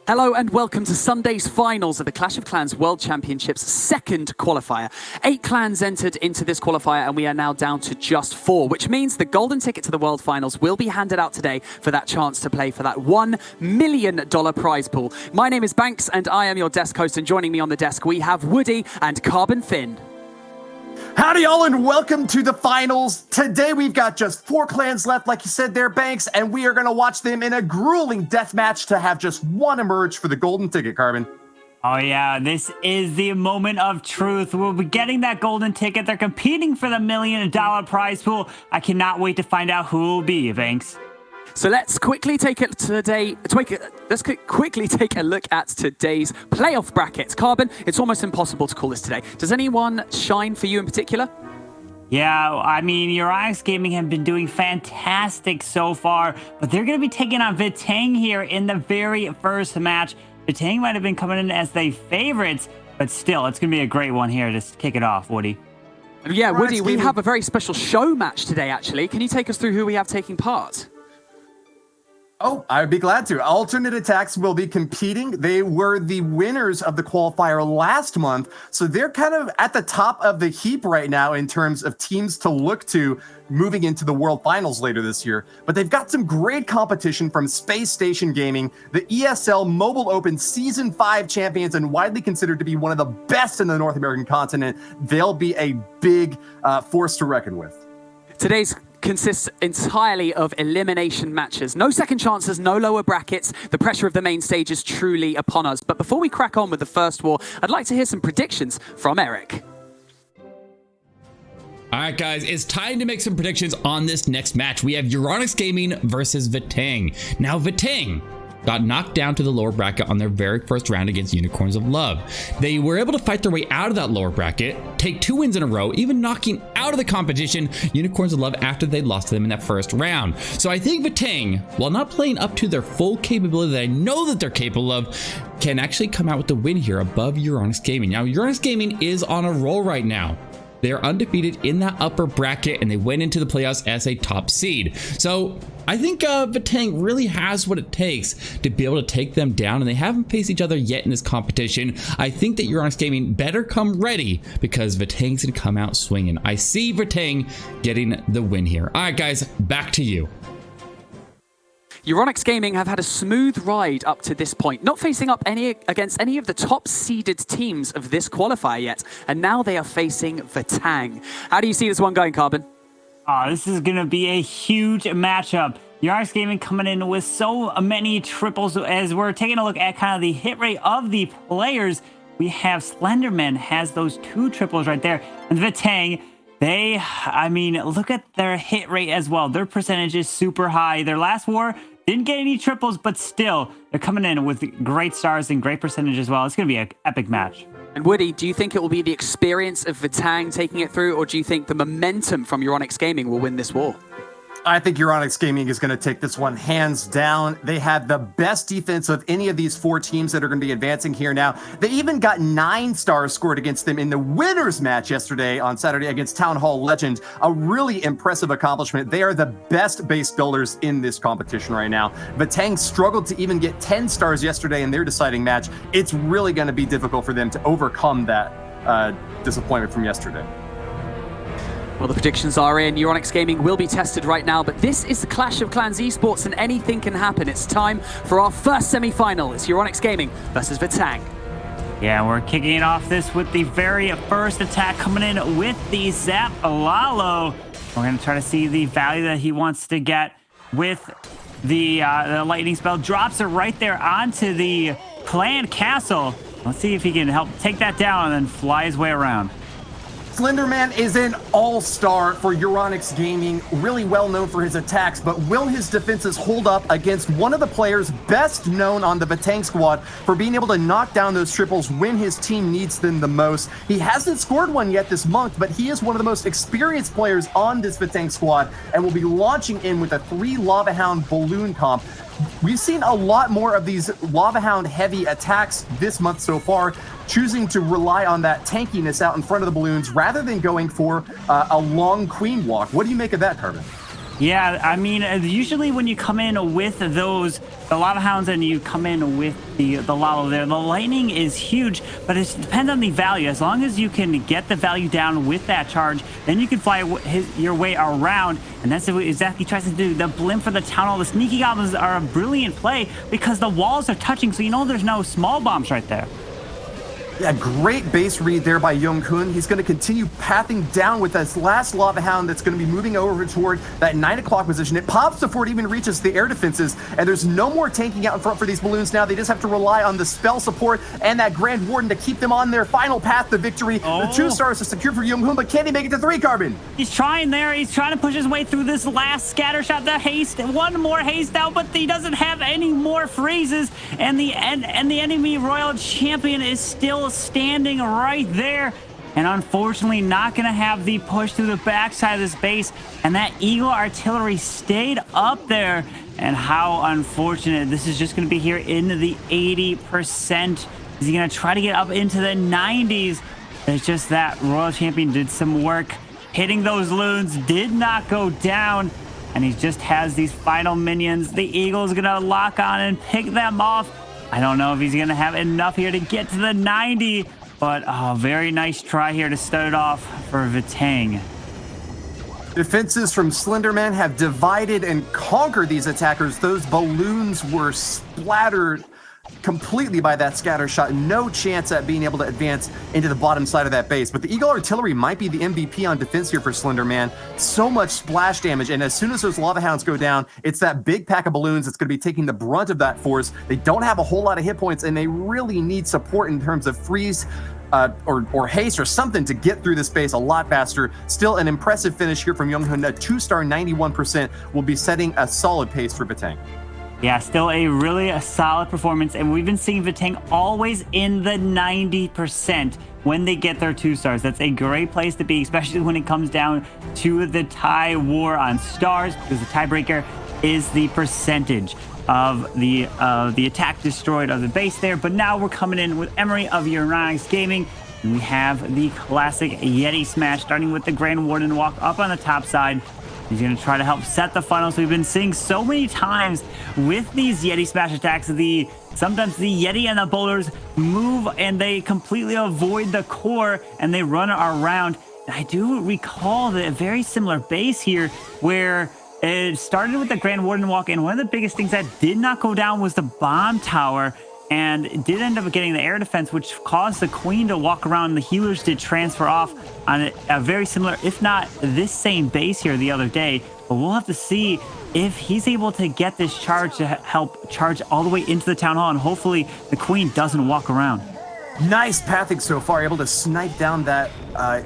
Hello and welcome to Sunday's finals of the Clash of Clans World Championship's second qualifier. 8 clans entered into this qualifier and we are now down to just 4, which means the golden ticket to the World Finals will be handed out today for that chance to play for that $1 million prize pool. My name is Banks and I am your desk host, and joining me on the desk we have Woody and Carbon Finn. Howdy y'all and welcome to the finals. Today we've got just 4 clans left, like you said there, Banks, and we are going to watch them in a grueling death match to have just one emerge for the golden ticket, Carbon. Oh yeah, this is the moment of truth. We'll be getting that golden ticket. They're competing for the $1 million prize pool. I cannot wait to find out who it will be, Banks. So let's quickly take a look at today's playoff brackets. Carbon, it's almost impossible to call this today. Does anyone shine for you in particular? Yeah, I mean, Euronics Gaming have been doing fantastic so far, but they're going to be taking on Vatang here in the very first match. Vatang might have been coming in as the favorites, but still, it's going to be a great one here to kick it off, Woody. Yeah, Woody, we have a very special show match today, actually. Can you take us through who we have taking part? Oh, I would be glad to. Alternate Attacks will be competing. They were the winners of the qualifier last month, so they're kind of at the top of the heap right now in terms of teams to look to moving into the World Finals later this year. But they've got some great competition from Space Station Gaming, the ESL Mobile Open Season 5 champions, and widely considered to be one of the best in the North American continent. They'll be a big force to reckon with. Today's consists entirely of elimination matches. No second chances, no lower brackets. The pressure of the main stage is truly upon us. But before we crack on with the first war, I'd like to hear some predictions from Eric. All right, guys, it's time to make some predictions on this next match. We have Euronics Gaming versus Vatang. Now, Vatang got knocked down to the lower bracket on their very first round against Unicorns of Love. They were able to fight their way out of that lower bracket, take 2 wins in a row, even knocking out of the competition Unicorns of Love after they lost to them in that first round. So I think Vatang, while not playing up to their full capability that I know that they're capable of, can actually come out with the win here above Euronics Gaming. Now, Euronics Gaming is on a roll right now. They're undefeated in that upper bracket, and they went into the playoffs as a top seed. So I think Vatang really has what it takes to be able to take them down, and they haven't faced each other yet in this competition. I think that Euronics Gaming better come ready because Vatang's going to come out swinging. I see Vatang getting the win here. All right, guys, back to you. Euronics Gaming have had a smooth ride up to this point, not facing up against any of the top-seeded teams of this qualifier yet, and now they are facing Vatang. How do you see this one going, Carbon? This is going to be a huge matchup. Euronics Gaming coming in with so many triples. As we're taking a look at kind of the hit rate of the players, we have Slenderman has those 2 triples right there, and Vatang, look at their hit rate as well. Their percentage is super high. Their last war didn't get any triples, but still, they're coming in with great stars and great percentage as well. It's going to be an epic match. And Woody, do you think it will be the experience of Vatang taking it through, or do you think the momentum from Euronics Gaming will win this war? I think Euronics Gaming is going to take this one hands down. They have the best defense of any of these 4 teams that are going to be advancing here now. They even got 9 stars scored against them in the winners match yesterday on Saturday against Townhall.Legend. A really impressive accomplishment. They are the best base builders in this competition right now. Vatang struggled to even get 10 stars yesterday in their deciding match. It's really going to be difficult for them to overcome that disappointment from yesterday. Well, the predictions are in. Euronics Gaming will be tested right now, but this is the Clash of Clans Esports and anything can happen. It's time for our first semi-final. It's Euronics Gaming versus Vatang. Yeah, we're kicking it off this with the very first attack coming in with the Zap Lalo. We're going to try to see the value that he wants to get with the lightning spell. Drops it right there onto the clan castle. Let's see if he can help take that down and then fly his way around. Slenderman is an all-star for Euronics Gaming, really well known for his attacks, but will his defenses hold up against one of the players best known on the Vatang squad for being able to knock down those triples when his team needs them the most? He hasn't scored one yet this month, but he is one of the most experienced players on this Vatang squad and will be launching in with a 3 Lava Hound balloon comp. We've seen a lot more of these Lava Hound heavy attacks this month so far, choosing to rely on that tankiness out in front of the balloons rather than going for a long queen walk. What do you make of that, Carbon? Yeah, I mean, usually when you come in with the Lava Hounds and you come in with the lava there, the lightning is huge, but it depends on the value. As long as you can get the value down with that charge, then you can fly your way around, and that's exactly what he tries to do. The blimp for the Town Hall, the sneaky goblins are a brilliant play because the walls are touching, so you know there's no small bombs right there. Yeah, great base read there by Young-Kun. He's going to continue pathing down with this last Lava Hound that's going to be moving over toward that 9 o'clock position. It pops before it even reaches the air defenses, and there's no more tanking out in front for these balloons now. They just have to rely on the spell support and that Grand Warden to keep them on their final path to victory. Oh. The 2 stars are secured for Young-Hun, but can he make it to 3, Carbon? He's trying there. He's trying to push his way through this last scatter shot. The haste, one more haste out, but he doesn't have any more freezes, and the enemy Royal Champion is still standing right there, and unfortunately not going to have the push through the backside of this base, and that Eagle Artillery stayed up there, and how unfortunate. This is just going to be here in the 80%. Is he going to try to get up into the 90s? It's just that Royal Champion did some work hitting those loons, did not go down, and he just has these final minions. The Eagle's going to lock on and pick them off. I don't know if he's going to have enough here to get to the 90, but very nice try here to start it off for Vatang. Defenses from Slenderman have divided and conquered these attackers. Those balloons were splattered completely by that scatter shot. No chance at being able to advance into the bottom side of that base. But the Eagle Artillery might be the MVP on defense here for Slenderman. So much splash damage, and as soon as those Lava Hounds go down, it's that big pack of balloons that's going to be taking the brunt of that force. They don't have a whole lot of hit points, and they really need support in terms of freeze or haste or something to get through this base a lot faster. Still an impressive finish here from Young-Hun. A 2-star 91% will be setting a solid pace for Vatang. Yeah, still a solid performance, and we've been seeing Vatang always in the 90% when they get their 2 stars. That's a great place to be, especially when it comes down to the tie war on stars, because the tiebreaker is the percentage of the attack destroyed of the base there. But now we're coming in with Emery of Euronics Gaming, and we have the classic Yeti smash, starting with the Grand Warden walk up on the top side. He's going to try to help set the funnels. We've been seeing so many times with these Yeti smash attacks, sometimes the Yeti and the boulders move and they completely avoid the core and they run around. I do recall the very similar base here where it started with the Grand Warden walk, and one of the biggest things that did not go down was the bomb tower, and it did end up getting the air defense, which caused the Queen to walk around. The healers did transfer off on a very similar, if not this same base here the other day. But we'll have to see if he's able to get this charge to help charge all the way into the Town Hall, and hopefully the Queen doesn't walk around. Nice pathing so far, able to snipe down that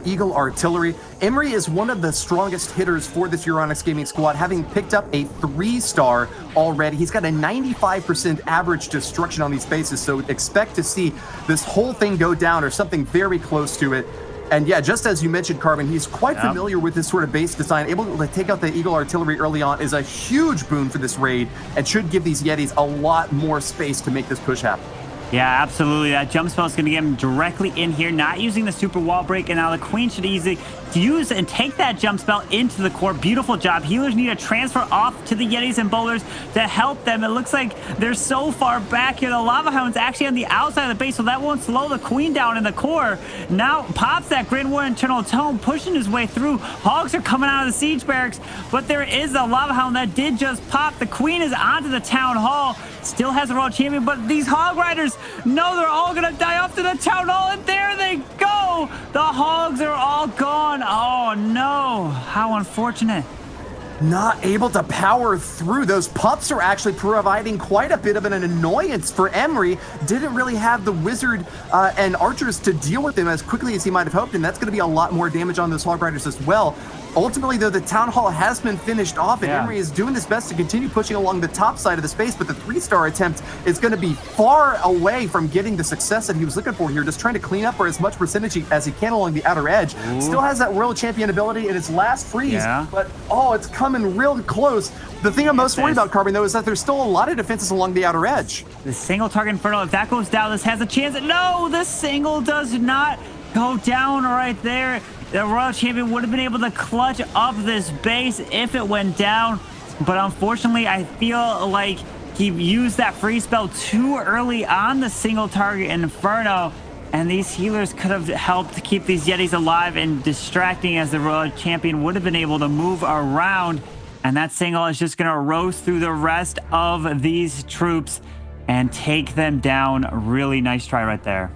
Eagle Artillery. Emery is one of the strongest hitters for this Euronics Gaming squad, having picked up a 3-star already. He's got a 95% average destruction on these bases, so expect to see this whole thing go down or something very close to it. And yeah, just as you mentioned, Carbon, he's quite familiar with this sort of base design. Able to take out the Eagle Artillery early on is a huge boon for this raid and should give these Yetis a lot more space to make this push happen. Yeah, absolutely. That jump spell is going to get him directly in here, not using the super wall break, and now the Queen should easily use and take that jump spell into the core. Beautiful job. Healers need to transfer off to the Yetis and boulders to help them. It looks like they're so far back here. The Lava Hound's actually on the outside of the base, so that won't slow the Queen down in the core. Now pops that Grand War Internal Tome, pushing his way through. Hogs are coming out of the siege barracks, but there is a Lava Hound that did just pop. The Queen is onto the Town Hall. Still has a World Champion, but these Hog Riders, no, they're all going to die off to the Town Hall, and there they go. The Hogs are all gone. Oh, no. How unfortunate. Not able to power through. Those pups are actually providing quite a bit of an annoyance for Emery. Didn't really have the wizard and archers to deal with them as quickly as he might have hoped, and that's going to be a lot more damage on those Hog Riders as well. Ultimately, though, the Town Hall has been finished off, and Emery is doing his best to continue pushing along the top side of the space, but the 3-star attempt is going to be far away from getting the success that he was looking for here, just trying to clean up for as much percentage as he can along the outer edge. Ooh. Still has that World Champion ability in its last freeze, but, it's coming real close. The thing I'm most worried about, Carbon, though, is that there's still a lot of defenses along the outer edge. The single target Inferno, if that goes down, this has a chance. No, the single does not. go down right there. The Royal Champion would have been able to clutch up this base if it went down. But unfortunately, I feel like he used that free spell too early on the single target Inferno. And these healers could have helped keep these Yetis alive and distracting, as the Royal Champion would have been able to move around. And that single is just going to roast through the rest of these troops and take them down. Really nice try right there.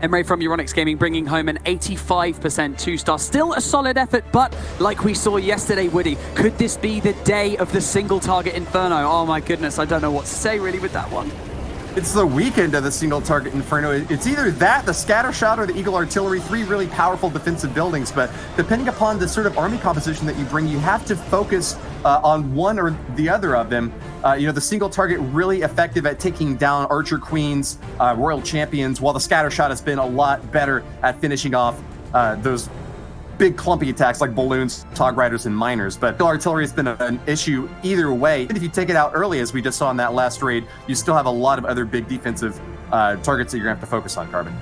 Emre from Euronics Gaming bringing home an 85% 2-star. Still a solid effort, but like we saw yesterday, Woody, could this be the day of the single target Inferno? Oh my goodness, I don't know what to say really with that one. It's the weekend of the single target Inferno. It's either that, the scatter shot, or the Eagle Artillery, 3 really powerful defensive buildings. But depending upon the sort of army composition that you bring, you have to focus on one or the other of them. The single target really effective at taking down Archer Queens, Royal Champions, while the scatter shot has been a lot better at finishing off those big clumpy attacks like balloons, Tog Riders, and miners. But artillery has been an issue either way. Even if you take it out early, as we just saw in that last raid, you still have a lot of other big defensive targets that you're gonna have to focus on, Carbon.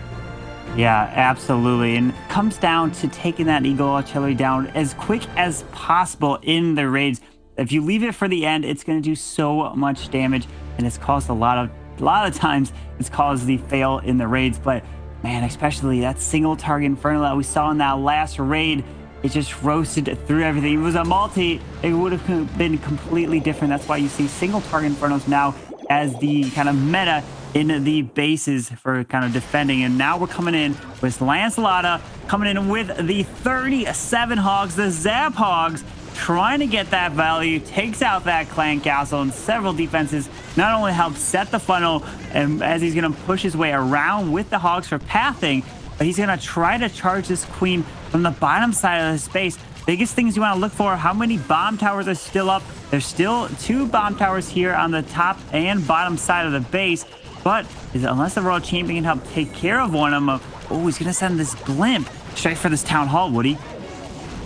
Yeah, absolutely. And it comes down to taking that Eagle Artillery down as quick as possible in the raids. If you leave it for the end, it's going to do so much damage, and it's caused a lot of times it's caused the fail in the raids. But man, especially that single target Inferno that we saw in that last raid, it just roasted through everything. If it was a multi, it would have been completely different. That's why you see single target Infernos now as the kind of meta in the bases for kind of defending. And now we're coming in with Lancelot coming in with the 37 Hogs, the Zap Hogs, trying to get that value, takes out that clan castle, and several defenses not only help set the funnel, and as he's going to push his way around with the Hogs for pathing, but he's going to try to charge this queen from the bottom side of the space. Biggest things you want to look for, how many bomb towers are still up. There's still 2 bomb towers here on the top and bottom side of the base, but unless the Royal Champion can help take care of one of them, oh, he's going to send this blimp straight for this Town Hall, Woody.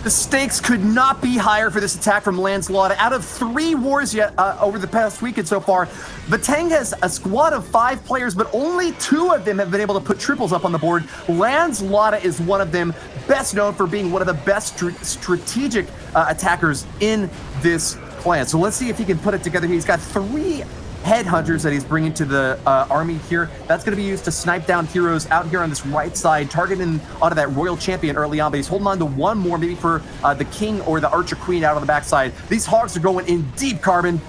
The stakes could not be higher for this attack from Lancelot. Out of 3 wars yet over the past weekend so far, Vatang has a squad of 5 players, but only 2 of them have been able to put triples up on the board. Lancelot is one of them, best known for being one of the best strategic attackers in this clan. So let's see if he can put it together. He's got 3 headhunters that he's bringing to the army here. That's going to be used to snipe down heroes out here on this right side, targeting onto that Royal Champion early on, but he's holding on to 1 more, maybe for the King or the Archer Queen out on the backside. These Hogs are going in deep, Carbon.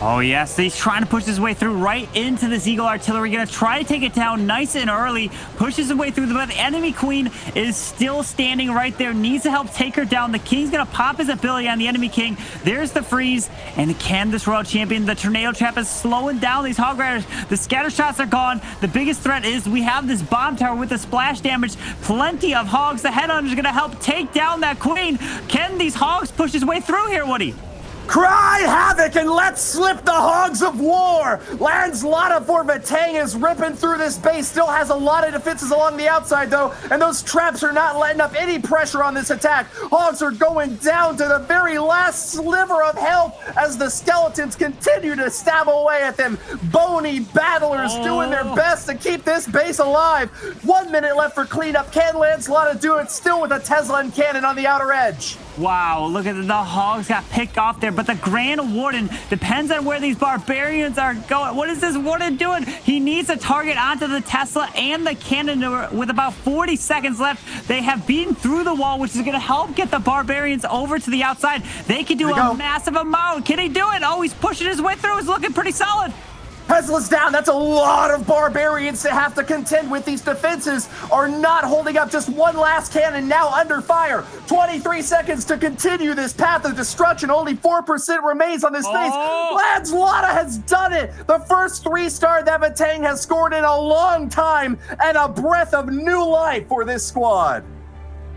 Oh yes, he's trying to push his way through right into this Eagle Artillery. Gonna try to take it down nice and early. Pushes his way through, but the enemy queen is still standing right there. Needs to help take her down. The King's gonna pop his ability on the enemy King. There's the freeze, and can this Royal Champion? The Tornado Trap is slowing down these Hog Riders. The scatter shots are gone. The biggest threat is we have this bomb tower with the splash damage. Plenty of Hogs. The Headhunter's gonna help take down that Queen. Can these Hogs push his way through here, Woody? Cry havoc and let's slip the Hogs of War! Lancelot for Vatang is ripping through this base, still has a lot of defenses along the outside though, and those traps are not letting up any pressure on this attack. Hogs are going down to the very last sliver of health as the skeletons continue to stab away at them. Bony battlers doing their best to keep this base alive. 1 minute left for cleanup. Can Lancelot do it? Still with a Tesla and cannon on the outer edge. Wow, look at the Hogs got picked off there, but the Grand Warden depends on where these barbarians are going. What is this Warden doing? He needs a target onto the Tesla and the cannon with about 40 seconds left. They have beaten through the wall, which is going to help get the barbarians over to the outside. They can do a massive amount. Can he do it? Oh, he's pushing his way through. He's looking pretty solid. Tesla's down. That's a lot of barbarians to have to contend with. These defenses are not holding up. Just 1 last cannon now under fire. 23 seconds to continue this path of destruction. Only 4% remains on this base. Lancelot has done it. The first 3-star that Vatang has scored in a long time, and a breath of new life for this squad.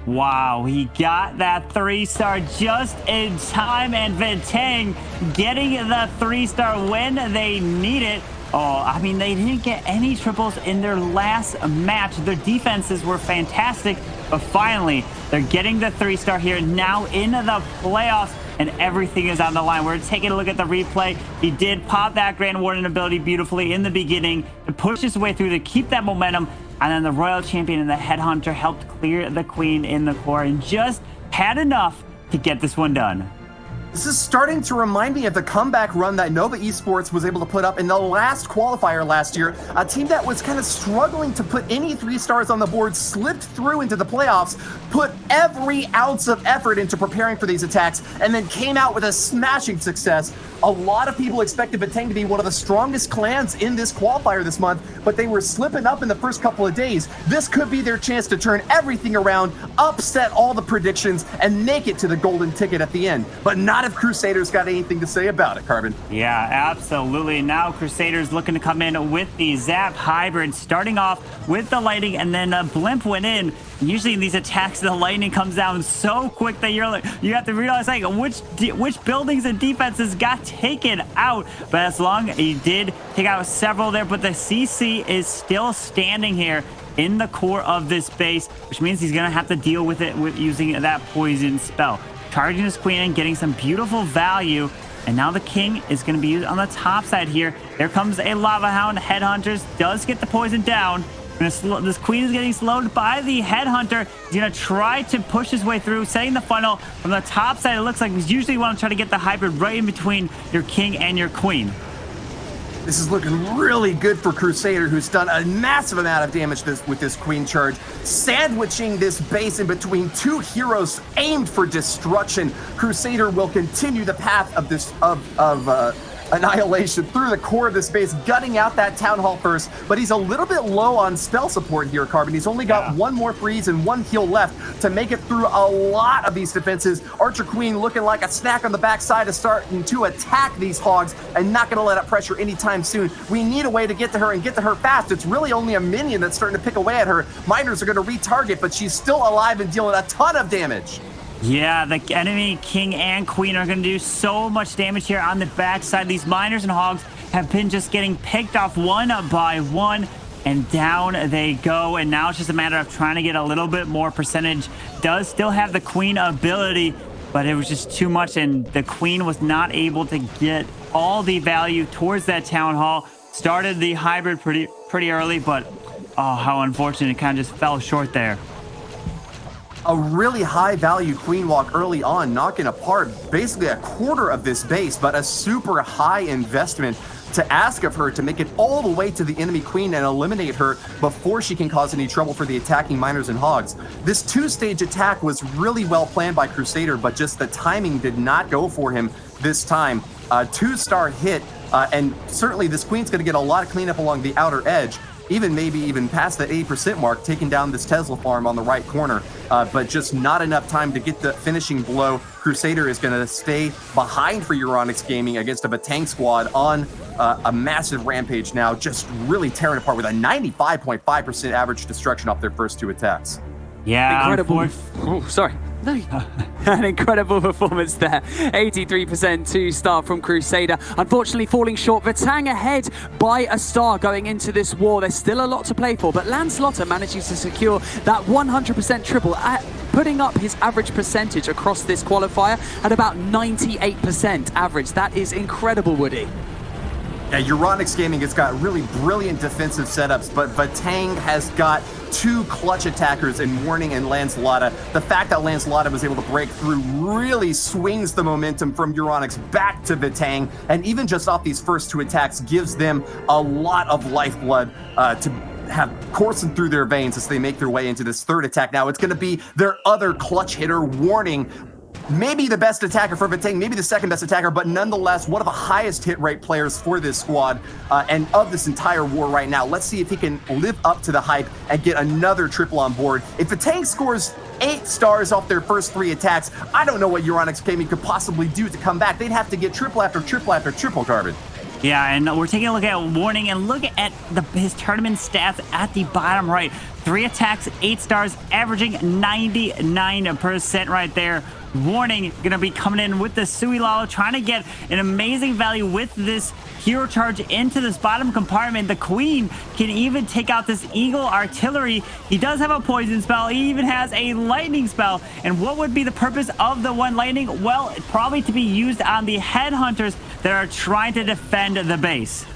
Wow, he got that 3-star just in time, and Vatang getting the 3-star when they need it. Oh, I mean, they didn't get any triples in their last match. Their defenses were fantastic, but finally, they're getting the 3-star here now in the playoffs, and everything is on the line. We're taking a look at the replay. He did pop that Grand Warden ability beautifully in the beginning to push his way through to keep that momentum. and then the Royal Champion and the Headhunter helped clear the Queen in the core and just had enough to get this one done. This is starting to remind me of the comeback run that Nova Esports was able to put up in the last qualifier last year. A team that was kind of struggling to put any 3 stars on the board slipped through into the playoffs, put every ounce of effort into preparing for these attacks, and then came out with a smashing success. A lot of people expected Vatang to be one of the strongest clans in this qualifier this month, but they were slipping up in the first couple of days. This could be their chance to turn everything around, upset all the predictions, and make it to the golden ticket at the end. But not if Crusaders got anything to say about it, Carbon. Yeah, absolutely. Now Crusaders looking to come in with the Zap Hybrid, starting off with the Lightning, and then a Blimp went in. Usually in these attacks, the Lightning comes down so quick that you have to realize like which buildings and defenses got taken out. But as long he did take out several there, but the CC is still standing here in the core of this base, which means he's gonna have to deal with it with using that poison spell. Charging his Queen and getting some beautiful value. And now the King is going to be used on the top side here. There comes a Lava Hound. Headhunters does get the poison down. This Queen is getting slowed by the Headhunter. He's going to try to push his way through, setting the funnel from the top side. It looks like he's usually want to try to get the hybrid right in between your King and your Queen. This is looking really good for Crusader, who's done a massive amount of damage with this Queen charge, sandwiching this base in between 2 heroes aimed for destruction. Crusader will continue the path of this annihilation through the core of this base, gutting out that Town Hall first, but he's a little bit low on spell support here, Carbon. He's only got 1 more freeze and 1 heal left to make it through a lot of these defenses. Archer Queen looking like a snack on the backside is starting to attack these hogs and not going to let up pressure anytime soon. We need a way to get to her and get to her fast. It's really only a minion that's starting to pick away at her. Miners are going to retarget, but she's still alive and dealing a ton of damage. Yeah, the enemy King and Queen are going to do so much damage here on the backside. These Miners and Hogs have been just getting picked off one by one, and down they go. And now it's just a matter of trying to get a little bit more percentage. Does still have the Queen ability, but it was just too much, and the Queen was not able to get all the value towards that Town Hall. Started the hybrid pretty early, but oh, how unfortunate. It kind of just fell short there. A really high value Queen Walk early on, knocking apart basically a quarter of this base, but a super high investment to ask of her to make it all the way to the enemy Queen and eliminate her before she can cause any trouble for the attacking Miners and Hogs. This 2-stage attack was really well planned by Crusader, but just the timing did not go for him this time. 2-star hit, and certainly this Queen's going to get a lot of cleanup along the outer edge, maybe even past the 80% mark, taking down this Tesla farm on the right corner, but just not enough time to get the finishing blow. Crusader is going to stay behind for Euronics Gaming against a Vatang squad on a massive rampage now, just really tearing apart with a 95.5% average destruction off their first 2 attacks. Yeah, incredible. Oh, sorry. No. An incredible performance there. 83% 2-star from Crusader. Unfortunately, falling short. Vatang ahead by a star going into this war. There's still a lot to play for, but Lancelotter manages to secure that 100% triple, putting up his average percentage across this qualifier at about 98% average. That is incredible, Woody. Yeah, Euronics Gaming has got really brilliant defensive setups, but Vatang has got 2 clutch attackers in Warning and Lancelotta. The fact that Lancelotta was able to break through really swings the momentum from Euronics back to Vatang, and even just off these first 2 attacks gives them a lot of lifeblood to have coursing through their veins as they make their way into this 3rd attack. Now it's going to be their other clutch hitter, Warning. Maybe the best attacker for Vatang, maybe the 2nd best attacker, but nonetheless, one of the highest hit rate players for this squad and of this entire war right now. Let's see if he can live up to the hype and get another triple on board. If Vatang scores 8 stars off their first 3 attacks, I don't know what Euronics Gaming could possibly do to come back. They'd have to get triple after triple after triple, Carbon. Yeah, and we're taking a look at Warning and look at his tournament stats at the bottom right. 3 attacks, 8 stars, averaging 99% right there. Warning going to be coming in with the Sui Lalo, trying to get an amazing value with this hero charge into this bottom compartment. The Queen can even take out this Eagle artillery. He does have a poison spell. He even has a lightning spell. And what would be the purpose of the 1 lightning? Well, probably to be used on the headhunters that are trying to defend the base.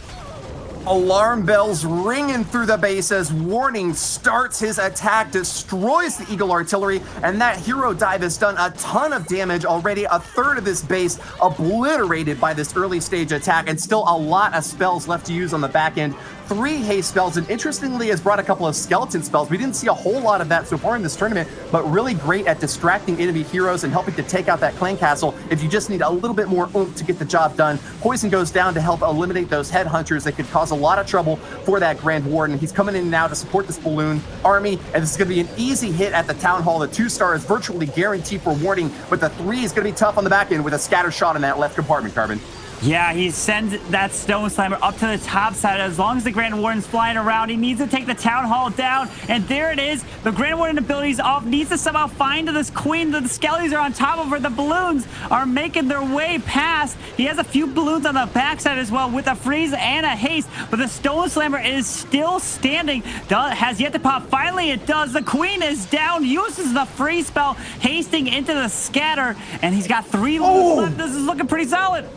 Alarm bells ringing through the base as Warning starts his attack, destroys the Eagle Artillery, and that hero dive has done a ton of damage already. A third of this base obliterated by this early stage attack, and still a lot of spells left to use on the back end. 3 haste spells, and interestingly has brought a couple of skeleton spells. We didn't see a whole lot of that so far in this tournament, but really great at distracting enemy heroes and helping to take out that clan castle if you just need a little bit more oomph to get the job done. Poison goes down to help eliminate those headhunters that could cause a lot of trouble for that Grand Warden. He's coming in now to support this balloon army, and this is going to be an easy hit at the Town Hall. The 2-star is virtually guaranteed for Warning, but the 3 is going to be tough on the back end with a scatter shot in that left compartment, Carbon. Yeah, he sends that Stone Slammer up to the top side. As long as the Grand Warden's flying around, he needs to take the Town Hall down. And there it is. The Grand Warden ability's off. Needs to somehow find this queen. The skellies are on top of her. The balloons are making their way past. He has a few balloons on the backside as well with a freeze and a haste. But the Stone Slammer is still standing. Has yet to pop. Finally, it does. The queen is down. Uses the freeze spell, hasting into the scatter. And he's got 3 balloons left. This is looking pretty solid.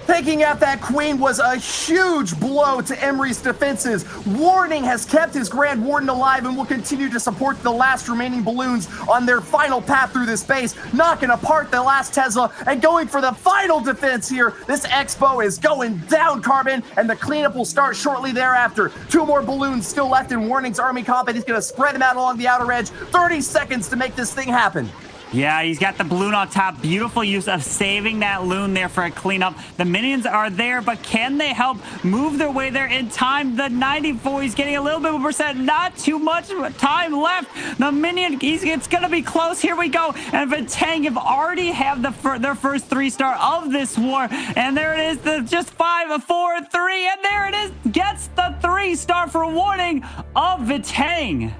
Taking out that queen was a huge blow to Emery's defenses. Warning has kept his Grand Warden alive and will continue to support the last remaining balloons on their final path through this base, knocking apart the last Tesla and going for the final defense here. This Expo is going down, Carbon, and the cleanup will start shortly thereafter. 2 more balloons still left in Warning's army comp, and he's going to spread them out along the outer edge. 30 seconds to make this thing happen. Yeah, he's got the balloon on top. Beautiful use of saving that loon there for a cleanup. The minions are there, but can they help move their way there in time? The 94, he's getting a little bit of percent. Not too much time left. The minion, it's going to be close. Here we go. And Vatang have already have their first 3-star of this war. And there it is. Just 5, 4, 3. And there it is. Gets the 3-star for Warning of Vatang.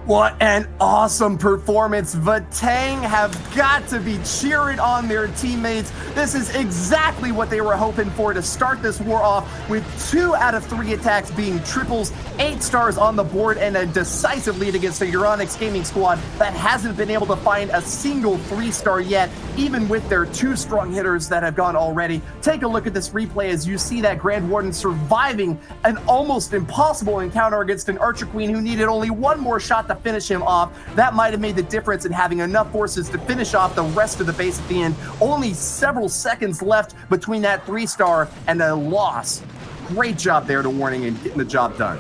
What an awesome performance. Vatang have got to be cheering on their teammates. This is exactly what they were hoping for to start this war off, with 2 out of 3 attacks being triples, 8 stars on the board, and a decisive lead against the Euronics gaming squad that hasn't been able to find a single 3-star yet, even with their 2 strong hitters that have gone already. Take a look at this replay as you see that Grand Warden surviving an almost impossible encounter against an Archer Queen who needed only 1 more shot to finish him off. That might have made the difference in having enough forces to finish off the rest of the base at the end. Only several seconds left between that 3-star and a loss. Great job there to Warning and getting the job done.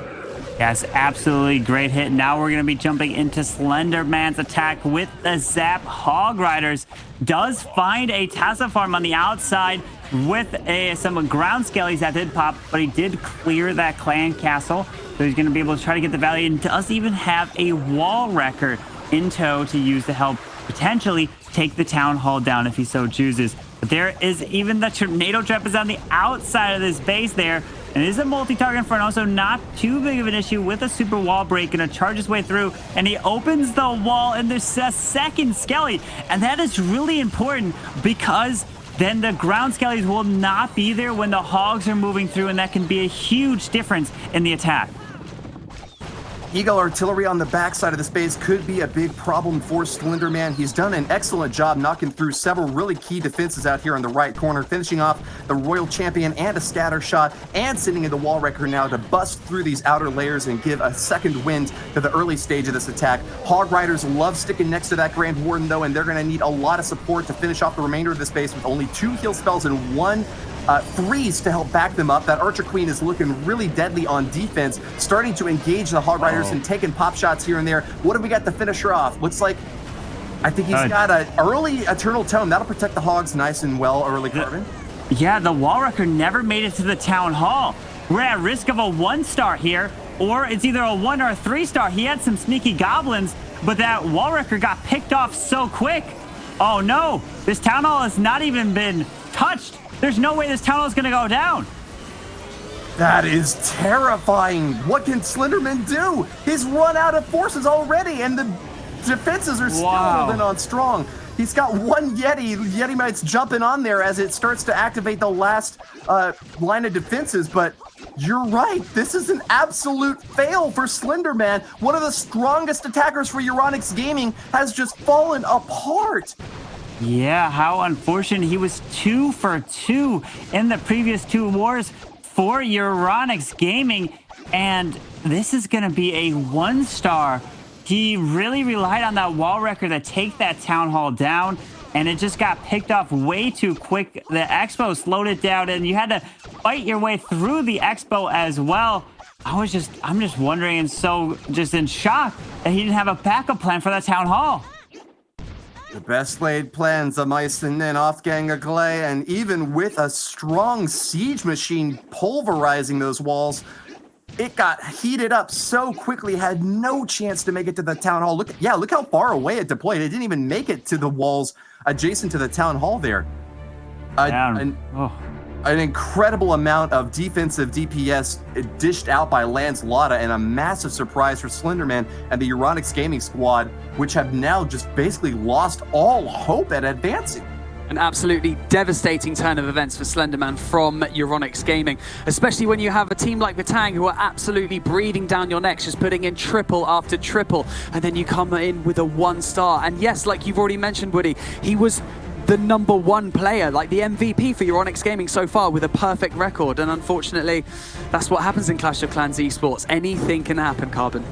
Yes, absolutely great hit. Now we're going to be jumping into Slenderman's attack with the Zap. Hog Riders does find a Tassa farm on the outside with some ground skellies that did pop, but he did clear that clan castle. So he's going to be able to try to get the valley, and does even have a wall wrecker in tow to use to help potentially take the Town Hall down if he so chooses. But there is even the tornado trap is on the outside of this base there. And it is a multi-target in front, also not too big of an issue with a super wall break. Gonna charge his way through, and he opens the wall, and there's a second skelly. And that is really important because then the ground skellies will not be there when the hogs are moving through, and that can be a huge difference in the attack. Eagle Artillery on the backside of the base could be a big problem for Slenderman. He's done an excellent job knocking through several really key defenses out here in the right corner, finishing off the Royal Champion and a scatter shot, and sending in the wall wrecker now to bust through these outer layers and give a second wind to the early stage of this attack. Hog Riders love sticking next to that Grand Warden though, and they're going to need a lot of support to finish off the remainder of this base with only 2 heal spells and 1 freeze to help back them up. That Archer Queen is looking really deadly on defense, starting to engage the Hog Riders and taking pop shots here and there. What have we got to finish her off? Looks like, I think he's got an early Eternal Tome. That'll protect the Hogs nice and well early, Carbon. Yeah, the wall wrecker never made it to the Town Hall. We're at risk of a 1-star here, or it's either a 1 or a 3-star. He had some sneaky goblins, but that wall wrecker got picked off so quick. Oh no, this Town Hall has not even been touched. There's no way this Town Hall is going to go down. That is terrifying. What can Slenderman do? He's run out of forces already, and the defenses are still holding on strong. He's got 1 Yeti. Yeti Knight's jumping on there as it starts to activate the last line of defenses, but you're right. This is an absolute fail for Slenderman. One of the strongest attackers for Euronics Gaming has just fallen apart. Yeah, how unfortunate. He was 2 for 2 in the previous 2 wars. for Euronics Gaming, and this is going to be a 1-star. He really relied on that wall wrecker to take that Town Hall down, and it just got picked off way too quick. The Expo slowed it down, and you had to fight your way through the Expo as well. I'm just wondering, and so just in shock that he didn't have a backup plan for that Town Hall. The best laid plans of Meissen and Off-Gang Clay, and even with a strong siege machine pulverizing those walls, it got heated up so quickly, had no chance to make it to the Town Hall. Look how far away it deployed. It didn't even make it to the walls adjacent to the Town Hall there. An incredible amount of defensive DPS dished out by Lance Lotta, and a massive surprise for Slenderman and the Euronics Gaming squad, which have now just basically lost all hope at advancing. An absolutely devastating turn of events for Slenderman from Euronics Gaming, especially when you have a team like Vatang who are absolutely breathing down your necks, just putting in triple after triple, and then you come in with a 1-star. And yes, like you've already mentioned, Woody, he was the #1 player, like the MVP for Euronics Gaming so far, with a perfect record. And unfortunately, that's what happens in Clash of Clans esports. Anything can happen, Carbon.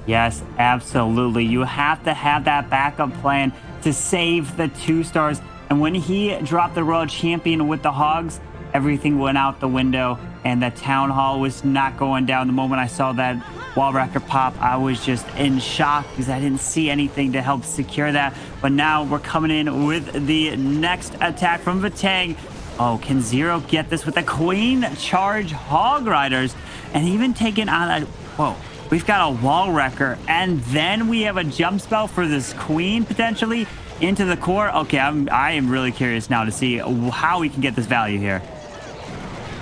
Yes, absolutely. You have to have that backup plan to save the 2-stars. And when he dropped the World Champion with the Hogs, everything went out the window, and the Town Hall was not going down. The moment I saw that wall wrecker pop, I was just in shock because I didn't see anything to help secure that. But now we're coming in with the next attack from Vatang. Oh, can Zero get this with the Queen Charge Hog Riders? And even taking on a... Whoa. We've got a wall wrecker, and then we have a jump spell for this Queen, potentially, into the core. Okay, I am really curious now to see how we can get this value here.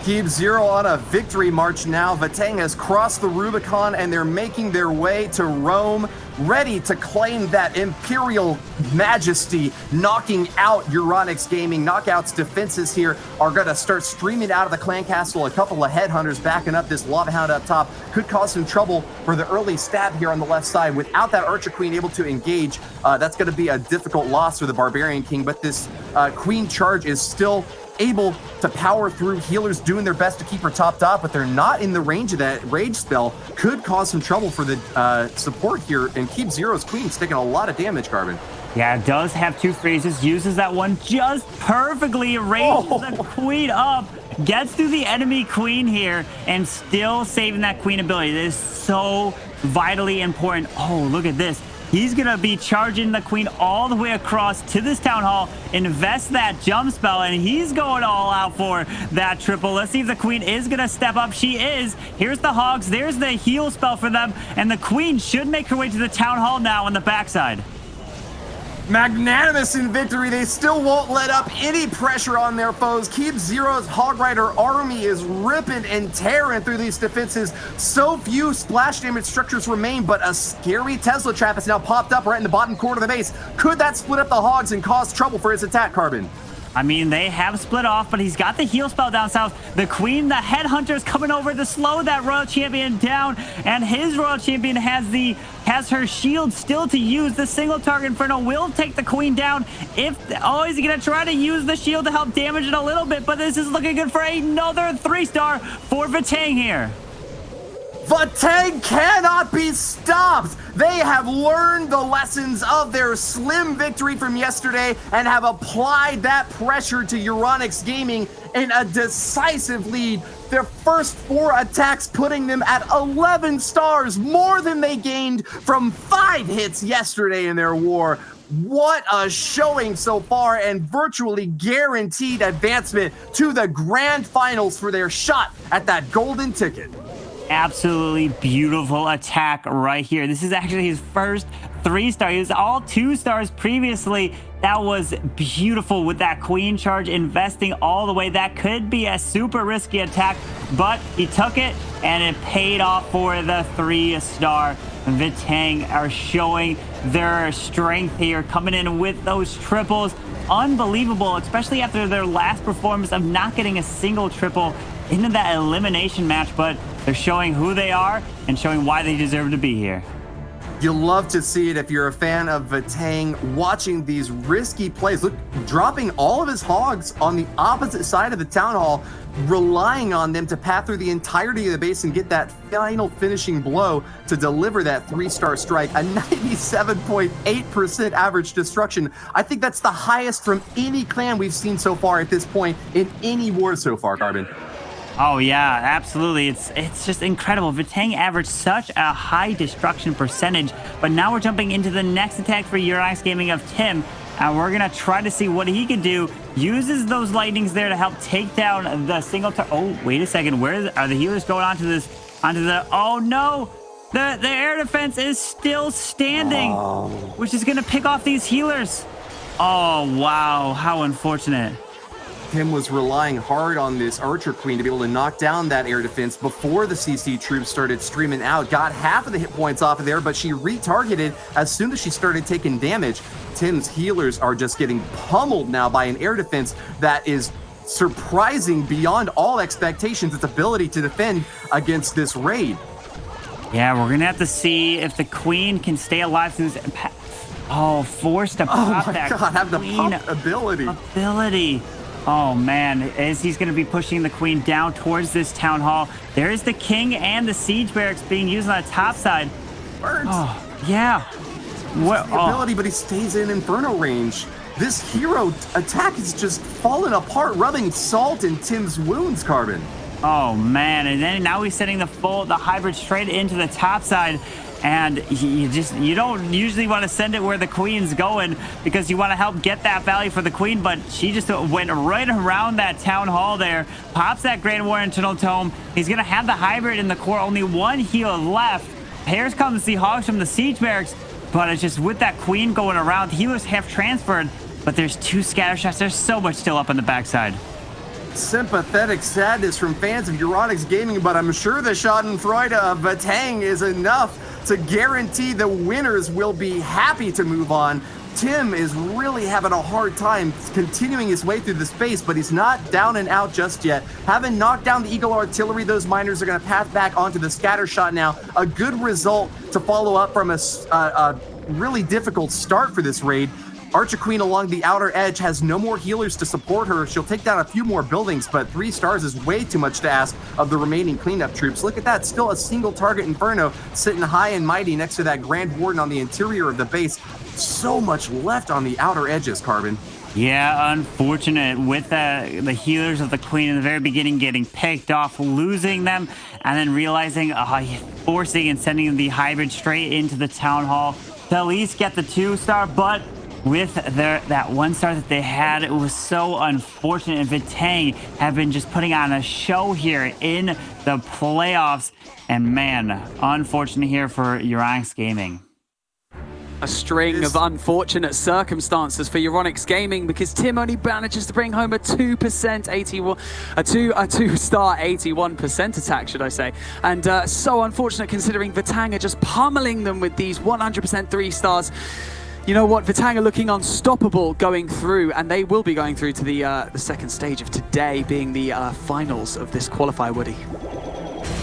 Keep Zero on a victory march now. Vatang has crossed the Rubicon, and they're making their way to Rome, ready to claim that Imperial majesty, knocking out Euronics Gaming. Knockout's defenses here are going to start streaming out of the clan castle. A couple of headhunters backing up this Lava Hound up top could cause some trouble for the early stab here on the left side. Without that Archer Queen able to engage, that's going to be a difficult loss for the Barbarian King, but this Queen Charge is still able to power through. Healers doing their best to keep her topped up, but they're not in the range of that rage spell. Could cause some trouble for the support here, and Keep Zero's Queen's taking a lot of damage, Carbon. Yeah, it does have 2 freezes, uses that one just perfectly, raises the Queen up, gets through the enemy Queen here, and still saving that Queen ability. It is so vitally important. Oh, look at this. He's going to be charging the Queen all the way across to this Town Hall, invest that jump spell, and he's going all out for that triple. Let's see if the Queen is going to step up. She is. Here's the Hogs. There's the heal spell for them, and the Queen should make her way to the Town Hall now on the backside. Magnanimous in victory. They still won't let up any pressure on their foes. Keep Zero's Hog Rider army is ripping and tearing through these defenses. So few splash damage structures remain, but a scary Tesla trap has now popped up right in the bottom corner of the base. Could that split up the Hogs and cause trouble for his attack, Carbon? I mean, they have split off, but he's got the heal spell down south. The Queen, the Headhunter's coming over to slow that Royal Champion down, and his Royal Champion has her shield still to use. The single target Inferno will take the Queen down. He's gonna try to use the shield to help damage it a little bit, but this is looking good for another 3-star for Vatang here. Vatang cannot be stopped. They have learned the lessons of their slim victory from yesterday and have applied that pressure to Euronics Gaming in a decisive lead. Their first 4 attacks putting them at 11 stars, more than they gained from 5 hits yesterday in their war. What a showing so far, and virtually guaranteed advancement to the grand finals for their shot at that golden ticket. Absolutely beautiful attack right here. This is actually his first 3-star. He was all 2 stars previously. That was beautiful with that Queen Charge, investing all the way. That could be a super risky attack, but he took it and it paid off for the 3-star. Vatang are showing their strength here, coming in with those triples. Unbelievable, especially after their last performance of not getting a single triple into that elimination match, but they're showing who they are and showing why they deserve to be here. You love to see it if you're a fan of Vatang, watching these risky plays. Look, dropping all of his hogs on the opposite side of the Town Hall, relying on them to path through the entirety of the base and get that final finishing blow to deliver that 3-star strike, a 97.8% average destruction. I think that's the highest from any clan we've seen so far at this point in any war so far, Carbon. Oh yeah, absolutely. It's just incredible. Vatang averaged such a high destruction percentage, but now we're jumping into the next attack for Euronics Gaming of Tim, and we're gonna try to see what he can do. Uses those lightnings there to help take down the single. Oh, wait a second. Where are the healers going onto this? Onto the? Oh no! The air defense is still standing, which is gonna pick off these healers. Oh wow! How unfortunate. Tim was relying hard on this Archer Queen to be able to knock down that air defense before the CC troops started streaming out. Got half of the hit points off of there, but she retargeted as soon as she started taking damage. Tim's healers are just getting pummeled now by an air defense that is surprising beyond all expectations, its ability to defend against this raid. Yeah, we're gonna have to see if the Queen can stay alive through this. Oh, forced to pop that God, have the Queen pump ability. Oh man, as he's going to be pushing the Queen down towards this Town Hall. There is the King and the Siege Barracks being used on the top side. Burnt. Oh, yeah. What the ability, but he stays in Inferno range. This hero attack is just falling apart, rubbing salt in Tim's wounds, Carbon. Oh man, and then now he's setting the hybrid straight into the top side. And you don't usually want to send it where the Queen's going because you want to help get that value for the Queen, but she just went right around that Town Hall there, pops that Grand War Internal Tome. He's going to have the hybrid in the core, only one heal left. Here comes the Hogs from the Siege Barracks, but it's just with that Queen going around, healers have transferred, but there's 2 scatter shots. There's so much still up on the backside. Sympathetic sadness from fans of Euronics Gaming, but I'm sure the Schadenfreude of Vatang is enough to guarantee the winners will be happy to move on. Tim is really having a hard time continuing his way through the space, but he's not down and out just yet. Having knocked down the Eagle Artillery, those miners are going to path back onto the scatter shot now. A good result to follow up from a really difficult start for this raid. Archer Queen along the outer edge has no more healers to support her. She'll take down a few more buildings, but 3 stars is way too much to ask of the remaining cleanup troops. Look at that, still a single target Inferno sitting high and mighty next to that Grand Warden on the interior of the base. So much left on the outer edges, Carbon. Yeah, unfortunate with the healers of the Queen in the very beginning getting picked off, losing them, and then realizing, forcing and sending the hybrid straight into the Town Hall to at least get the 2-star, but with that 1-star that they had, it was so unfortunate. And Vatang have been just putting on a show here in the playoffs. And man, unfortunate here for Euronics Gaming. A string of unfortunate circumstances for Euronics Gaming because Tim only manages to bring home a 2% 81, a 2-star 81% attack, should I say? And so unfortunate considering Vatang are just pummeling them with these 100% 3 stars. You know what? Vatang are looking unstoppable going through, and they will be going through to the second stage of today, being the finals of this qualifier, Woody.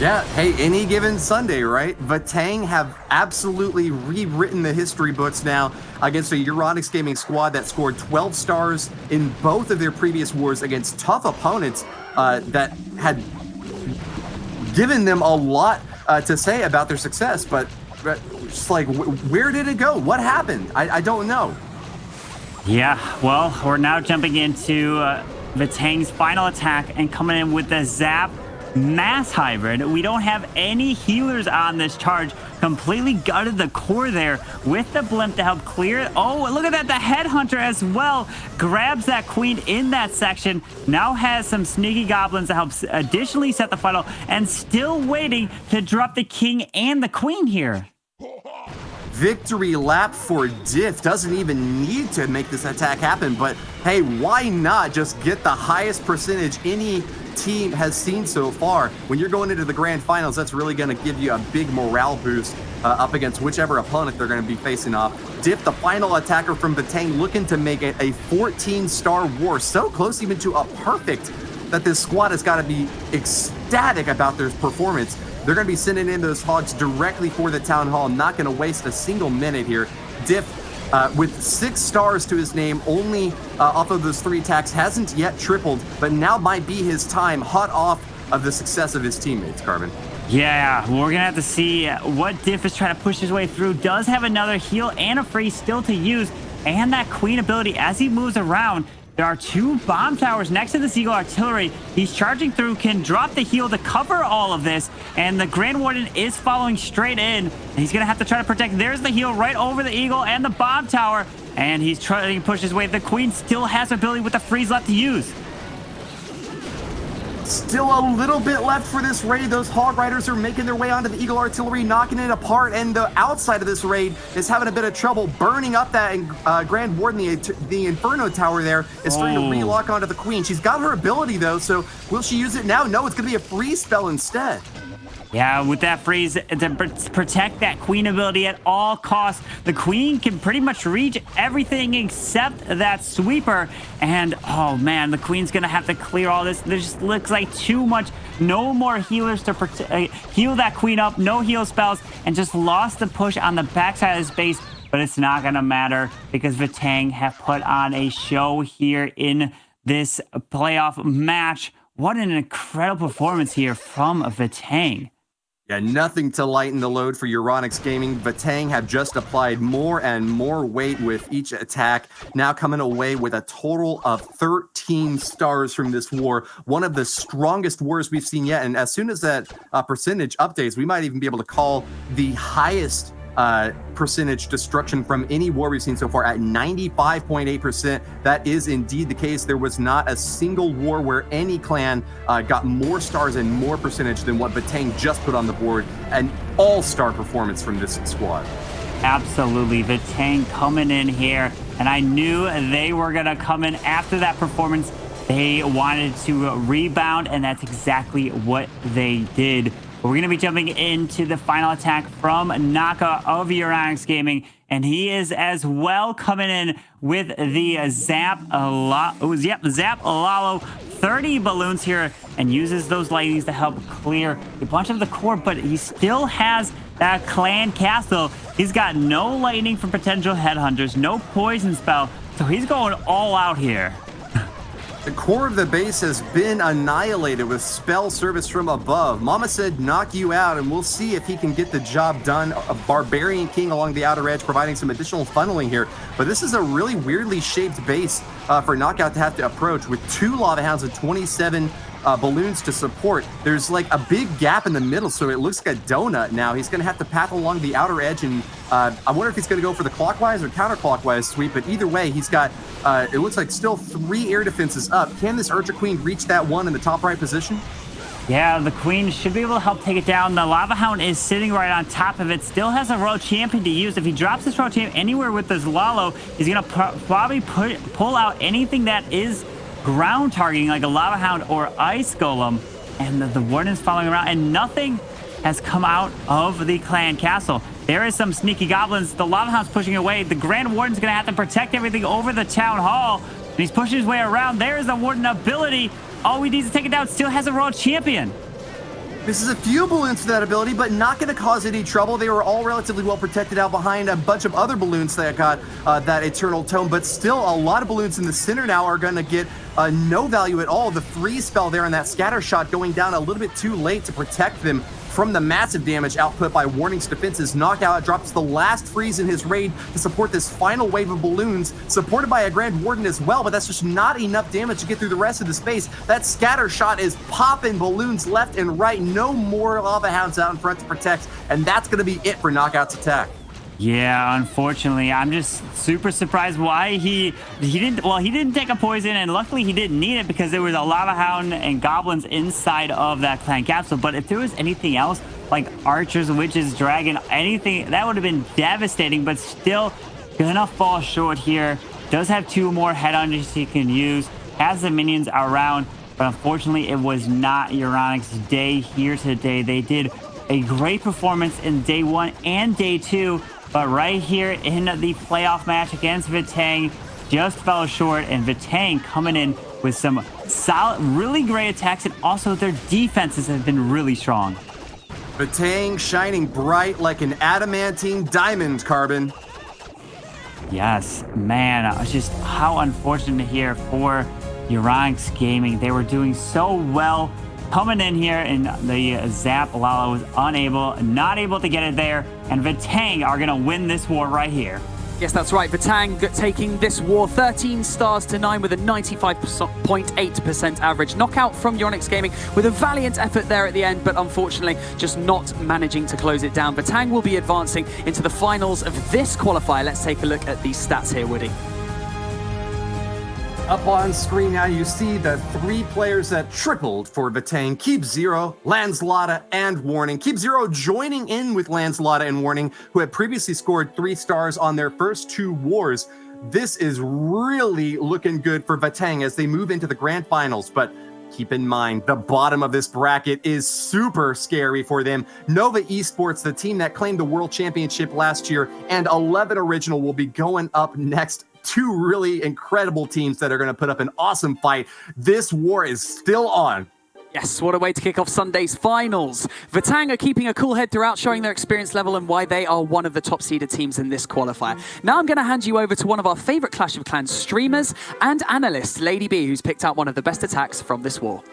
Yeah, hey, any given Sunday, right? Vatang have absolutely rewritten the history books now against a Euronics Gaming squad that scored 12 stars in both of their previous wars against tough opponents that had given them a lot to say about their success, but just like, where did it go? What happened? I don't know. Yeah, well, we're now jumping into Vatang's final attack and coming in with the Zap Mass Hybrid. We don't have any healers on this charge. Completely gutted the core there with the blimp to help clear it. Oh, look at that. The Headhunter as well grabs that Queen in that section. Now has some sneaky goblins to help additionally set the final, and still waiting to drop the King and the Queen here. Victory lap for Diff. Doesn't even need to make this attack happen, but hey, why not just get the highest percentage any team has seen so far? When you're going into the grand finals, that's really going to give you a big morale boost up against whichever opponent they're going to be facing off. Diff, the final attacker from Vatang, looking to make it a 14-star war. So close even to a perfect that this squad has got to be ecstatic about their performance. They're going to be sending in those hogs directly for the Town Hall. Not going to waste a single minute here. Diff, with 6 stars to his name, only off of those 3 attacks, hasn't yet tripled, but now might be his time, hot off of the success of his teammates, Carbon. Yeah, we're gonna have to see what Diff is trying to push his way through. Does have another heal and a freeze still to use, and that queen ability as he moves around. There are 2 bomb towers next to the Seagull artillery. He's charging through, can drop the heal to cover all of this, and the Grand Warden is following straight in. He's gonna have to try to protect. There's the heal right over the Eagle and the bomb tower, and he's trying to push his way. The queen still has ability with the freeze left to use. Still a little bit left for this raid. Those Hog Riders are making their way onto the Eagle Artillery, knocking it apart, and the outside of this raid is having a bit of trouble burning up that Grand Warden. The Inferno Tower there is starting to relock onto the Queen. She's got her ability, though, so will she use it now? No, it's going to be a freeze spell instead. Yeah, with that freeze to protect that queen ability at all costs. The queen can pretty much reach everything except that sweeper. And, oh man, the queen's going to have to clear all this. There just looks like too much. No more healers to heal that queen up. No heal spells. And just lost the push on the backside of the space. But it's not going to matter because Vatang have put on a show here in this playoff match. What an incredible performance here from Vatang. Yeah, nothing to lighten the load for Euronics Gaming. Vatang have just applied more and more weight with each attack, now coming away with a total of 13 stars from this war, one of the strongest wars we've seen yet. And as soon as that percentage updates, we might even be able to call the highest percentage destruction from any war we've seen so far at 95.8%. That is indeed the case. There was not a single war where any clan got more stars and more percentage than what Vatang just put on the board. An all-star performance from this squad. Absolutely. Vatang coming in here, and I knew they were going to come in after that performance. They wanted to rebound, and that's exactly what they did. We're going to be jumping into the final attack from Naka of Euronics Gaming, and he is as well coming in with the Zap Lalo 30 balloons here, and uses those lightnings to help clear a bunch of the core, but he still has that clan castle. He's got no lightning for potential headhunters, no poison spell, so he's going all out here. The core of the base has been annihilated with spell service from above. Mama said knock you out, and we'll see if he can get the job done. A Barbarian King along the outer edge providing some additional funneling here. But this is a really weirdly shaped base for Knockout to have to approach with 2 Lava Hounds and 27 balloons to support. There's like a big gap in the middle, so it looks like a donut now. He's going to have to path along the outer edge, and I wonder if he's going to go for the clockwise or counterclockwise sweep, but either way, he's got, it looks like still 3 air defenses up. Can this Archer Queen reach that one in the top right position? Yeah, the Queen should be able to help take it down. The Lava Hound is sitting right on top of it. Still has a World Champion to use. If he drops this World Champion anywhere with this Lalo, he's going to probably pull out anything that is ground targeting, like a Lava Hound or Ice Golem. And the Warden's following around, and nothing has come out of the clan castle. There is some sneaky goblins. The Lava Hound's pushing away. The Grand Warden's going to have to protect everything over the Town Hall. And he's pushing his way around. There is the Warden ability. All we need to take it down. Still has a World Champion. This is a few balloons for that ability, but not going to cause any trouble. They were all relatively well protected out behind a bunch of other balloons that got that Eternal Tome, but still a lot of balloons in the center now are going to get no value at all. The freeze spell there and that scatter shot going down a little bit too late to protect them from the massive damage output by Warning's defenses. Knockout drops the last freeze in his raid to support this final wave of balloons, supported by a Grand Warden as well, but that's just not enough damage to get through the rest of the space. That scatter shot is popping balloons left and right. No more Lava Hounds out in front to protect, and that's going to be it for Knockout's attack. Yeah, unfortunately, I'm just super surprised why he didn't take a poison, and luckily he didn't need it because there was a Lava Hound and goblins inside of that clan capsule. But if there was anything else, like archers, witches, dragon, anything, that would have been devastating, but still gonna fall short here. Does have 2 more headhunters he can use, has the minions around, but unfortunately it was not Euronics' day here today. They did a great performance in day 1 and day 2, but right here in the playoff match against Vatang just fell short, and Vatang coming in with some solid, really great attacks, and also their defenses have been really strong. Vatang shining bright like an adamantine diamond, Carbon. Yes, man, it's just how unfortunate here for Euronics Gaming. They were doing so well coming in here, and the Zap Lala was not able to get it there, and Vatang are going to win this war right here. Yes, that's right. Vatang taking this war 13 stars to 9 with a 95.8% average. Knockout from Euronics Gaming with a valiant effort there at the end, but unfortunately just not managing to close it down. Vatang will be advancing into the finals of this qualifier. Let's take a look at these stats here, Woody. Up on screen now, you see the 3 players that tripled for Vatang: Keep Zero, Lanslota, and Warning. Keep Zero joining in with Lanslota and Warning, who had previously scored 3 stars on their first 2 wars. This is really looking good for Vatang as they move into the grand finals, but keep in mind, the bottom of this bracket is super scary for them. Nova Esports, the team that claimed the World Championship last year, and 11 Original will be going up next. 2 really incredible teams that are going to put up an awesome fight. This war is still on. Yes, what a way to kick off Sunday's finals. Vatang are keeping a cool head throughout, showing their experience level and why they are one of the top seeded teams in this qualifier. Now I'm going to hand you over to one of our favorite Clash of Clans streamers and analyst, Lady B, who's picked out one of the best attacks from this war.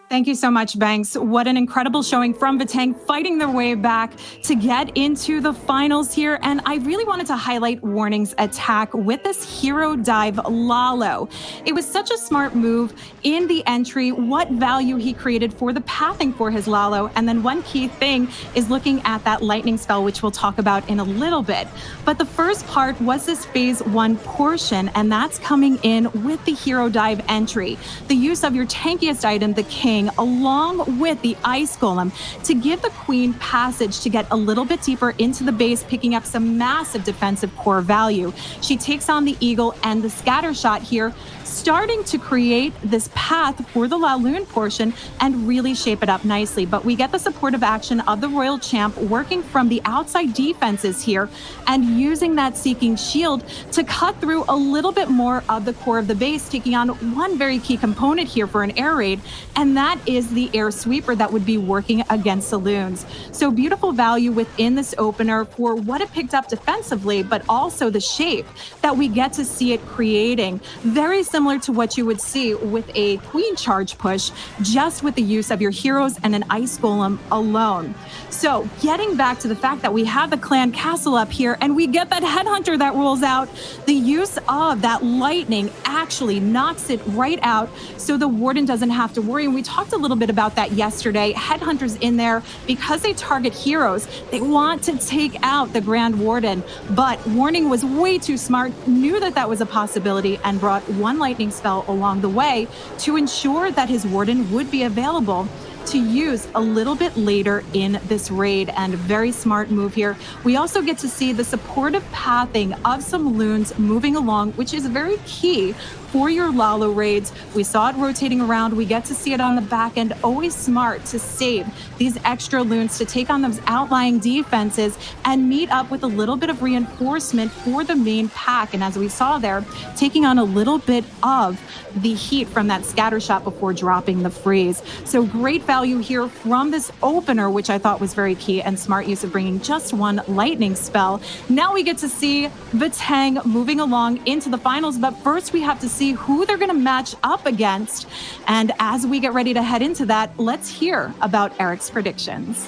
Thank you so much, Banks. What an incredible showing from Vatang, fighting their way back to get into the finals here. And I really wanted to highlight Warning's attack with this hero dive Lalo. It was such a smart move in the entry, what value he created for the pathing for his Lalo. And then one key thing is looking at that lightning spell, which we'll talk about in a little bit. But the first part was this phase 1 portion, and that's coming in with the hero dive entry. The use of your tankiest item, the king, along with the ice golem, to give the queen passage to get a little bit deeper into the base, picking up some massive defensive core value. She takes on the eagle and the scatter shot here, starting to create this path for the Laloon portion and really shape it up nicely. But we get the supportive action of the Royal Champ working from the outside defenses here and using that Seeking Shield to cut through a little bit more of the core of the base, taking on one very key component here for an air raid, and that is the air sweeper that would be working against Saloons. So beautiful value within this opener for what it picked up defensively, but also the shape that we get to see it creating. Very similar to what you would see with a queen charge push, just with the use of your heroes and an ice golem alone. So getting back to the fact that we have the clan castle up here and we get that headhunter that rolls out, the use of that lightning actually knocks it right out so the warden doesn't have to worry. And we talked a little bit about that yesterday. Headhunters in there, because they target heroes, they want to take out the Grand Warden, but Warning was way too smart, knew that that was a possibility, and brought one lightning spell along the way to ensure that his warden would be available to use a little bit later in this raid, and a very smart move here. We also get to see the supportive pathing of some loons moving along, which is very key for your Lalo raids. We saw it rotating around. We get to see it on the back end. Always smart to save these extra loons to take on those outlying defenses and meet up with a little bit of reinforcement for the main pack. And as we saw there, taking on a little bit of the heat from that scatter shot before dropping the freeze. So great value here from this opener, which I thought was very key, and smart use of bringing just one lightning spell. Now we get to see Vatang moving along into the finals, but first we have to see who they're going to match up against. And as we get ready to head into that, let's hear about Eric's predictions.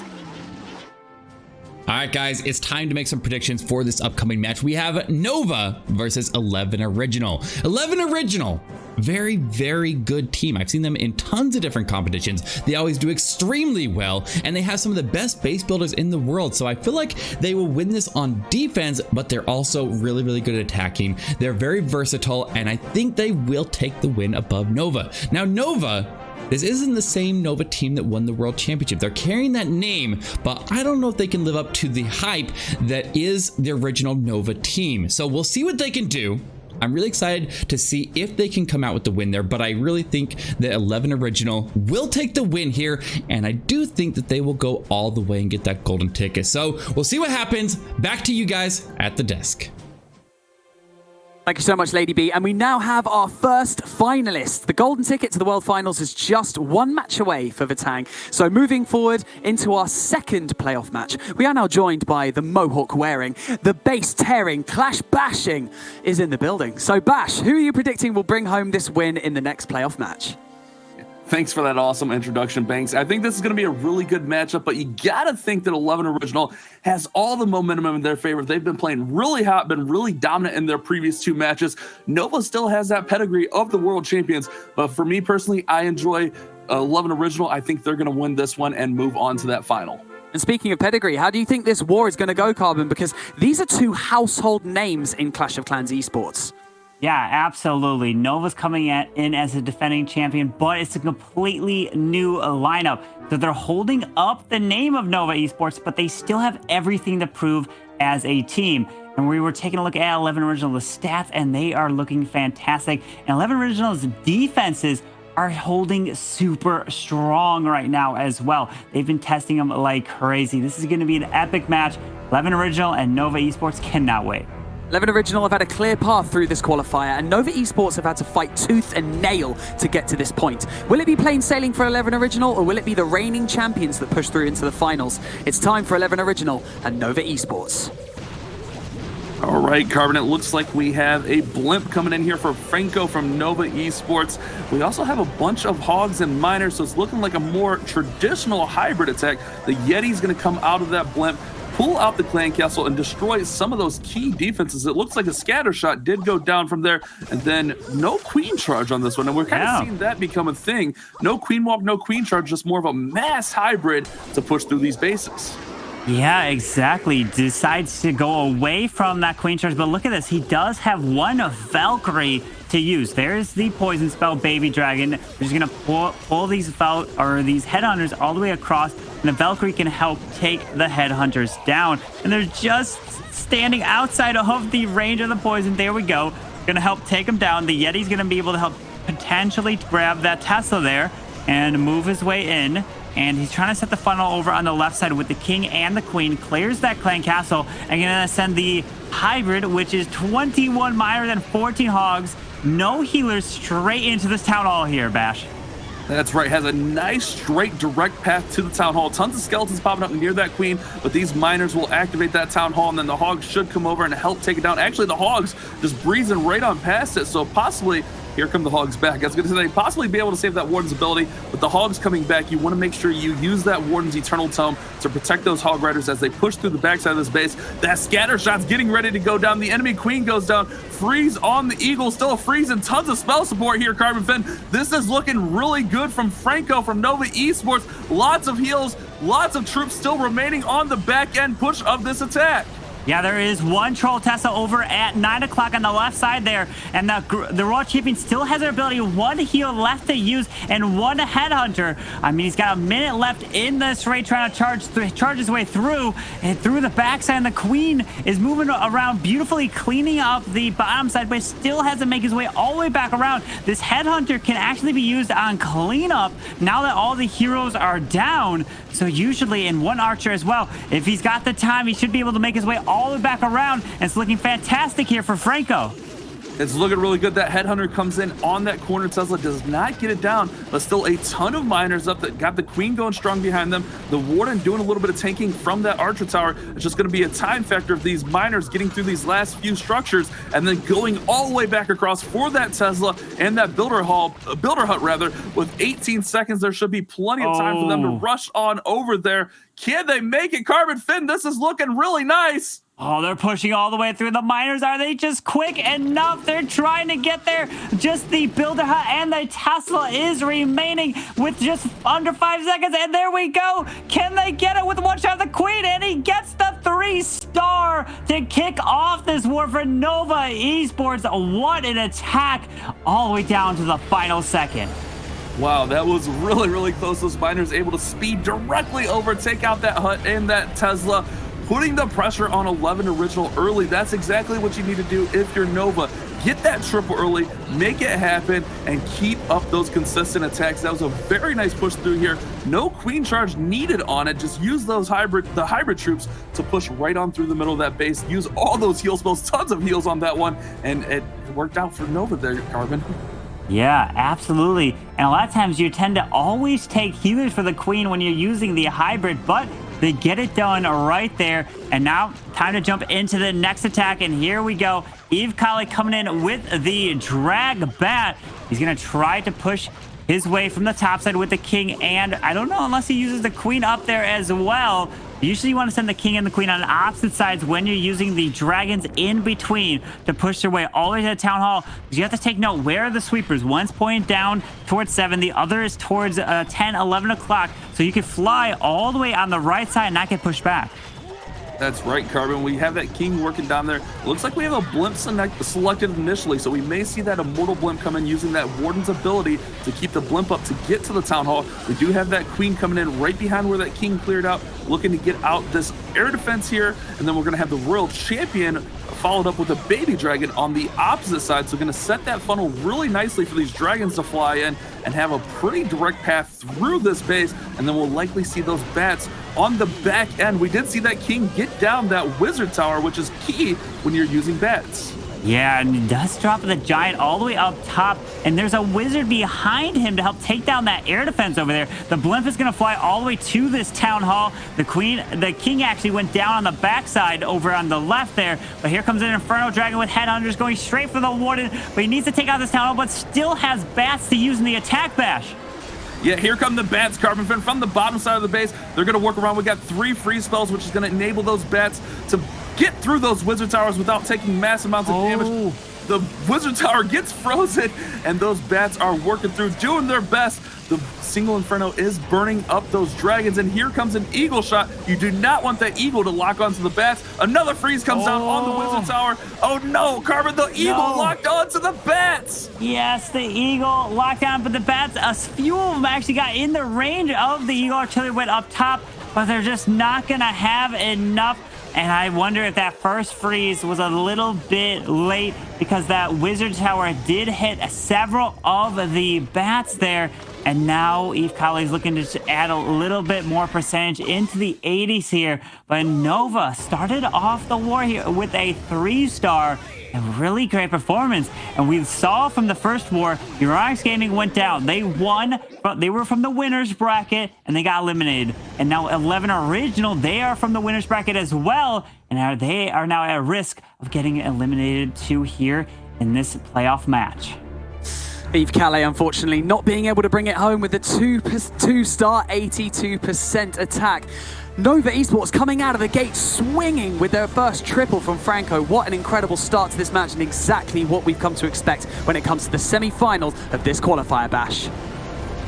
All right, guys, it's time to make some predictions for this upcoming match. We have Nova versus 11 Original. 11 Original, very, very good team. I've seen them in tons of different competitions. They always do extremely well, and they have some of the best base builders in the world. So I feel like they will win this on defense, but they're also really, really good at attacking. They're very versatile, and I think they will take the win above Nova. Now, Nova, this isn't the same Nova team that won the World Championship. They're carrying that name, but I don't know if they can live up to the hype that is the original Nova team. So we'll see what they can do. I'm really excited to see if they can come out with the win there, but I really think that 11 Original will take the win here, and I do think that they will go all the way and get that golden ticket. So we'll see what happens. Back to you guys at the desk. Thank you so much, Lady B. And we now have our first finalist. The golden ticket to the World Finals is just one match away for Vatang. So moving forward into our second playoff match, we are now joined by the Mohawk wearing, the base tearing, Clash bashing is in the building. So Bash, who are you predicting will bring home this win in the next playoff match? Thanks for that awesome introduction, Banks. I think this is going to be a really good matchup, but you got to think that 11 Original has all the momentum in their favor. They've been playing really hot, been really dominant in their previous two matches. Nova still has that pedigree of the world champions, but for me personally, I enjoy 11 Original. I think they're going to win this one and move on to that final. And speaking of pedigree, how do you think this war is going to go, Carbon? Because these are two household names in Clash of Clans esports. Yeah, absolutely. Nova's coming in as a defending champion, but it's a completely new lineup. So they're holding up the name of Nova Esports, but they still have everything to prove as a team. And we were taking a look at 11 Original, the stats, and they are looking fantastic. And 11 Original's defenses are holding super strong right now as well. They've been testing them like crazy. This is going to be an epic match. 11 Original and Nova Esports cannot wait. 11 Original have had a clear path through this qualifier, and Nova Esports have had to fight tooth and nail to get to this point. Will it be plain sailing for 11 Original, or will it be the reigning champions that push through into the finals? It's time for 11 Original and Nova Esports. All right, Carbon, it looks like we have a blimp coming in here for Franco from Nova Esports. We also have a bunch of hogs and miners, so it's looking like a more traditional hybrid attack. The Yeti's going to come out of that blimp, pull out the clan castle, and destroy some of those key defenses. It looks like a scatter shot did go down from there, and then no queen charge on this one, and we're kind of seeing that become a thing. No queen walk, no queen charge, just more of a mass hybrid to push through these bases. Yeah, exactly. Decides to go away from that queen charge, but look at this. He does have one Valkyrie to use. There's the poison spell, Baby Dragon. We're just gonna pull these headhunters all the way across, and the Valkyrie can help take the headhunters down. And they're just standing outside of the range of the poison. There we go. Gonna help take them down. The Yeti's gonna be able to help potentially grab that Tesla there and move his way in. And he's trying to set the funnel over on the left side with the king and the queen. Clears that clan castle and gonna send the hybrid, which is 21 miners and 14 hogs. No healers, straight into this town hall here, Bash. That's right, has a nice straight direct path to the town hall. Tons of skeletons popping up near that queen, but these miners will activate that town hall, and then the hogs should come over and help take it down. Actually, the hogs just breezing right on past it, so possibly here come the hogs back. I was going to say they possibly be able to save that warden's ability, but the hogs coming back, you want to make sure you use that warden's eternal tome to protect those hog riders as they push through the backside of this base. That scatter shot's getting ready to go down. The enemy queen goes down. Freeze on the eagle, still a freeze, and tons of spell support here, Carbon Finn. This is looking really good from Franco from Nova Esports. Lots of heals, lots of troops still remaining on the back end push of this attack. Yeah, there is one Troll Tesla over at 9 o'clock on the left side there. And the World Champion still has their ability. One heal left to use and one Headhunter. I mean, he's got a minute left in this raid trying to charge his way through. And through the backside, and the Queen is moving around beautifully, cleaning up the bottom side, but still has to make his way all the way back around. This Headhunter can actually be used on cleanup now that all the heroes are down. So usually in one archer as well, if he's got the time, he should be able to make his way all the way back around, and it's looking fantastic here for Franco. It's looking really good. That Headhunter comes in on that corner. Tesla does not get it down, but still a ton of miners up that got the Queen going strong behind them. The Warden doing a little bit of tanking from that Archer Tower. It's just going to be a time factor of these miners getting through these last few structures and then going all the way back across for that Tesla and that Builder Hut rather. With 18 seconds, there should be plenty of time for them to rush on over there. Can they make it? Carbon Finn, this is looking really nice. Oh, they're pushing all the way through. The miners, are they just quick enough? They're trying to get there. Just the Builder Hut and the Tesla is remaining with just under 5 seconds. And there we go. Can they get it with one shot of the Queen? And he gets the 3-star to kick off this war for Nova Esports. What an attack all the way down to the final second. Wow, that was really, really close. Those miners able to speed directly over, take out that hut and that Tesla, putting the pressure on 11 Original early. That's exactly what you need to do if you're Nova. get that triple early, make it happen, and keep up those consistent attacks. That was a very nice push through here. No queen charge needed on it. Just use those the hybrid troops to push right on through the middle of that base. Use all those heal spells, tons of heals on that one, and it worked out for Nova there, Carbon. Yeah, absolutely. And a lot of times you tend to always take healers for the queen when you're using the hybrid, but they get it done right there. And now time to jump into the next attack. And here we go. Eve-Kali coming in with the drag bat. He's going to try to push his way from the top side with the king. And I don't know, unless he uses the queen up there as well. Usually you want to send the king and the queen on opposite sides when you're using the dragons in between to push their way all the way to the town hall. Because you have to take note, where are the sweepers? One's pointing down towards 7, the other is towards 10, 11 o'clock. So you can fly all the way on the right side and not get pushed back. That's right, Carbon. We have that king working down there. Looks like we have a blimp selected initially, so we may see that immortal blimp come in using that warden's ability to keep the blimp up to get to the town hall. We do have that queen coming in right behind where that king cleared out, looking to get out this air defense here, and then we're going to have the royal champion followed up with a baby dragon on the opposite side. So going to set that funnel really nicely for these dragons to fly in and have a pretty direct path through this base, and then we'll likely see those bats on the back end. We did see that king get down that wizard tower, which is key when you're using bats. Yeah, and he does drop the giant all the way up top, and there's a wizard behind him to help take down that air defense over there. The blimp is going to fly all the way to this town hall. The king actually went down on the backside over on the left there, but here comes an Inferno Dragon with headhunters going straight for the warden, but he needs to take out this town hall, but still has bats to use in the attack bash. Yeah, here come the bats, Carbon Fin, from the bottom side of the base. They're going to work around. We got 3 freeze spells, which is going to enable those bats to get through those wizard towers without taking mass amounts of damage. The wizard tower gets frozen, and those bats are working through, doing their best. The single Inferno is burning up those dragons, and here comes an eagle shot. You do not want that eagle to lock onto the bats. Another freeze comes down on the wizard tower. Oh no, Carbon, the eagle locked onto the bats. Yes, the eagle locked down, but the bats, a few of them actually got in the range of the eagle. Artillery went up top, but they're just not gonna have enough. And I wonder if that first freeze was a little bit late, because that wizard tower did hit several of the bats there. And now Eve-Kali is looking to add a little bit more percentage into the 80s here. But Nova started off the war here with a 3-star. A really great performance. And we saw from the first war, Euronics Gaming went down. They won, but they were from the winner's bracket and they got eliminated. And now 11 Original, they are from the winner's bracket as well. And they are now at risk of getting eliminated too here in this playoff match. Eve-Kali, unfortunately, not being able to bring it home with the 2-star 82% attack. Nova Esports coming out of the gate swinging with their first triple from Franco. What an incredible start to this match, and exactly what we've come to expect when it comes to the semi-finals of this qualifier bash.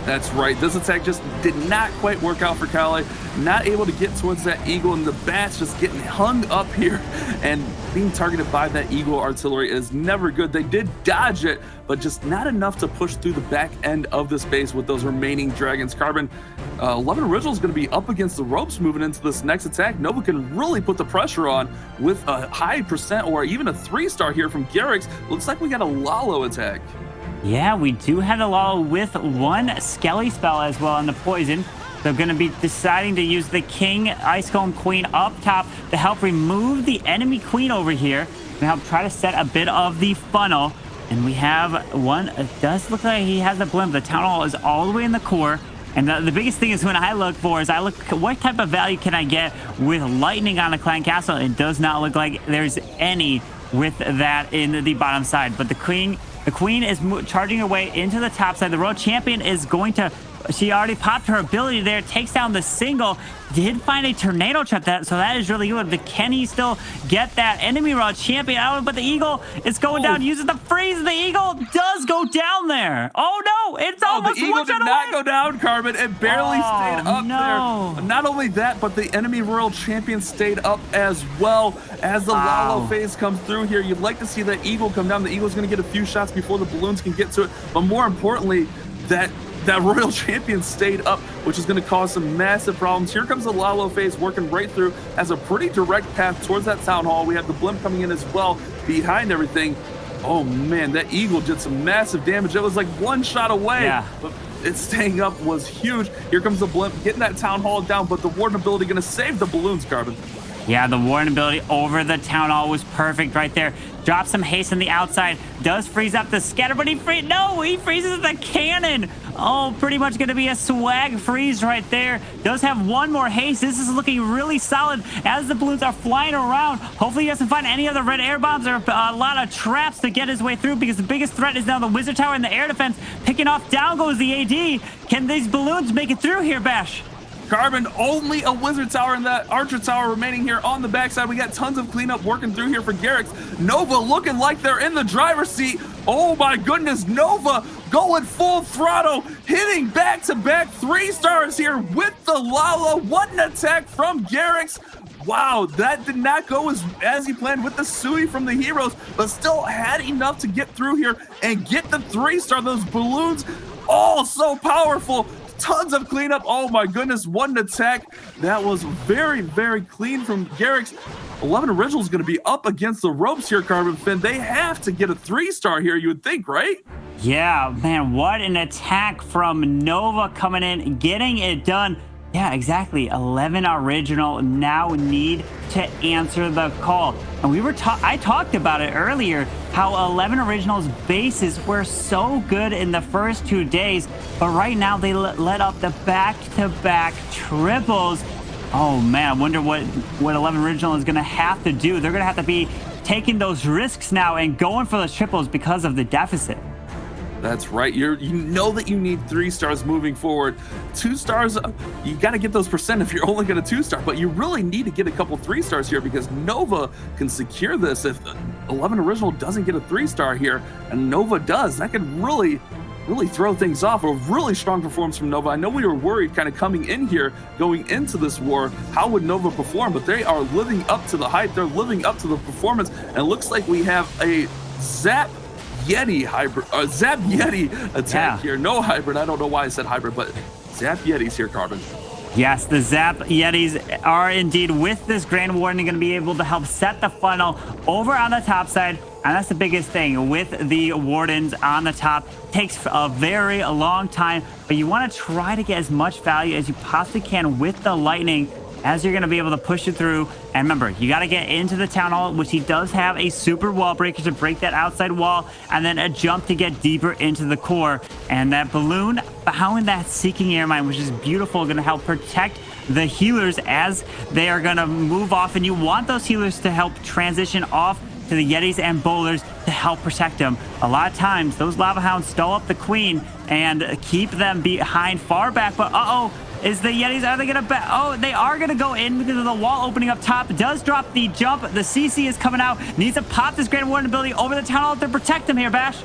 That's right. This attack just did not quite work out for Kali. Not able to get towards that eagle, and the bats just getting hung up here. And being targeted by that eagle artillery is never good. They did dodge it, but just not enough to push through the back end of the space with those remaining dragons. Carbon, 11 Original is going to be up against the ropes moving into this next attack. Nova can really put the pressure on with a high percent or even a 3-star here from Garrix. Looks like we got a Lalo attack. Yeah, we do have the Lalo with 1 Skelly spell as well on the poison. They're going to be deciding to use the King, Ice Golem Queen up top to help remove the enemy queen over here and help try to set a bit of the funnel. And we have one. It does look like he has a blimp. The Town Hall is all the way in the core. And the biggest thing is when I look for is what type of value can I get with lightning on a clan castle. It does not look like there's any with that in the bottom side. But the queen is charging her way into the top side. The World Champion is going to, she already popped her ability there, takes down the single, did find a tornado trap, so that is really good. But can he still get that enemy World Champion out? But the eagle is going down, uses the freeze. The eagle does go down there. Oh no, it's almost the eagle did not go down, Carbon. It barely stayed up there. Not only that, but the enemy World Champion stayed up as well. As the Lalo phase comes through here, you'd like to see that eagle come down. The eagle's going to get a few shots before the balloons can get to it. But more importantly, that Royal Champion stayed up, which is going to cause some massive problems. Here comes the Lalo phase working right through, has a pretty direct path towards that Town Hall. We have the blimp coming in as well behind everything. Oh man, that Eagle did some massive damage. It was like one shot away. Yeah. But it staying up was huge. Here comes the blimp, getting that Town Hall down, but the Warden ability going to save the balloons, Carbon. Yeah, the Warden ability over the Town Hall was perfect right there. Drops some haste on the outside. Does freeze up the scatter, but he freezes the cannon. Oh, pretty much going to be a swag freeze right there. Does have one more haste. This is looking really solid as the balloons are flying around. Hopefully he doesn't find any other red air bombs or a lot of traps to get his way through, because the biggest threat is now the Wizard Tower and the air defense. Picking off, down goes the AD. Can these balloons make it through here, Bash? Carbon, only a Wizard Tower and that Archer Tower remaining here on the backside. We got tons of cleanup working through here for Garrix. Nova looking like they're in the driver's seat. Oh my goodness, Nova going full throttle, hitting back-to-back 3-stars here with the Lala. What an attack from Garrix. Wow, that did not go as he planned with the Sui from the heroes, but still had enough to get through here and get the 3-star. Those balloons, all so powerful. Tons of cleanup. Oh my goodness, what an attack. That was very, very clean from Garrix. 11 Original is going to be up against the ropes here, Carbon Finn. They have to get a 3-star here, you would think, right? Yeah, man, what an attack from Nova coming in, getting it done. Yeah, exactly. 11 Original now need to answer the call. And I talked about it earlier, how 11 Original's bases were so good in the first 2 days, but right now they let up the back-to-back triples. Oh man, I wonder what 11 Original is going to have to do. They're going to have to be taking those risks now and going for those triples because of the deficit. That's right. You know that you need 3-stars moving forward. 2-stars, you got to get those percent if you're only going to 2-star, but you really need to get a couple 3-stars here, because Nova can secure this. If 11 Original doesn't get a 3-star here and Nova does, that could really throw things off. A really strong performance from Nova. I know we were worried kind of coming in here, going into this war, how would Nova perform, but they are living up to the hype. They're living up to the performance, and it looks like we have a Zap Yeti hybrid, Zap Yeti attack here. No hybrid. I don't know why I said hybrid, but Zap Yetis here, Carbon. Yes, the Zap Yetis are indeed, with this Grand Warden, going to be able to help set the funnel over on the top side. And that's the biggest thing with the Wardens on the top. It takes a very long time, but you want to try to get as much value as you possibly can with the Lightning, as you're going to be able to push it through. And remember, you got to get into the Town Hall, which he does have a super wall breaker to break that outside wall, and then a jump to get deeper into the core. And that balloon behind that Seeking Air Mine, which is beautiful, going to help protect the healers as they are going to move off. And you want those healers to help transition off to the Yetis and Bowlers to help protect them. A lot of times, those Lava Hounds stall up the Queen and keep them behind far back, but is the Yetis, are they going to oh, they are going to go in because of the wall opening up top. Does drop the jump. The CC is coming out. Needs to pop this Grand Warden ability over the Town Hall to protect him here, Bash.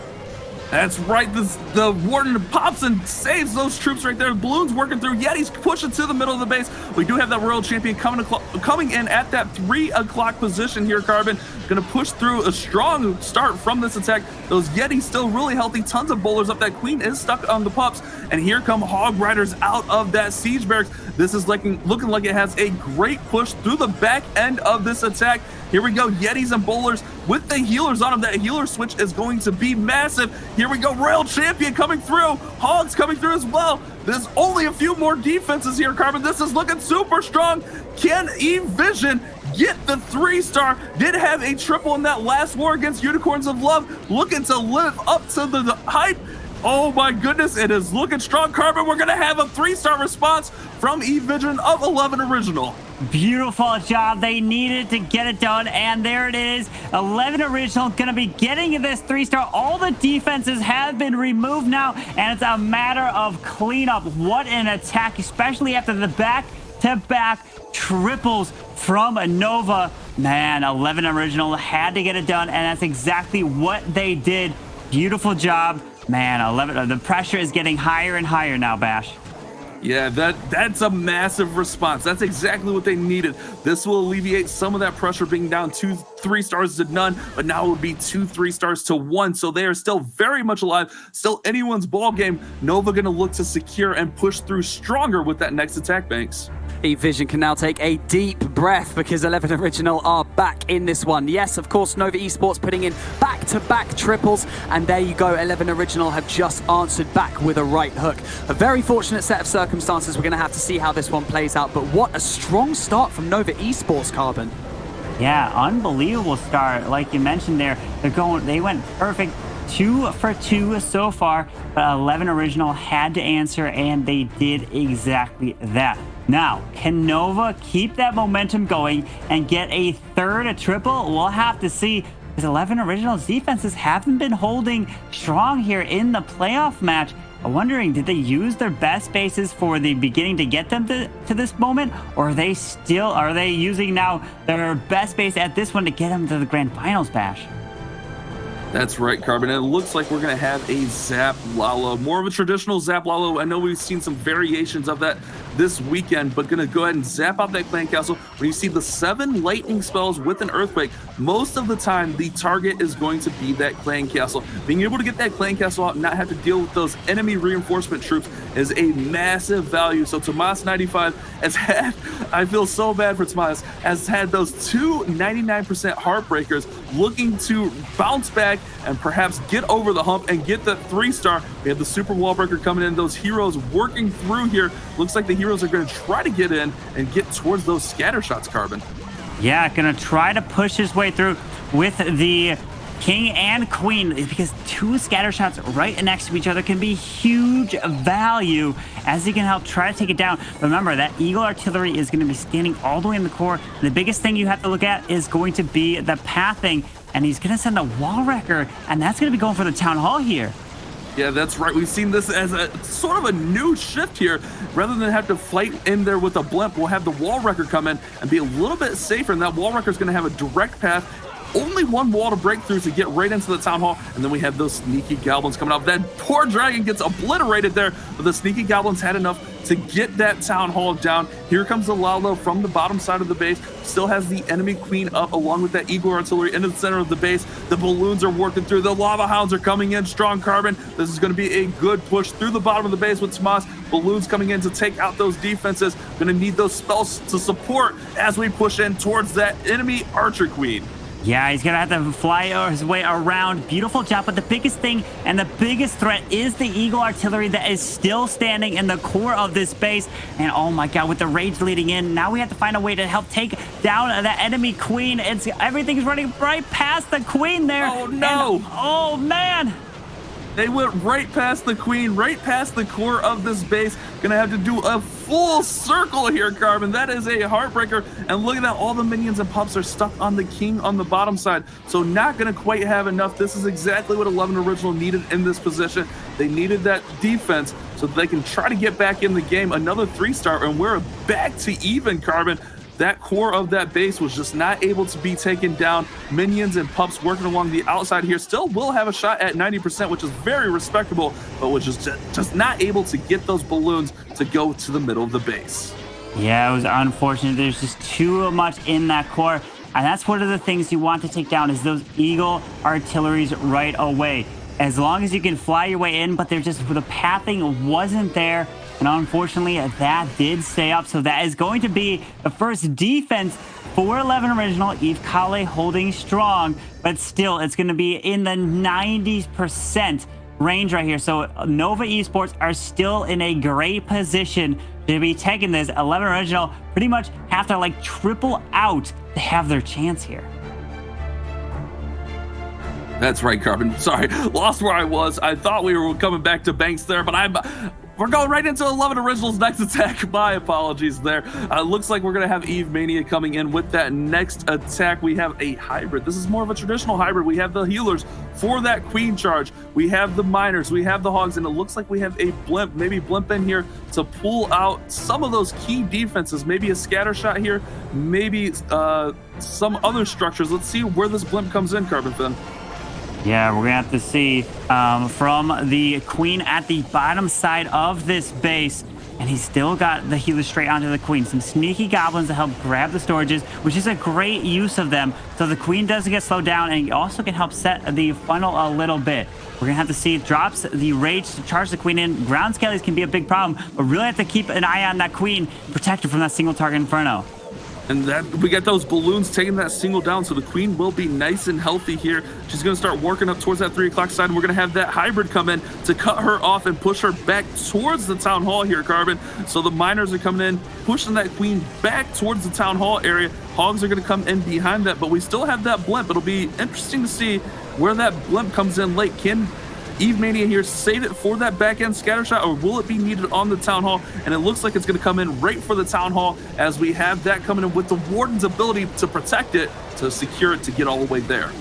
That's right. The Warden pops and saves those troops right there. Balloons working through. Yetis pushing to the middle of the base. We do have that World Champion coming in at that 3 o'clock position here, Carbon. Going to push through a strong start from this attack. Those Yetis still really healthy. Tons of bowlers up. That Queen is stuck on the pups. And here come Hog Riders out of that Siege Barracks. This is looking like it has a great push through the back end of this attack. Here we go, Yetis and Bowlers with the healers on them. That healer switch is going to be massive. Here we go, World Champion coming through. Hogs coming through as well. There's only a few more defenses here, Carbon. This is looking super strong. Can E-Vision get the 3-star? Did have a triple in that last war against Unicorns of Love. Looking to live up to the hype. Oh my goodness, it is looking strong, Carbon. We're going to have a 3-star response from E-Vision of 11 Original. Beautiful job. They needed to get it done, and there it is. 11 Original going to be getting this 3-star. All the defenses have been removed now, and it's a matter of cleanup. What an attack, especially after the back-to-back triples from Nova. Man, 11 Original had to get it done, and that's exactly what they did. Beautiful job. Man, 11. The pressure is getting higher and higher now, Bash. Yeah, that's a massive response. That's exactly what they needed. This will alleviate some of that pressure, being down 2 3-stars to none, but now it would be 2 3-stars to 1. So they are still very much alive. Still anyone's ball game. Nova going to look to secure and push through stronger with that next attack, Banks. Vision can now take a deep breath because 11 Original are back in this one. Yes, of course, Nova Esports putting in back-to-back triples, and there you go, 11 Original have just answered back with a right hook. A very fortunate set of circumstances. We're going to have to see how this one plays out, but what a strong start from Nova Esports, Carbon. Yeah, unbelievable start. Like you mentioned there, they went perfect 2 for 2 so far, but 11 Original had to answer, and they did exactly that. Now, can Nova keep that momentum going and get a third triple? We'll have to see, because 11 Original's defenses haven't been holding strong here in the playoff match. I'm wondering, did they use their best bases for the beginning to get them to this moment? Or are they using now their best base at this one to get them to the grand finals bash? That's right, Carbon. And it looks like we're going to have a Zap Lalo, more of a traditional Zap Lalo. I know we've seen some variations of that this weekend, but going to go ahead and zap out that clan castle. When you see the 7 lightning spells with an earthquake, most of the time the target is going to be that clan castle. Being able to get that clan castle out and not have to deal with those enemy reinforcement troops is a massive value. So Tomas95 has had, I feel so bad for Tomas, has had those 2 99% heartbreakers looking to bounce back and perhaps get over the hump and get the 3-star. We have the super wall breaker coming in, those heroes working through here. Looks like the heroes are going to try to get in and get towards those scatter shots, Carbon. Yeah, going to try to push his way through with the king and queen, because 2 scatter shots right next to each other can be huge value as he can help try to take it down. Remember, that Eagle artillery is going to be standing all the way in the core. The biggest thing you have to look at is going to be the pathing, and he's going to send a wall wrecker, and that's going to be going for the town hall here. Yeah, that's right. We've seen this as a sort of a new shift here. Rather than have to fight in there with a blimp, we'll have the wall wrecker come in and be a little bit safer, and that wall wrecker is going to have a direct path. Only one wall to break through to get right into the town hall, and then we have those sneaky goblins coming out. That poor dragon gets obliterated there, but the sneaky goblins had enough to get that town hall down. Here comes the Lalo from the bottom side of the base. Still has the enemy queen up along with that Eagle artillery into the center of the base. The balloons are working through. The lava hounds are coming in strong, Carbon. This is going to be a good push through the bottom of the base with Tomas. Balloons coming in to take out those defenses. Going to need those spells to support as we push in towards that enemy archer queen. Yeah, he's going to have to fly his way around. Beautiful job, but the biggest thing and the biggest threat is the Eagle artillery that is still standing in the core of this base. And oh my god, with the rage leading in, now we have to find a way to help take down the enemy queen. Everything's running right past the queen there. Oh no! And, oh man! They went right past the queen, right past the core of this base. Gonna have to do a full circle here, Carbon. That is a heartbreaker. And look at that, all the minions and pups are stuck on the king on the bottom side. So not gonna quite have enough. This is exactly what 11 Original needed in this position. They needed that defense so that they can try to get back in the game. Another 3-star, and we're back to even, Carbon. That core of that base was just not able to be taken down. Minions and pups working along the outside here still will have a shot at 90%, which is very respectable, but was just not able to get those balloons to go to the middle of the base. Yeah, it was unfortunate. There's just too much in that core. And that's one of the things you want to take down is those Eagle artilleries right away. As long as you can fly your way in, but the pathing wasn't there. And unfortunately, that did stay up. So that is going to be the first defense for 11 Original. Eve Kale holding strong, but still, it's going to be in the 90% range right here. So Nova Esports are still in a great position to be taking this. 11 Original pretty much have to like triple out to have their chance here. That's right, Carbon. Sorry, lost where I was. I thought we were coming back to Banks there, but we're going right into 11 Original's next attack. My apologies there. Looks like we're going to have Eve Mania coming in with that next attack. We have a hybrid. This is more of a traditional hybrid. We have the healers for that queen charge. We have the miners. We have the hogs, and it looks like we have a blimp. Maybe blimp in here to pull out some of those key defenses. Maybe a scatter shot here. Maybe some other structures. Let's see where this blimp comes in, Carbon Fin. Yeah, we're going to have to see from the queen at the bottom side of this base. and he's still got the healer straight onto the queen. Some sneaky goblins to help grab the storages, which is a great use of them. So the queen doesn't get slowed down, and he also can help set the funnel a little bit. We're going to have to see. Drops the rage to charge the queen in. Ground skellies can be a big problem, but really have to keep an eye on that queen, protect her from that single target inferno. And that we get those balloons taking that single down, so the queen will be nice and healthy here. She's going to start working up towards that 3 o'clock side, and we're going to have that hybrid come in to cut her off and push her back towards the town hall here, Carbon. So the miners are coming in, pushing that queen back towards the town hall area. Hogs are going to come in behind that, but we still have that blimp. It'll be interesting to see where that blimp comes in late. Can Eve Mania here save it for that back end scatter shot, or will it be needed on the town hall? And it looks like it's going to come in right for the town hall, as we have that coming in with the warden's ability to protect it, to secure it, to get all the way there.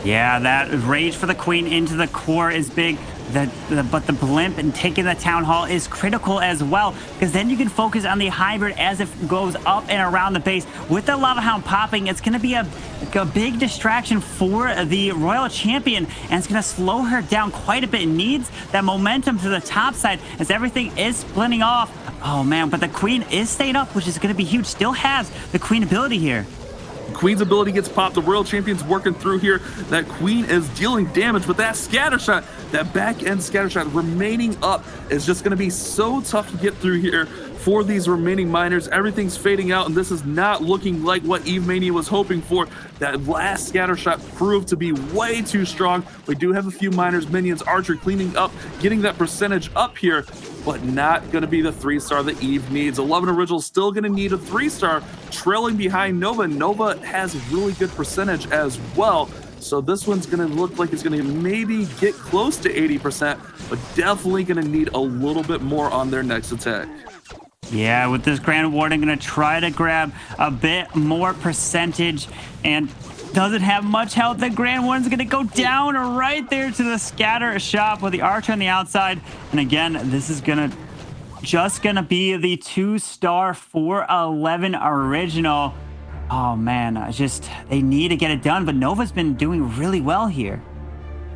Yeah, that rage for the queen into the core is big. But the blimp and taking the town hall is critical as well, because then you can focus on the hybrid as it goes up and around the base. With the lava hound popping, it's going to be a big distraction for the royal champion, and it's going to slow her down quite a bit. It needs that momentum to the top side as everything is splitting off. Oh man, but the queen is staying up, which is going to be huge. Still has the queen ability here. Queen's ability gets popped. The royal champion's working through here. That queen is dealing damage, but that scatter shot, that back end scatter shot remaining up, is just going to be so tough to get through here for these remaining miners. Everything's fading out, and this is not looking like what Eve Mania was hoping for. That last scatter shot proved to be way too strong. We do have a few miners, minions, archer cleaning up, getting that percentage up here, but not going to be the 3-star that Eve needs. 11 Original still going to need a 3-star, trailing behind Nova. Nova has a really good percentage as well. So this one's going to look like it's going to maybe get close to 80%, but definitely going to need a little bit more on their next attack. Yeah, with this Grand Warden, going to try to grab a bit more percentage, and doesn't have much health. The Grand Warden's going to go down right there to the scatter shop with the archer on the outside. And again, this is going to just going to be the 2-star for 11 Original. Oh man, they need to get it done, but Nova's been doing really well here.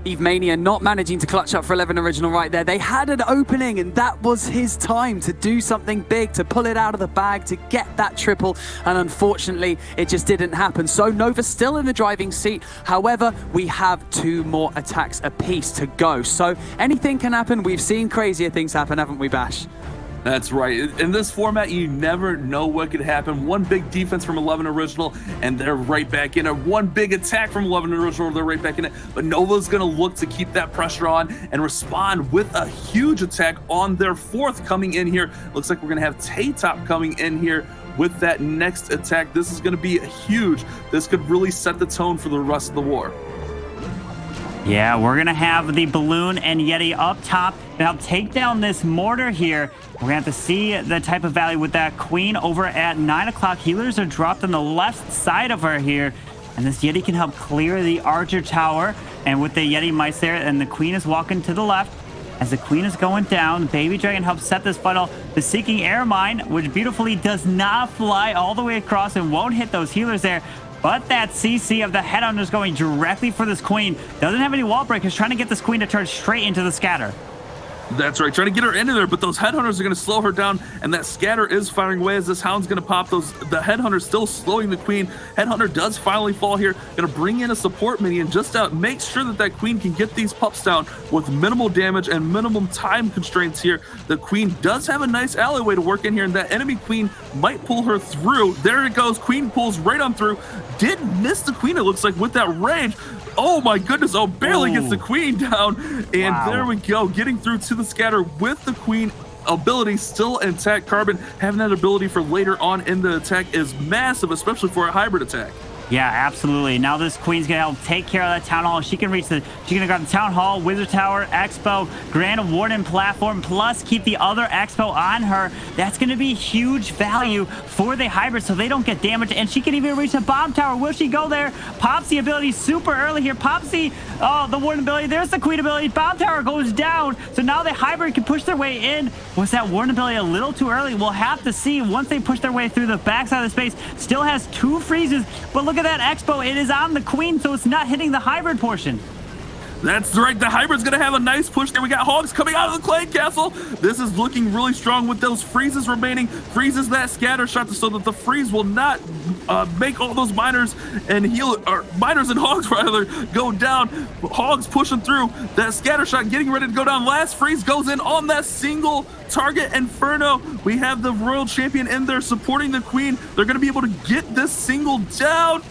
Eve Mania not managing to clutch up for 11 Original right there. They had an opening, and that was his time to do something big, to pull it out of the bag, to get that triple, and unfortunately, it just didn't happen. So Nova's still in the driving seat. However, we have 2 more attacks apiece to go. So anything can happen. We've seen crazier things happen, haven't we, Bash? That's right. In this format, you never know what could happen. One big defense from 11 Original, and they're right back in it. One big attack from 11 Original, they're right back in it. But Nova's going to look to keep that pressure on and respond with a huge attack on their 4th coming in here. Looks like we're going to have Tay-Top coming in here with that next attack. This is going to be huge. This could really set the tone for the rest of the war. Yeah, we're going to have the Balloon and Yeti up top to help take down this mortar here. We're going to have to see the type of value with that queen over at 9 o'clock. Healers are dropped on the left side of her here. And this Yeti can help clear the archer tower. And with the Yeti mice there, and the queen is walking to the left. As the queen is going down, Baby Dragon helps set this funnel. The Seeking Air Mine, which beautifully does not fly all the way across and won't hit those healers there. But that CC of the Headhunters going directly for this queen. Doesn't have any wall breakers, trying to get this queen to turn straight into the scatter. That's right, trying to get her into there, but those Headhunters are going to slow her down, and that scatter is firing away as this Hound's going to pop those. The Headhunter's still slowing the Queen. Headhunter does finally fall here. Going to bring in a support minion just to make sure that that Queen can get these pups down with minimal damage and minimum time constraints here. The Queen does have a nice alleyway to work in here, and that enemy Queen might pull her through. There it goes. Queen pulls right on through. Did miss the Queen, it looks like, with that range. Oh my goodness, oh, barely gets the Queen down. And there we go, getting through to the scatter with the Queen ability still intact. Carbon having that ability for later on in the attack is massive, especially for a hybrid attack. Yeah, absolutely. Now this Queen's gonna help take care of that Town Hall. She's gonna grab the Town Hall, Wizard Tower, Expo, Grand Warden platform, plus keep the other Expo on her. That's gonna be huge value for the hybrid so they don't get damaged. And she can even reach the bomb tower. Will she go there? Pops the ability super early here. Pops the Warden ability. There's the Queen ability. Bomb tower goes down. So now the hybrid can push their way in. Was that Warden ability a little too early? We'll have to see once they push their way through the backside of the space. Still has 2 freezes, but look at that Expo. It is on the Queen, so it's not hitting the hybrid portion. That's right, the hybrid's gonna have a nice push there. We got Hogs coming out of the Clay Castle. This is looking really strong with those freezes remaining. Freezes that scatter shot so that the freeze will not make all those miners and miners and Hogs rather go down. Hogs pushing through. That scatter shot getting ready to go down. Last freeze goes in on that single target Inferno. We have the Royal Champion in there supporting the Queen. They're gonna be able to get this single down.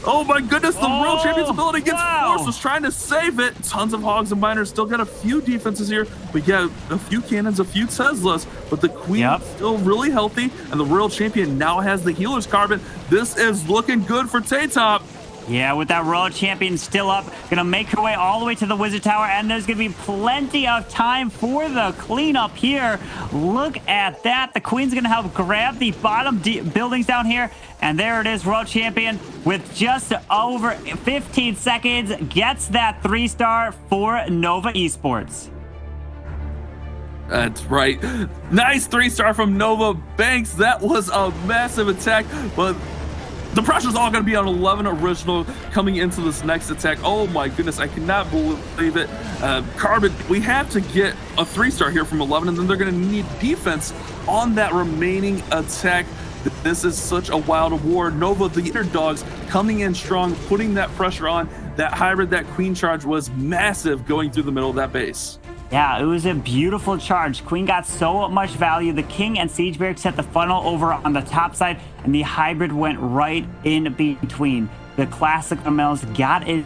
Oh my goodness, the World Champion's ability gets forced, was trying to save it. Tons of Hogs and Miners, still got a few defenses here. We got a few cannons, a few Teslas, but the Queen still really healthy, and the World Champion now has the Healer's Carbon. This is looking good for T-Top. Yeah, with that World Champion still up, gonna make her way all the way to the Wizard Tower, and there's gonna be plenty of time for the cleanup here. Look at that. The Queen's gonna help grab the bottom buildings down here, and there it is, World Champion with just over 15 seconds gets that 3-star for Nova Esports. That's right. Nice 3-star from Nova Banks. That was a massive attack, but the pressure's all going to be on 11 Original coming into this next attack. Oh my goodness, I cannot believe it. Carbon, we have to get a 3-star here from 11, and then they're going to need defense on that remaining attack. This is such a wild war. Nova, the underdogs, coming in strong, putting that pressure on. That hybrid, that Queen charge was massive going through the middle of that base. Yeah, it was a beautiful charge. Queen got so much value. The King and Siege Barrack set the funnel over on the top side, and the hybrid went right in between. The classic fundamentals got it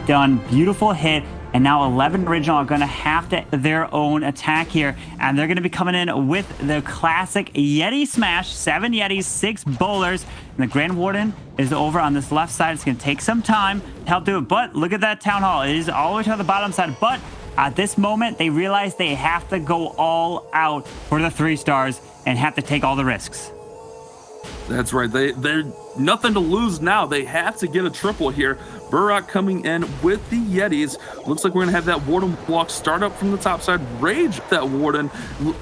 done. Beautiful hit. And now 11 Original are going to have their own attack here. And they're going to be coming in with the classic Yeti Smash. 7 Yetis, 6 Bowlers. And the Grand Warden is over on this left side. It's going to take some time to help do it. But look at that Town Hall. It is all the way to the bottom side. But at this moment, they realize they have to go all out for the 3 stars and have to take all the risks. That's right. They're nothing to lose now. They have to get a triple here. Burrock coming in with the Yetis. Looks like we're going to have that Warden walk start up from the top side. Rage that Warden.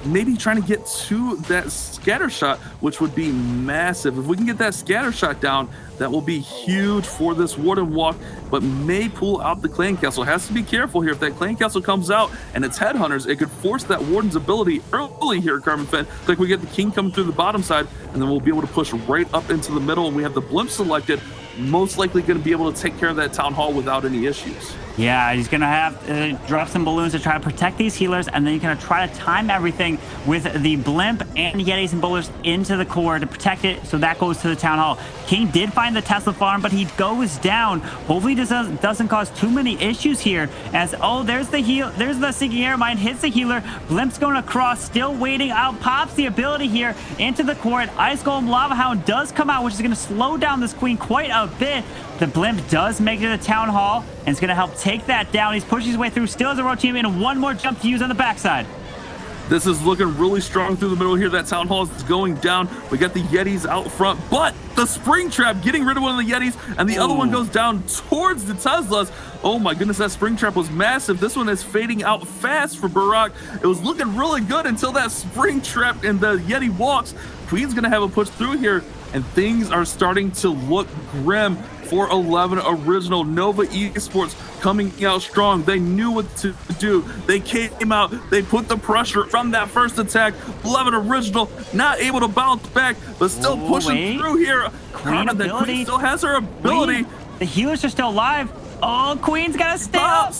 Maybe trying to get to that scatter shot, which would be massive. If we can get that scatter shot down, that will be huge for this Warden walk, but may pull out the Clan Castle. Has to be careful here. If that Clan Castle comes out and it's Headhunters, it could force that Warden's ability early here at Carbon Fen. Like we get the King coming through the bottom side, and then we'll be able to push right up into the middle, and we have the Blimp selected. Most likely going to be able to take care of that Town Hall without any issues. Yeah, he's going to have drop some balloons to try to protect these healers, and then he's going to try to time everything with the Blimp and Yetis and Bowlers into the core to protect it, so that goes to the Town Hall. King did find the Tesla farm, but he goes down. Hopefully this doesn't cause too many issues here, as, oh, there's the Sinking Air Mine, hits the healer. Blimp's going across, still waiting out, pops the ability here into the core. Ice Golem Lava Hound does come out, which is going to slow down this Queen quite a bit. The Blimp does make it to the Town Hall, and it's going to help take that down. He's pushing his way through, still has a World Champion, and one more jump to use on the backside. This is looking really strong through the middle here. That Town Hall is going down. We got the Yetis out front, but the Spring Trap getting rid of one of the Yetis, and the other one goes down towards the Teslas. Oh my goodness, that Spring Trap was massive. This one is fading out fast for Burrock. It was looking really good until that Spring Trap and the Yeti walks. Queen's going to have a push through here, and things are starting to look grim for 11 Original. Nova Esports coming out strong. They knew what to do. They came out. They put the pressure from that first attack. 11 Original not able to bounce back, but still pushing through here. The Queen still has her ability. The healers are still alive. Oh, Queen's got to stay up.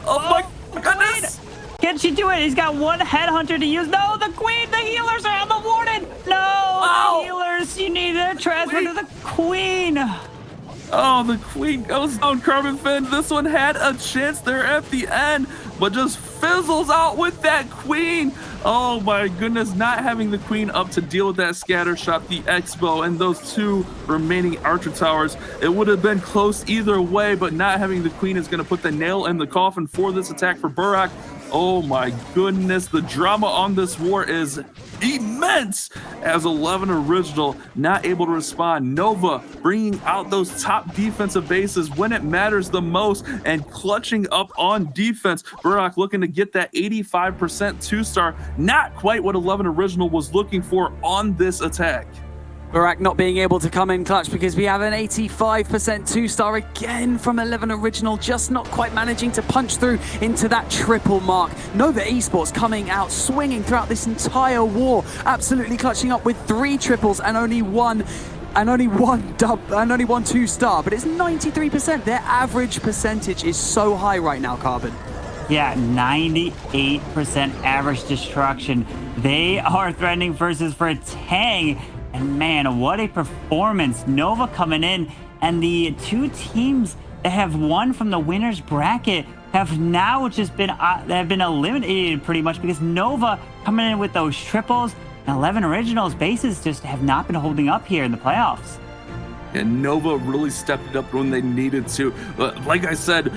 Oh my goodness. Can she do it? He's got one Headhunter to use. No, the Queen, the healers are on the Warden. No, the healers, you need to transfer to the Queen. Oh, the Queen goes down, Carbon Fen. This one had a chance there at the end, but just fizzles out with that Queen. Oh my goodness, not having the Queen up to deal with that scatter shot, the Expo, and those 2 remaining Archer Towers. It would have been close either way, but not having the Queen is going to put the nail in the coffin for this attack for Burrock. Oh my goodness, the drama on this war is immense as 11 Original not able to respond. Nova bringing out those top defensive bases when it matters the most and clutching up on defense. Burrock looking to get that 85% 2-star, not quite what 11 Original was looking for on this attack. Barak not being able to come in clutch because we have an 85% 2-star again from 11 Original, just not quite managing to punch through into that triple mark. Nova Esports coming out swinging throughout this entire war, absolutely clutching up with 3 triples and only one 2-star, but it's 93%. Their average percentage is so high right now, Carbon. Yeah, 98% average destruction. They are threatening versus Vatang. And man, what a performance. Nova coming in, and the 2 teams that have won from the winner's bracket have now just been eliminated pretty much, because Nova coming in with those triples and 11 Originals bases just have not been holding up here in the playoffs. And Nova really stepped it up when they needed to. Like I said,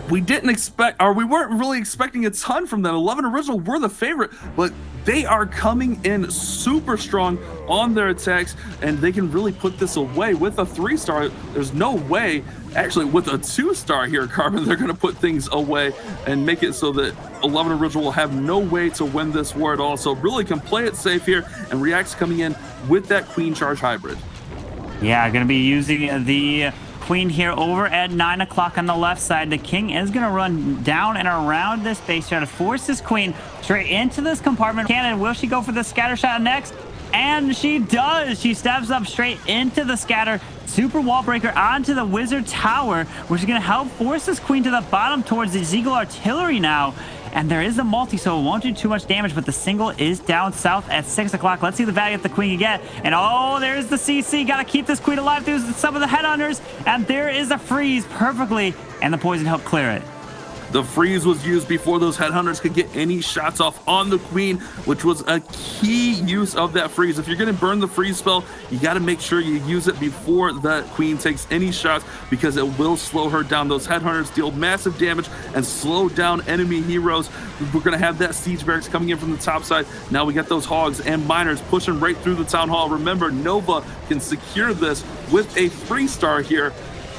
we weren't really expecting a ton from them. 11 Original were the favorite, but they are coming in super strong on their attacks, and they can really put this away with a 3-star. There's no way, actually with a 2-star here, Carbon, they're going to put things away and make it so that 11 Original will have no way to win this war at all. So really can play it safe here, and React's coming in with that Queen Charge hybrid. Yeah, going to be using the Queen here over at 9 o'clock on the left side. The King is going to run down and around this base, try to force this Queen straight into this compartment. Cannon, will she go for the scatter shot next? And she does. She steps up straight into the scatter. Super wall breaker onto the Wizard Tower, which is going to help force this Queen to the bottom towards the Zeagle Artillery now. And there is a multi, so it won't do too much damage, but the single is down south at 6 o'clock. Let's see the value that the Queen can get. And oh, there's the CC. Got to keep this Queen alive through some of the headhunters. And there is a freeze perfectly, and the poison helped clear it. The freeze was used before those headhunters could get any shots off on the Queen, which was a key use of that freeze. If you're going to burn the freeze spell, you got to make sure you use it before the Queen takes any shots, because it will slow her down. Those headhunters deal massive damage and slow down enemy heroes. We're going to have that siege barracks coming in from the top side. Now we got those hogs and miners pushing right through the town hall. Remember, Nova can secure this with a 3-star here.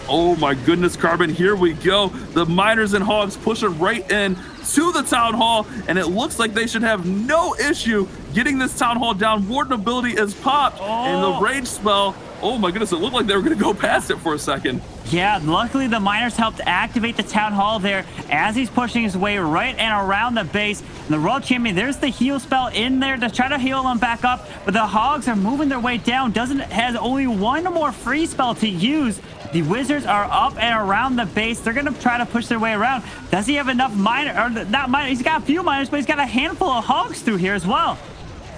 Oh my goodness, Carbon, here we go. The miners and hogs pushing right in to the town hall, and it looks like they should have no issue getting this town hall down. Warden ability is popped, and the rage spell, oh my goodness, it looked like they were going to go past it for a second. Yeah, luckily the miners helped activate the town hall there as he's pushing his way right and around the base. And the World Champion, there's the heal spell in there to try to heal him back up, but the hogs are moving their way down. Has only 1 more free spell to use. The Wizards are up and around the base. They're going to try to push their way around. Does he have enough he's got a few miners, but he's got a handful of hogs through here as well.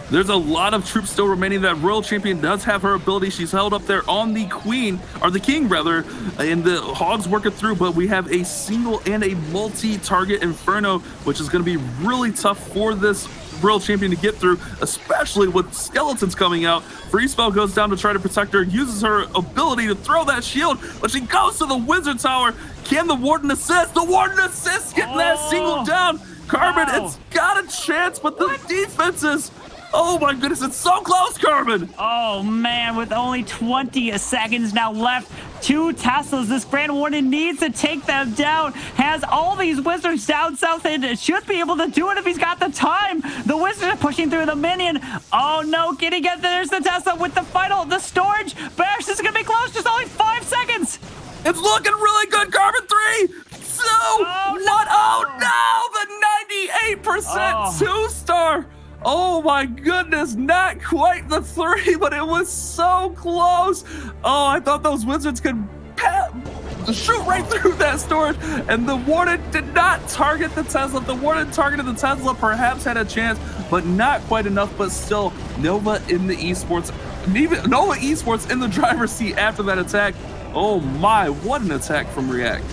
There's a lot of troops still remaining. That World Champion does have her ability. She's held up there on the Queen, or the King rather, and the hogs working through, but we have a single and a multi-target Inferno, which is going to be really tough for this World Champion to get through, especially with skeletons coming out. Free spell goes down to try to protect her, uses her ability to throw that shield, but she goes to the Wizard Tower. Can the Warden assist? The Warden assists, getting that single down. Carbon, it's got a chance, but the defenses, oh my goodness, it's so close, Carbon. Oh man, with only 20 seconds now left, 2 Teslas. This Grand Warden needs to take them down. Has all these Wizards down south and should be able to do it if he's got the time. The Wizards are pushing through the minion. Oh no, can he get there? There's the Tesla with the storage. Bash, this is gonna be close, just only 5 seconds. It's looking really good, Carbon. 3, 2, 1. Oh no, the 98% 2-star. Oh my goodness, not quite the 3, but it was so close. Oh, I thought those Wizards could shoot right through that storage, and the Warden did not target the Tesla. If the Warden targeted the Tesla, perhaps had a chance, but not quite enough. But still, Nova in the Esports, even Nova Esports in the driver's seat after that attack. Oh my, what an attack from React.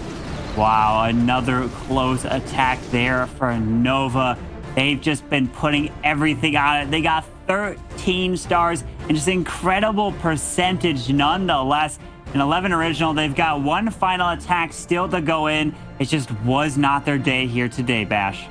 Wow, another close attack there for Nova. They've just been putting everything on it. They got 13 stars and just incredible percentage nonetheless. An 11 Original, they've got 1 final attack still to go in. It just was not their day here today, Bash.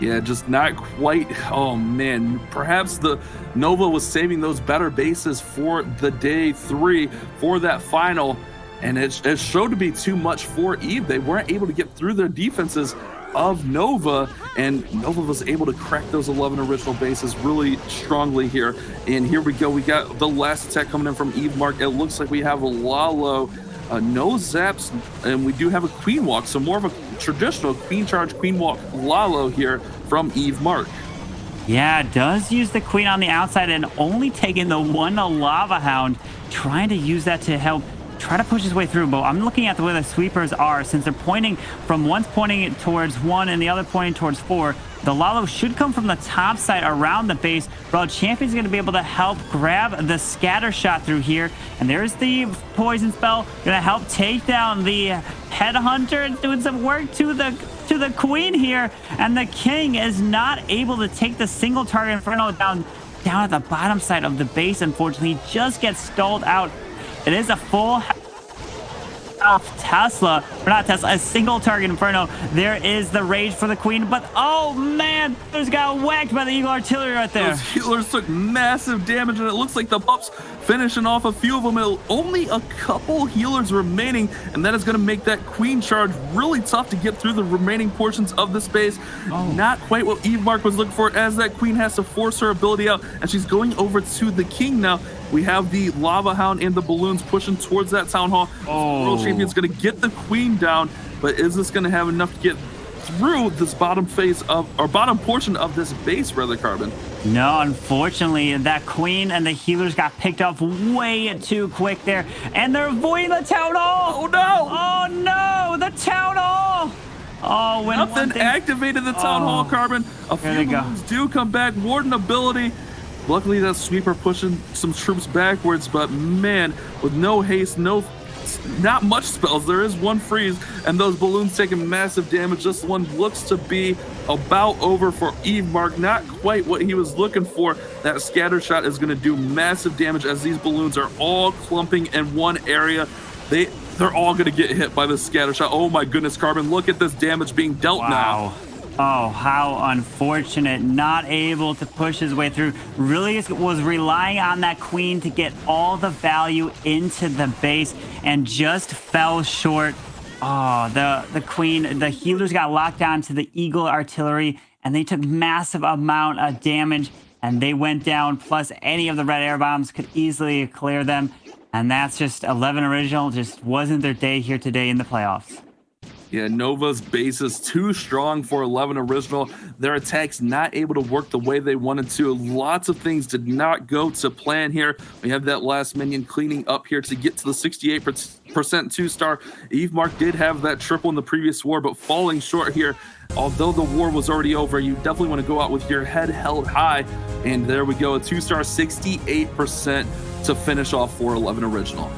Yeah, just not quite. Oh man, perhaps the Nova was saving those better bases for the day 3 for that final. and it showed to be too much for Eve. They weren't able to get through their defenses of Nova, and Nova was able to crack those 11 original bases really strongly here. And here we go. We got the last attack coming in from Eve Mark. It looks like we have a Lalo, no zaps, and we do have a Queen Walk, so more of a traditional Queen Charge, Queen Walk Lalo here from Eve Mark. Yeah, does use the Queen on the outside and only taking the one Lava Hound, trying to use that to help try to push his way through. But I'm looking at the way the sweepers are, since they're pointing from one's pointing towards 1 and the other pointing towards 4. The Lalo should come from the top side around the base. World Champion's going to be able to help grab the scatter shot through here. And there's the poison spell, going to help take down the headhunter, doing some work to the Queen here. And the King is not able to take the single target Inferno down at the bottom side of the base. Unfortunately, he just gets stalled out. It is a full Tesla, or not Tesla, a single target Inferno. There is the rage for the Queen, but oh man, there's got whacked by the Eagle Artillery right there. Those healers took massive damage, and it looks like the pups finishing off a few of them. Only a couple healers remaining, and that is going to make that Queen Charge really tough to get through the remaining portions of the space. Not quite what Eve Mark was looking for, as that Queen has to force her ability out, and she's going over to the King now. We have the Lava Hound and the balloons pushing towards that Town Hall. World Champion's going to get the Queen down, but is this going to have enough to get through this bottom phase of, or bottom portion of this base, rather, Carbon? No, unfortunately, that Queen and the healers got picked off way too quick there, and they're avoiding the Town Hall. Oh no! Oh no, the Town Hall! Oh, when nothing activated the Town Hall, Carbon. A few balloons do come back. Warden ability. Luckily, that sweeper pushing some troops backwards, but man, with no haste, not much spells. There is one freeze, and those balloons taking massive damage. This one looks to be about over for Eve Mark. Not quite what he was looking for. That scatter shot is going to do massive damage, as these balloons are all clumping in one area. They're all going to get hit by this scatter shot. Oh my goodness, Carbon, look at this damage being dealt now. Oh, how unfortunate. Not able to push his way through. Really was relying on that Queen to get all the value into the base and just fell short. Oh, the Queen, the healers got locked down to the Eagle Artillery, and they took massive amount of damage, and they went down, plus any of the red air bombs could easily clear them. And that's just 11 original. Just wasn't their day here today in the playoffs. Yeah, Nova's base is too strong for 11 original. Their attacks not able to work the way they wanted to. Lots of things did not go to plan here. We have that last minion cleaning up here to get to the 68% 2-star. Eve Mark did have that triple in the previous war, but falling short here. Although the war was already over, you definitely want to go out with your head held high. And there we go, a 2-star, 68% to finish off for 11 original.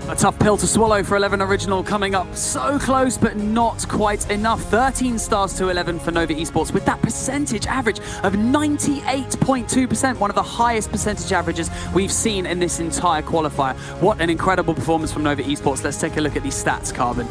A tough pill to swallow for 11 original, coming up so close, but not quite enough. 13 stars to 11 for Nova Esports, with that percentage average of 98.2%, one of the highest percentage averages we've seen in this entire qualifier. What an incredible performance from Nova Esports. Let's take a look at these stats, Carbon.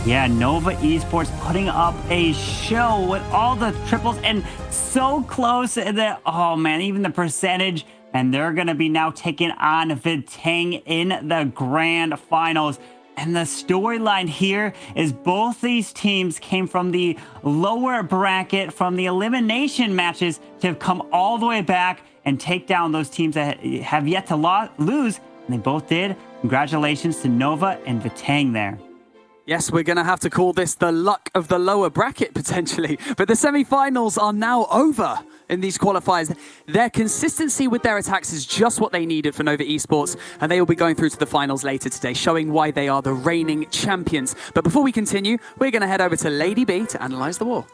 Yeah, Nova Esports putting up a show with all the triples and so close that, oh man, even the percentage. And they're going to be now taking on Vatang in the grand finals. And the storyline here is both these teams came from the lower bracket, from the elimination matches, to have come all the way back and take down those teams that have yet to lose. And they both did. Congratulations to Nova and Vatang there. Yes, we're going to have to call this the luck of the lower bracket, potentially. But the semi-finals are now over in these qualifiers. Their consistency with their attacks is just what they needed for Nova Esports, and they will be going through to the finals later today, showing why they are the reigning champions. But before we continue, we're going to head over to Lady B to analyze the war.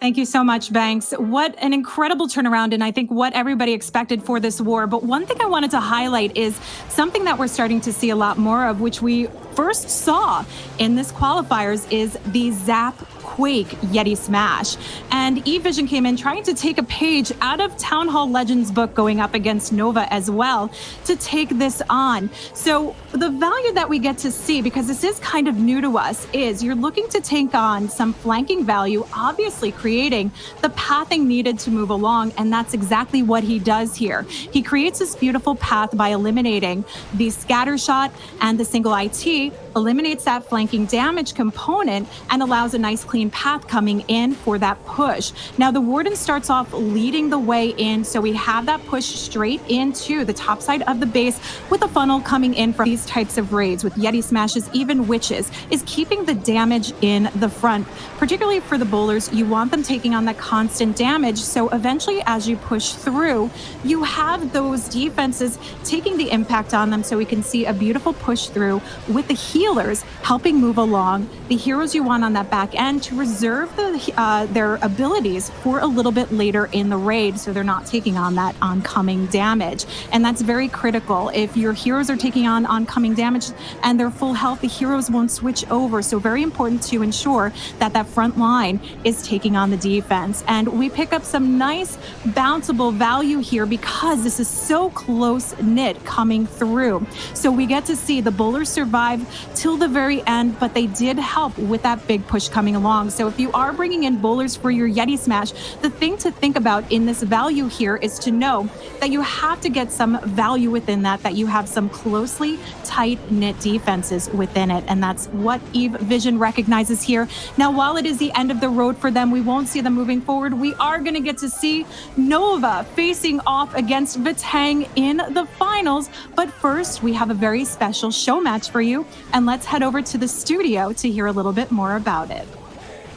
Thank you so much, Banks. What an incredible turnaround, and I think what everybody expected for this war. But one thing I wanted to highlight is something that we're starting to see a lot more of, which we first saw in this qualifiers, is the Zap Quake Yeti Smash. And eVision came in trying to take a page out of Townhall.Legend's book, going up against Nova as well, to take this on. So the value that we get to see, because this is kind of new to us, is you're looking to take on some flanking value, obviously creating the pathing needed to move along, and that's exactly what he does here. He creates this beautiful path by eliminating the scatter shot and the single IT, eliminates that flanking damage component and allows a nice clean path coming in for that push. Now the Warden starts off leading the way in, so we have that push straight into the top side of the base with a funnel coming in from these types of raids with Yeti smashes, even witches, is keeping the damage in the front. Particularly for the bowlers, you want them taking on that constant damage, so eventually as you push through, you have those defenses taking the impact on them, so we can see a beautiful push through with the healers helping move along. The heroes you want on that back end to reserve their abilities for a little bit later in the raid, so they're not taking on that oncoming damage. And that's very critical. If your heroes are taking on oncoming damage and they're full health, the heroes won't switch over. So very important to ensure that that front line is taking on the defense. And we pick up some nice bounceable value here because this is so close knit coming through. So we get to see the bowlers survive till the very end, but they did help with that big push coming along. So if you are bringing in bowlers for your Yeti smash, the thing to think about in this value here is to know that you have to get some value within that you have some closely tight-knit defenses within it. And that's what Eve Vision recognizes here. Now, while it is the end of the road for them, we won't see them moving forward. We are going to get to see Nova facing off against Vatang in the finals. But first, we have a very special show match for you. And let's head over to the studio to hear a little bit more about it.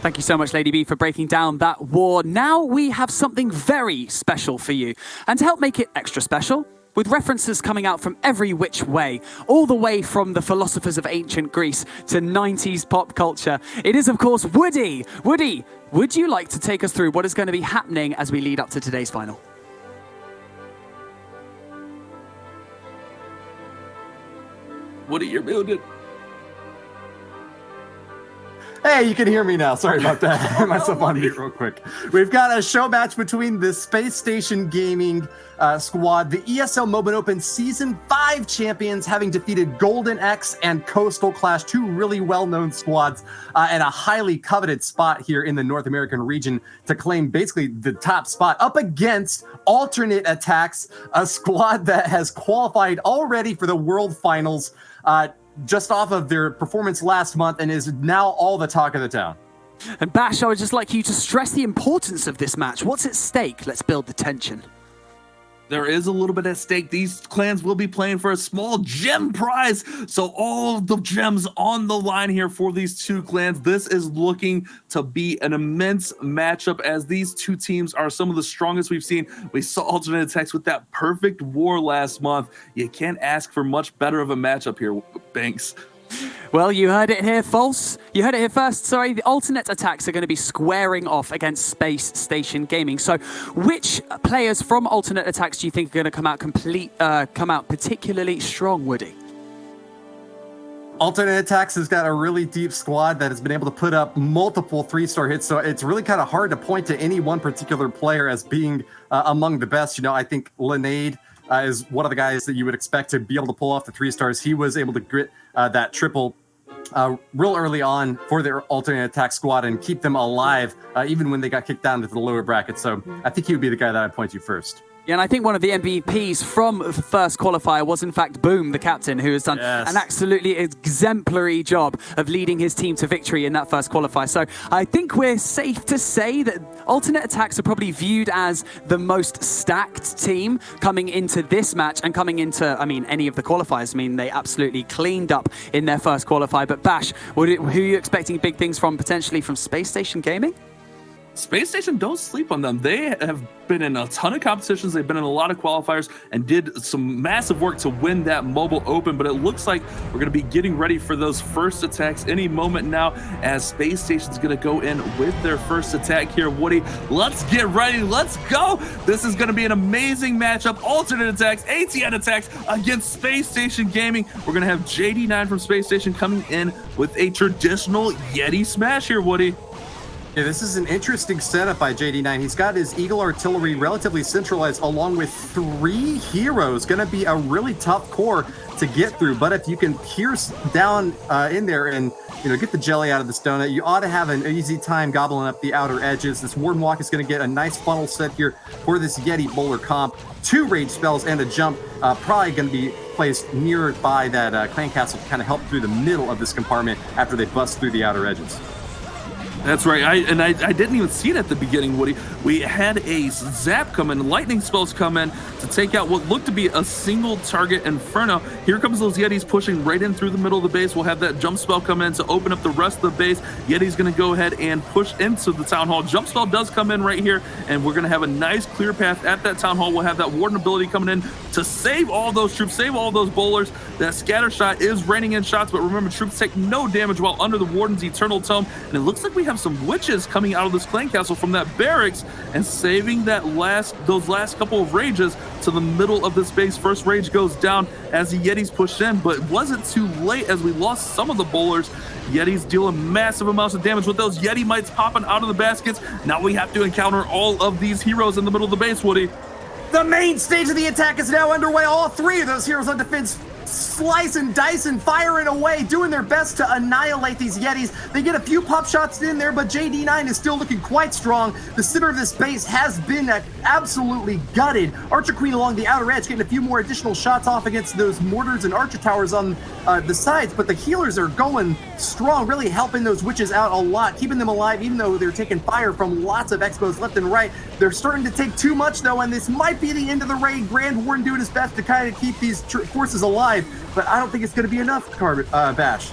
Thank you so much, Lady B, for breaking down that war. Now we have something very special for you. And to help make it extra special, with references coming out from every which way, all the way from the philosophers of ancient Greece to 90s pop culture, it is, of course, Woody. Woody, would you like to take us through what is going to be happening as we lead up to today's final? Woody, you're muted. Hey, you can hear me now. Sorry about that. I put myself on mute real quick. We've got a show match between the Space Station Gaming squad, the ESL Mobile Open Season 5 champions, having defeated Golden X and Coastal Clash, two really well-known squads, and a highly coveted spot here in the North American region to claim basically the top spot up against Alternate Attacks, a squad that has qualified already for the World Finals, just off of their performance last month and is now all the talk of the town. And Bash, I would just like you to stress the importance of this match. What's at stake? Let's build the tension. There is a little bit at stake. These clans will be playing for a small gem prize. So all of the gems on the line here for these two clans. This is looking to be an immense matchup as these two teams are some of the strongest we've seen. We saw Alternate Attacks with that perfect war last month. You can't ask for much better of a matchup here, Banks. Well, you heard it here, False. You heard it here first. Sorry, the Alternate Attacks are going to be squaring off against Space Station Gaming. So, which players from Alternate Attacks do you think are going to come out particularly strong, Woody? Alternate Attacks has got a really deep squad that has been able to put up multiple 3-star hits, so it's really kind of hard to point to any one particular player as being among the best. You know, I think Linade is one of the guys that you would expect to be able to pull off the 3 stars. He was able to grit that triple real early on for their Alternate Attack squad and keep them alive even when they got kicked down into the lower bracket. So I think he would be the guy that I'd point to first. Yeah, and I think one of the MVPs from the first qualifier was, in fact, Boom, the captain, who has done an absolutely exemplary job of leading his team to victory in that first qualifier. So I think we're safe to say that Alternate Attacks are probably viewed as the most stacked team coming into this match and coming into, I mean, any of the qualifiers. I mean, they absolutely cleaned up in their first qualifier. But Bash, who are you expecting big things from, potentially from Space Station Gaming? Space Station, don't sleep on them. They have been in a ton of competitions. They've been in a lot of qualifiers and did some massive work to win that Mobile Open. But it looks like we're going to be getting ready for those first attacks any moment now as Space Station's going to go in with their first attack here. Woody, let's get ready. Let's go. This is going to be an amazing matchup. Alternate Attacks, ATN Attacks against Space Station Gaming. We're going to have JD9 from Space Station coming in with a traditional Yeti smash here, Woody. Yeah, this is an interesting setup by JD9. He's got his Eagle artillery relatively centralized along with 3 heroes. Going to be a really tough core to get through. But if you can pierce down in there and get the jelly out of the donut, you ought to have an easy time gobbling up the outer edges. This Warden Walk is going to get a nice funnel set here for this Yeti bowler comp. 2 rage spells and a jump. Probably going to be placed nearby that clan castle to kind of help through the middle of this compartment after they bust through the outer edges. That's right. I didn't even see it at the beginning, Woody. We had a zap come in, lightning spells come in to take out what looked to be a single target Inferno. Here comes those Yetis pushing right in through the middle of the base. We'll have that jump spell come in to open up the rest of the base. Yeti's going to go ahead and push into the Town Hall. Jump spell does come in right here, and we're going to have a nice clear path at that Town Hall. We'll have that Warden ability coming in to save all those troops, save all those bowlers. That scatter shot is raining in shots, but remember, troops take no damage while under the Warden's Eternal Tome, and it looks like we have some witches coming out of this clan castle from that barracks and saving those last couple of rages to the middle of this base. First rage goes down as the Yetis pushed in, but it wasn't too late as we lost some of the bowlers. Yetis dealing massive amounts of damage with those Yeti mites popping out of the baskets. Now we have to encounter all of these heroes in the middle of the base, Woody. The main stage of the attack is now underway. All 3 of those heroes on defense slicing, dicing, firing away, doing their best to annihilate these Yetis. They get a few pop shots in there, but JD9 is still looking quite strong. The center of this base has been absolutely gutted. Archer Queen along the outer edge getting a few more additional shots off against those mortars and archer towers on the sides, but the healers are going strong, really helping those witches out a lot, keeping them alive even though they're taking fire from lots of expos left and right. They're starting to take too much though, and this might be the end of the raid. Grand Warden doing his best to kind of keep these forces alive, but I don't think it's going to be enough, Bash.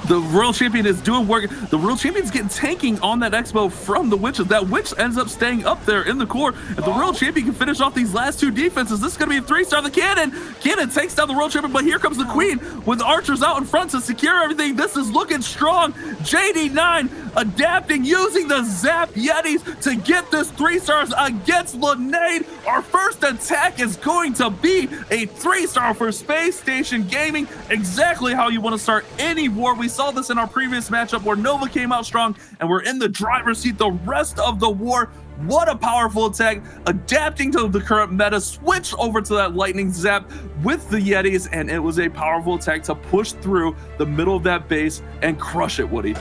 The World Champion is doing work. The World Champion's getting tanking on that expo from the witches. That witch ends up staying up there in the core. If the World Champion can finish off these last 2 defenses, this is going to be a 3-star. The cannon takes down the World Champion, but here comes the Queen with archers out in front to secure everything. This is looking strong. JD9 adapting, using the Zap Yetis to get this 3 stars against Linade. Our first attack is going to be a 3-star for Space Station Gaming. Exactly how you want to start any war. We saw this in our previous matchup where Nova came out strong and we're in the driver's seat the rest of the war. What a powerful attack, adapting to the current meta, switch over to that lightning zap with the Yetis, and it was a powerful attack to push through the middle of that base and crush it, Woody.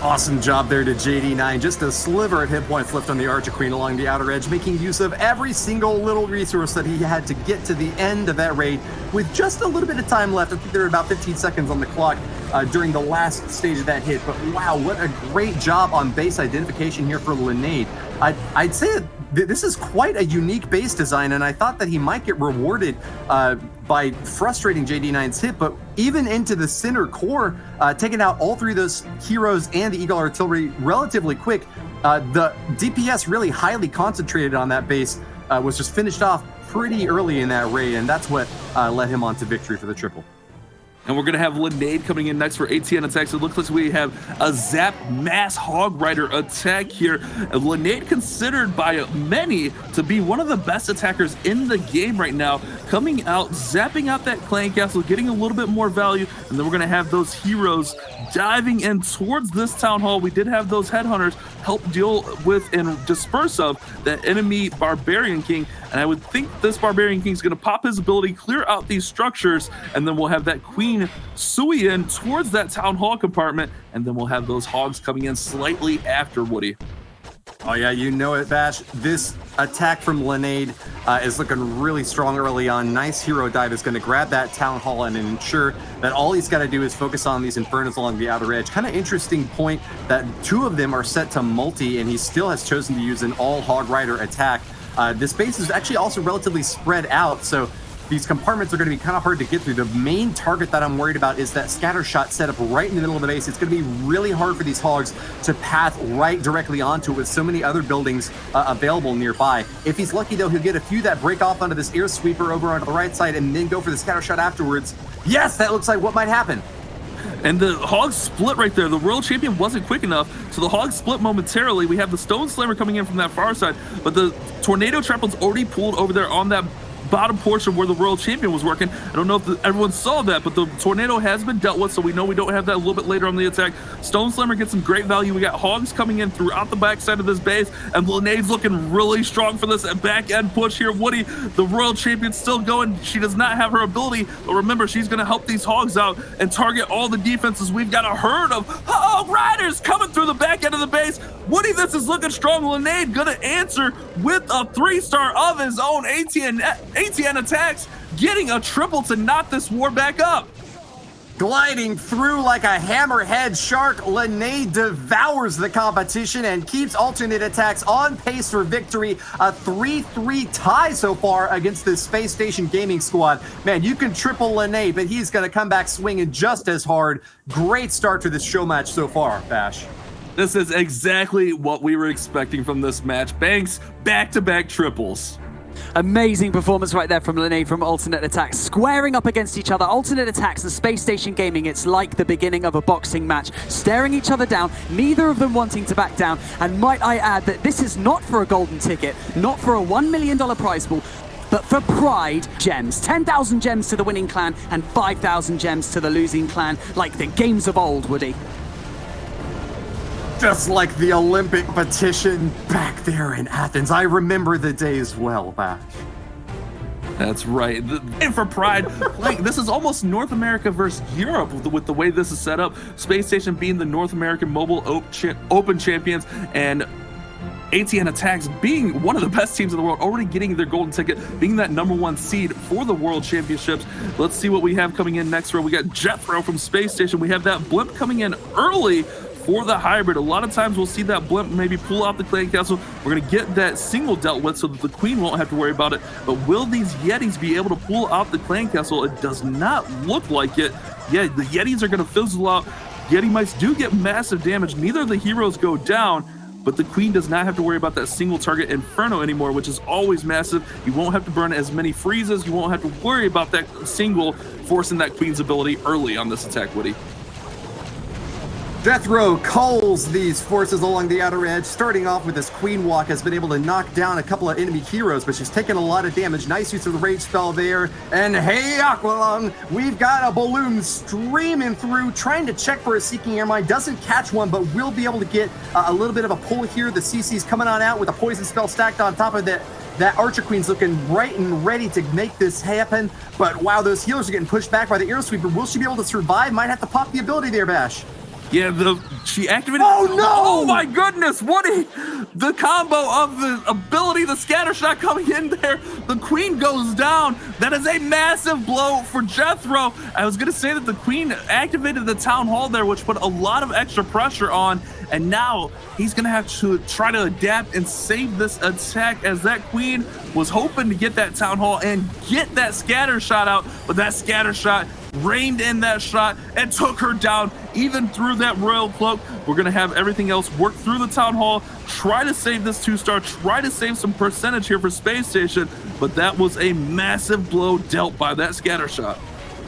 Awesome job there to JD9. Just a sliver of hit points left on the Archer Queen along the outer edge, making use of every single little resource that he had to get to the end of that raid with just a little bit of time left. I think there were about 15 seconds on the clock during the last stage of that hit. But wow, what a great job on base identification here for Linade. I'd say this is quite a unique base design, and I thought that he might get rewarded by frustrating JD9's hit, but even into the center core, taking out all 3 of those heroes and the Eagle artillery relatively quick. The DPS really highly concentrated on that base was just finished off pretty early in that raid, and that's what led him on to victory for the triple. And we're going to have Linade coming in next for ATN attacks. It looks like we have a Zap Mass Hog Rider attack here. Linade considered by many to be one of the best attackers in the game right now. Coming out, zapping out that clan castle, getting a little bit more value. And then we're going to have those heroes diving in towards this town hall. We did have those headhunters help deal with and disperse of that enemy Barbarian King. And I would think this Barbarian King is going to pop his ability, clear out these structures, and then we'll have that Queen Sui in towards that town hall compartment, and then we'll have those hogs coming in slightly after, Woody. Oh yeah, you know it, Bash. This attack from Linade is looking really strong early on. Nice hero dive is going to grab that town hall and ensure that all he's got to do is focus on these Infernos along the outer edge. Kind of interesting point that 2 of them are set to multi, and he still has chosen to use an all hog rider attack. This base is actually also relatively spread out, so these compartments are going to be kind of hard to get through. The main target that I'm worried about is that scatter shot set up right in the middle of the base. It's going to be really hard for these hogs to path right directly onto it with so many other buildings available nearby. If he's lucky, though, he'll get a few that break off onto this air sweeper over onto the right side and then go for the scatter shot afterwards. Yes, that looks like what might happen. And the hogs split right there. The World Champion wasn't quick enough, so the hogs split momentarily. We have the Stone Slammer coming in from that far side, but the Tornado Trampline's already pulled over there on that bottom portion where the world champion was working. I don't know if everyone saw that, but the tornado has been dealt with, so we know we don't have that a little bit later on the attack. Stone Slammer gets some great value. We got Hogs coming in throughout the backside of this base, and Linnae's looking really strong for this back end push here. Woody, the world champion's still going. She does not have her ability, but remember, she's going to help these Hogs out and target all the defenses. We've got a herd of Hog Riders coming through the back end of the base. Woody, this is looking strong. Linnae gonna answer with a 3-star of his own. ATN attacks, getting a triple to knock this war back up. Gliding through like a hammerhead shark, Linnae devours the competition and keeps alternate attacks on pace for victory. A 3-3 tie so far against this Space Station Gaming squad. Man, you can triple Linnae, but he's going to come back swinging just as hard. Great start to this show match so far, Bash. This is exactly what we were expecting from this match. Banks, back-to-back triples. Amazing performance right there from Linnae from Alternate Attacks. Squaring up against each other. Alternate Attacks and Space Station Gaming, it's like the beginning of a boxing match. Staring each other down, neither of them wanting to back down. And might I add that this is not for a golden ticket, not for a $1 million prize pool, but for pride gems. 10,000 gems to the winning clan and 5,000 gems to the losing clan, like the games of old, Woody. Just like the Olympic petition back there in Athens. I remember the days well, Bash. That's right. And for pride, like, this is almost North America versus Europe with the way this is set up. Space Station being the North American Mobile Open champions, and ATN Attacks being one of the best teams in the world, already getting their golden ticket, being that #1 seed for the World Championships. Let's see what we have coming in next row. We got Jethro from Space Station. We have that blimp coming in early for the hybrid. A lot of times we'll see that blimp maybe pull out the clan castle. We're going to get that single dealt with so that the queen won't have to worry about it. But will these Yetis be able to pull out the clan castle? It does not look like it. Yeah, the Yetis are going to fizzle out. Yeti mice do get massive damage. Neither of the heroes go down, but the queen does not have to worry about that single target Inferno anymore, which is always massive. You won't have to burn as many freezes. You won't have to worry about that single forcing that queen's ability early on this attack, Woody. Jethro culls these forces along the outer edge. Starting off with this Queen Walk, has been able to knock down a couple of enemy heroes, but she's taken a lot of damage. Nice use of the rage spell there. And hey, Aqualung, we've got a balloon streaming through, trying to check for a Seeking Airmine. Doesn't catch one, but will be able to get a little bit of a pull here. The CC's coming on out with a poison spell stacked on top of that. That Archer Queen's looking right and ready to make this happen. But wow, those healers are getting pushed back by the Air Sweeper. Will she be able to survive? Might have to pop the ability there, Bash. Yeah, she activated. Oh no! Oh my goodness, Woody! The combo of the ability, the scatter shot coming in there. The queen goes down. That is a massive blow for Jethro. I was gonna say that the queen activated the town hall there, which put a lot of extra pressure on. And now he's gonna have to try to adapt and save this attack, as that queen was hoping to get that town hall and get that scatter shot out, but that scatter shot reined in that shot and took her down even through that royal cloak. We're gonna have everything else work through the town hall, try to save this 2-star, try to save some percentage here for Space Station, but that was a massive blow dealt by that scatter shot.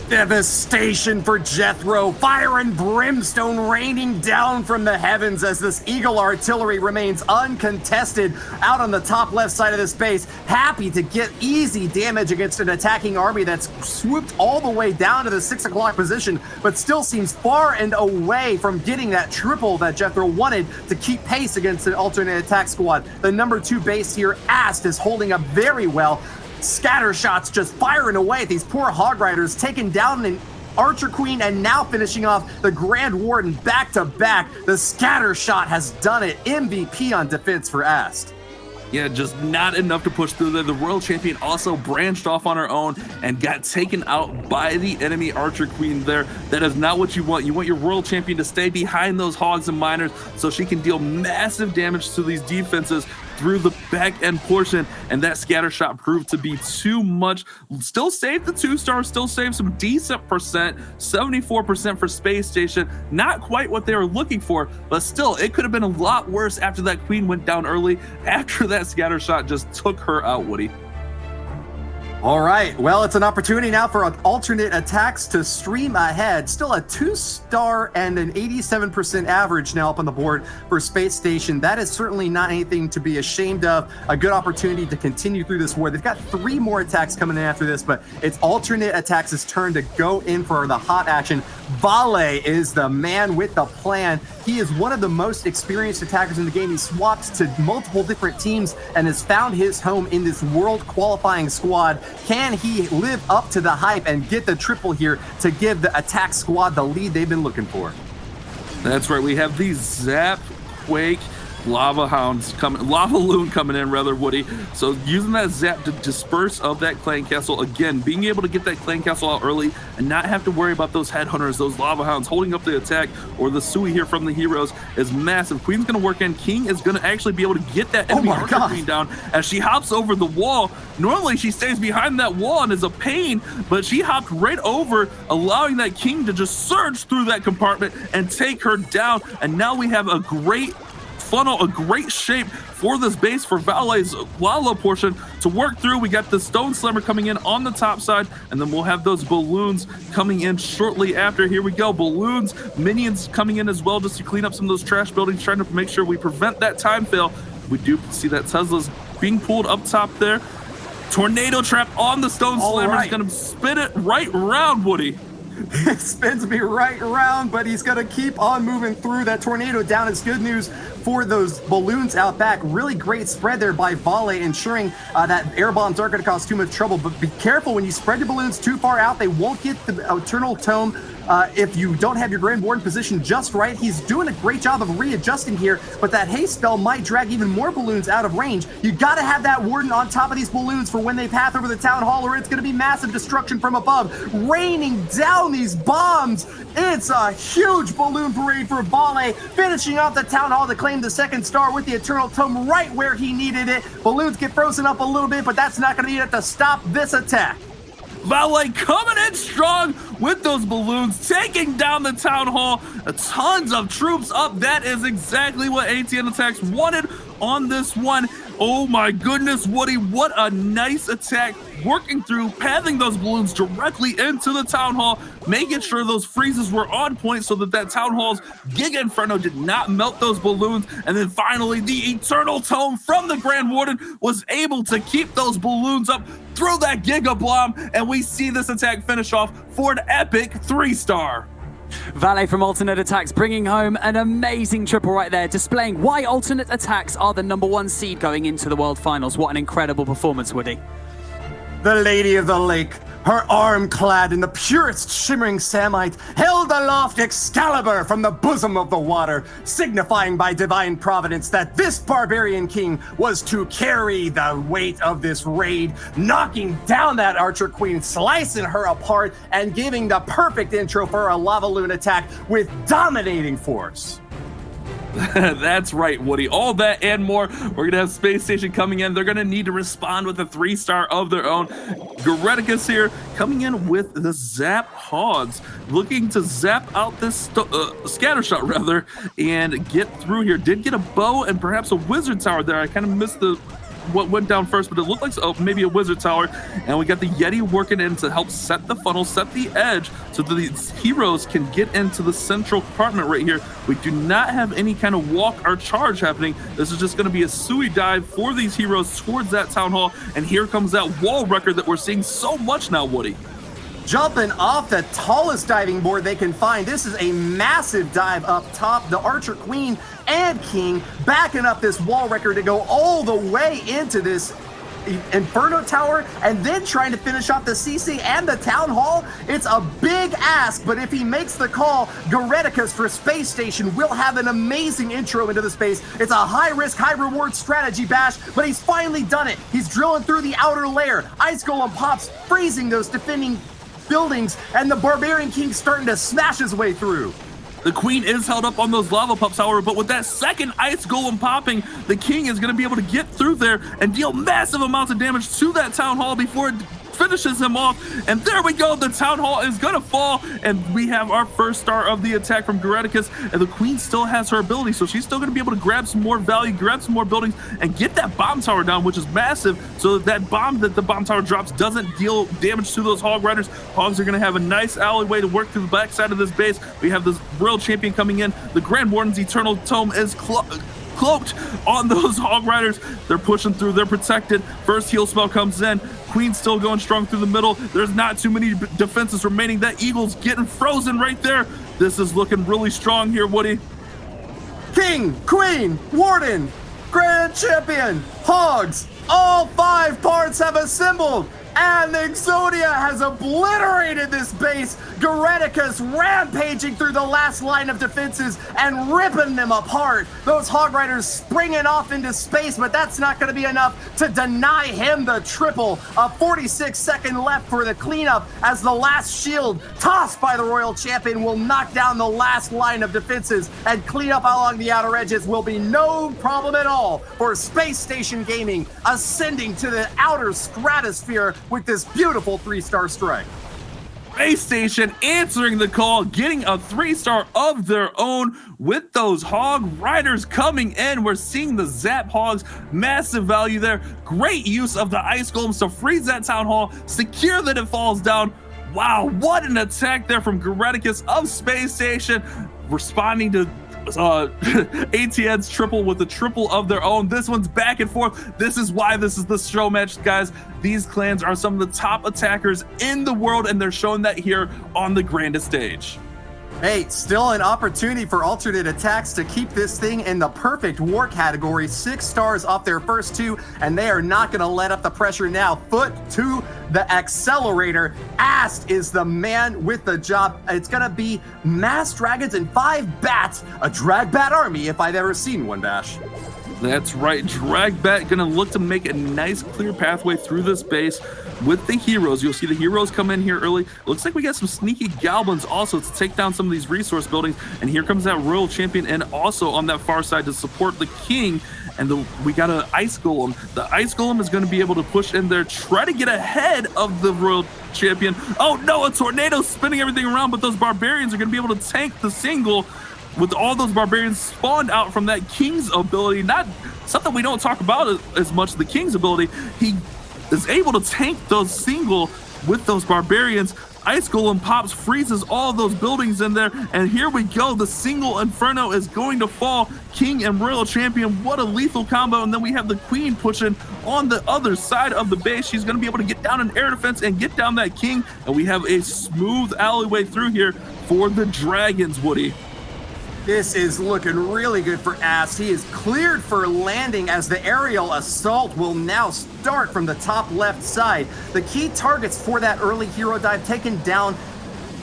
Devastation for Jethro. Fire and brimstone raining down from the heavens as this Eagle artillery remains uncontested out on the top left side of this base. Happy to get easy damage against an attacking army that's swooped all the way down to the 6 o'clock position, but still seems far and away from getting that triple that Jethro wanted to keep pace against an alternate attack squad. The #2 base here, Ast, is holding up very well. Scatter shots just firing away at these poor Hog Riders, taking down an Archer Queen and now finishing off the Grand Warden back to back. The scatter shot has done it. MVP on defense for Ast. Yeah, just not enough to push through there. The World Champion also branched off on her own and got taken out by the enemy Archer Queen there. That is not what you want. You want your World Champion to stay behind those Hogs and Miners so she can deal massive damage to these defenses through the back end portion, and that scatter shot proved to be too much. Still saved the 2-star, still saved some decent percent, 74% for Space Station. Not quite what they were looking for, but still, it could have been a lot worse after that queen went down early, after that scatter shot just took her out, Woody. All right, well, it's an opportunity now for alternate attacks to stream ahead. Still a 2-star and an 87% average now up on the board for Space Station. That is certainly not anything to be ashamed of. A good opportunity to continue through this war. They've got 3 more attacks coming in after this, but it's alternate attacks' turn to go in for the hot action. Vale is the man with the plan. He is one of the most experienced attackers in the game. He swapped to multiple different teams and has found his home in this world qualifying squad. Can he live up to the hype and get the triple here to give the attack squad the lead they've been looking for? That's right. We have these Zap, Quake, Lava Hounds coming, Lava Loon coming in rather, Woody. So using that Zap to disperse of that Clan Castle, again, being able to get that Clan Castle out early and not have to worry about those Headhunters, those Lava Hounds holding up the attack, or the Sui here from the heroes is massive. Queen's going to work in. King is going to actually be able to get that enemy Archer Queen down as she hops over the wall. Normally she stays behind that wall and is a pain, but she hopped right over, allowing that King to just surge through that compartment and take her down. And now we have a great funnel, a great shape for this base for Vale's Lala portion to work through. We got the Stone Slammer coming in on the top side, and then we'll have those balloons coming in shortly after. Here we go, balloons, minions coming in as well just to clean up some of those trash buildings, trying to make sure we prevent that time fail. We do see that Tesla's being pulled up top there. Tornado trap on the Stone Slammer is going to spin it right around, Woody. It spins me right around, but he's going to keep on moving through. That tornado down is good news for those balloons out back. Really great spread there by Vale, ensuring that air bombs aren't going to cause too much trouble. But be careful when you spread your balloons too far out. They won't get the Eternal Tome if you don't have your Grand Warden positioned just right. He's doing a great job of readjusting here, but that haste spell might drag even more balloons out of range. You got to have that Warden on top of these balloons for when they path over the Town Hall, or it's going to be massive destruction from above, raining down these bombs. It's a huge balloon parade for Vale, finishing off the Town Hall to claim the 2nd star with the Eternal Tome right where he needed it. Balloons get frozen up a little bit, but that's not going to be enough to stop this attack. Vale coming in strong with those balloons, taking down the Town Hall. Tons of troops up. That is exactly what ATN Attacks wanted on this one. Oh my goodness, Woody, what a nice attack. Working through, pathing those balloons directly into the Town Hall, making sure those freezes were on point so that Town Hall's Giga Inferno did not melt those balloons. And then finally, the Eternal Tome from the Grand Warden was able to keep those balloons up through that Giga Bomb, and we see this attack finish off for an epic 3-star. Vale from Alternate Attacks bringing home an amazing triple right there, displaying why Alternate Attacks are the #1 seed going into the World Finals. What an incredible performance, Woody. The Lady of the Lake, her arm clad in the purest shimmering samite, held aloft Excalibur from the bosom of the water, signifying by divine providence that this barbarian king was to carry the weight of this raid, knocking down that Archer Queen, slicing her apart, and giving the perfect intro for a Lava Loon attack with dominating force. That's right, Woody. All that and more. We're going to have Space Station coming in. They're going to need to respond with a 3-star of their own. Euronics here coming in with the Zap Hogs, looking to zap out this scatter shot, rather, and get through here. Did get a bow and perhaps a wizard tower there. I kind of missed what went down first, but it looked like maybe a wizard tower. And we got the Yeti working in to help set the funnel, set the edge, so that these heroes can get into the central compartment right here. We do not have any kind of walk or charge happening. This is just going to be a Sui dive for these heroes towards that Town Hall. And here comes that wall record that we're seeing so much now, Woody. Jumping off the tallest diving board they can find. This is a massive dive up top. The Archer Queen and King backing up this wall record to go all the way into this Inferno Tower, and then trying to finish off the CC and the Town Hall. It's a big ask, but if he makes the call, Euronics for Space Station will have an amazing intro into the space. It's a high-risk, high-reward strategy, Bash, but he's finally done it. He's drilling through the outer layer. Ice Golem pops, freezing those defending buildings, and the Barbarian King's starting to smash his way through. The Queen is held up on those lava pups, however, but with that second Ice Golem popping, the King is going to be able to get through there and deal massive amounts of damage to that Town Hall before it finishes him off, and there we go. The Town Hall is gonna fall, and we have our first star of the attack from Euronics, and the Queen still has her ability, so she's still gonna be able to grab some more value, grab some more buildings, and get that bomb tower down, which is massive, so that bomb that the bomb tower drops doesn't deal damage to those Hog Riders. Hogs are gonna have a nice alleyway to work through the backside of this base. We have this World Champion coming in. The Grand Warden's Eternal Tome is cloaked on those Hog Riders. They're pushing through, they're protected. First heal spell comes in. Queen's still going strong through the middle. There's not too many defenses remaining. That Eagle's getting frozen right there. This is looking really strong here, Woody. King, Queen, Warden, Grand Champion, Hogs, all 5 parts have assembled, and Exodia has obliterated this base. Euronics rampaging through the last line of defenses and ripping them apart. Those Hog Riders springing off into space, but that's not going to be enough to deny him the triple. A 46-second left for the cleanup as the last shield tossed by the Royal Champion will knock down the last line of defenses, and cleanup along the outer edges will be no problem at all for Space Station Gaming ascending to the outer stratosphere with this beautiful 3-star strike. Space Station answering the call, getting a 3-star of their own with those Hog Riders coming in. We're seeing the Zap Hogs, massive value there. Great use of the Ice Golems to freeze that Town Hall, secure that it falls down. Wow, what an attack there from Euronics of Space Station, responding to ATN's triple with a triple of their own. This one's back and forth. This is why this is the show match, guys. These clans are some of the top attackers in the world, and they're showing that here on the grandest stage. Hey, still an opportunity for alternate attacks to keep this thing in the perfect war category. 6 stars off their first 2, and they are not going to let up the pressure now. Foot to the accelerator. Ast is the man with the job. It's going to be mass dragons and 5 bats. A drag bat army if I've ever seen one, Bash. That's right, Dragbat gonna look to make a nice clear pathway through this base with the heroes. You'll see the heroes come in here early. Looks like we got some sneaky goblins also to take down some of these resource buildings. And here comes that Royal Champion, and also on that far side to support the King. And we got an Ice Golem. The Ice Golem is gonna be able to push in there, try to get ahead of the Royal Champion. Oh no, a tornado spinning everything around, but those Barbarians are gonna be able to tank the single with all those Barbarians spawned out from that King's ability. Not something we don't talk about as much, the King's ability. He is able to tank those single with those Barbarians. Ice Golem pops, freezes all of those buildings in there, and here we go. The single Inferno is going to fall. King and Royal Champion, what a lethal combo. And then we have the Queen pushing on the other side of the base. She's going to be able to get down an air defense and get down that King, and we have a smooth alleyway through here for the Dragons, Woody. This is looking really good for Ast. He is cleared for landing as the aerial assault will now start from the top left side. The key targets for that early hero dive taken down.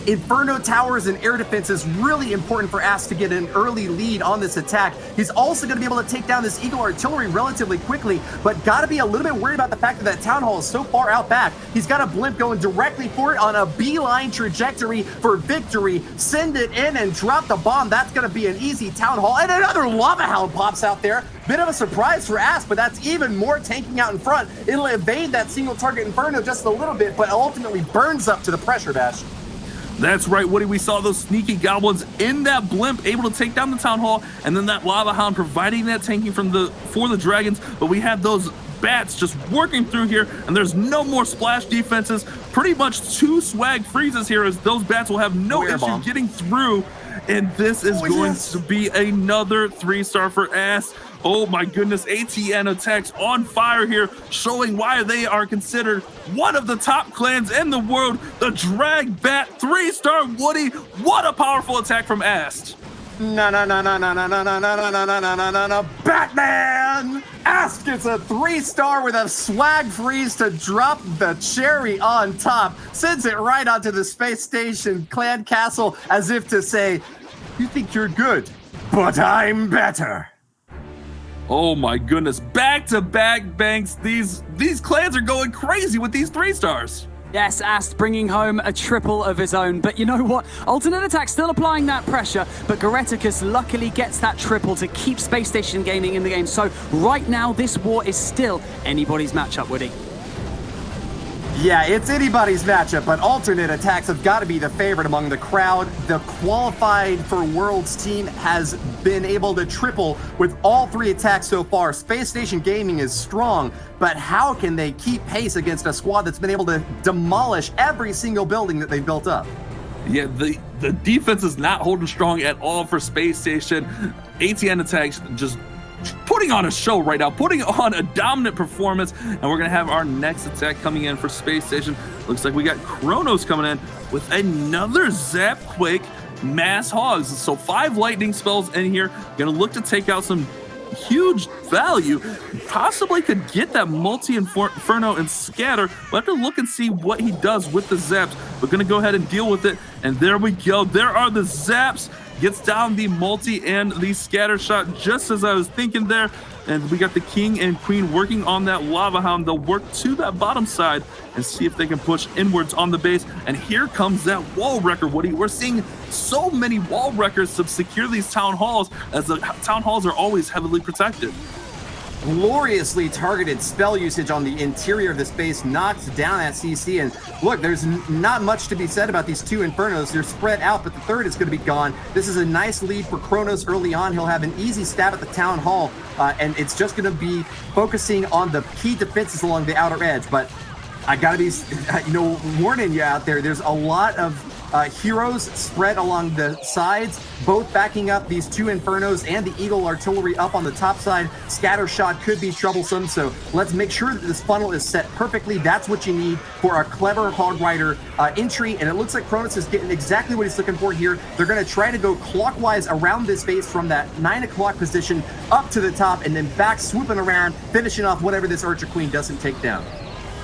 Inferno towers and air defense is really important for Ast to get an early lead on this attack. He's also going to be able to take down this Eagle artillery relatively quickly, but got to be a little bit worried about the fact that that Town Hall is so far out back. He's got a blimp going directly for it on a beeline trajectory for victory. Send it in and drop the bomb. That's going to be an easy Town Hall. And another Lava Hound pops out there. Bit of a surprise for Ast, but that's even more tanking out in front. It'll evade that single target Inferno just a little bit, but ultimately burns up to the pressure dash. That's right, Woody. We saw those sneaky goblins in that blimp able to take down the Town Hall, and then that Lava Hound providing that tanking for the Dragons. But we have those bats just working through here, and there's no more splash defenses. Pretty much 2 swag freezes here, as those bats will have no issue getting through. And this is going to be another 3-star for Ast. Oh my goodness, ATN attacks on fire here, showing why they are considered one of the top clans in the world. The Drag Bat 3-star Woody. What a powerful attack from Ast. No, Batman! Ast gets a 3-star with a swag freeze to drop the cherry on top. Sends it right onto the Space Station clan castle as if to say, you think you're good, but I'm better. Oh my goodness, back-to-back banks. These clans are going crazy with these 3-stars. Yes, Ast bringing home a triple of his own. But you know what? Alternate Attack still applying that pressure, but Euronics luckily gets that triple to keep Space Station Gaming in the game. So right now, this war is still anybody's matchup, Woody. Yeah, it's anybody's matchup, but alternate attacks have got to be the favorite among the crowd. The qualified for Worlds team has been able to triple with all 3 attacks so far. Space Station Gaming is strong, but how can they keep pace against a squad that's been able to demolish every single building that they've built up? Yeah, the defense is not holding strong at all for Space Station. ATN attacks just putting on a show right now, putting on a dominant performance, and we're gonna have our next attack coming in for Space Station. Looks like we got Kronos coming in with another Zap Quake Mass Hogs. So 5 lightning spells in here, gonna look to take out some huge value, possibly could get that multi-inferno and scatter. We'll have to look and see what he does with the zaps. We're gonna go ahead and deal with it, and there we go. There are the zaps. Gets down the multi and the scatter shot, just as I was thinking there. And we got the king and queen working on that lava hound. They'll work to that bottom side and see if they can push inwards on the base. And here comes that wall wrecker, Woody. We're seeing so many wall wreckers to secure these town halls, as the town halls are always heavily protected. Gloriously targeted spell usage on the interior of this base knocks down that CC. And look, there's not much to be said about these 2 Infernos. They're spread out, but the 3rd is going to be gone. This is a nice lead for Kronos early on. He'll have an easy stab at the Town Hall, and it's just going to be focusing on the key defenses along the outer edge. But I got to be, warning you out there. There's a lot of heroes spread along the sides, both backing up these 2 Infernos and the Eagle artillery up on the top side. Scatter shot could be troublesome, so let's make sure that this funnel is set perfectly. That's what you need for a clever Hog Rider entry, and it looks like Kronos is getting exactly what he's looking for here. They're going to try to go clockwise around this base from that 9 o'clock position up to the top, and then back swooping around, finishing off whatever this Archer Queen doesn't take down.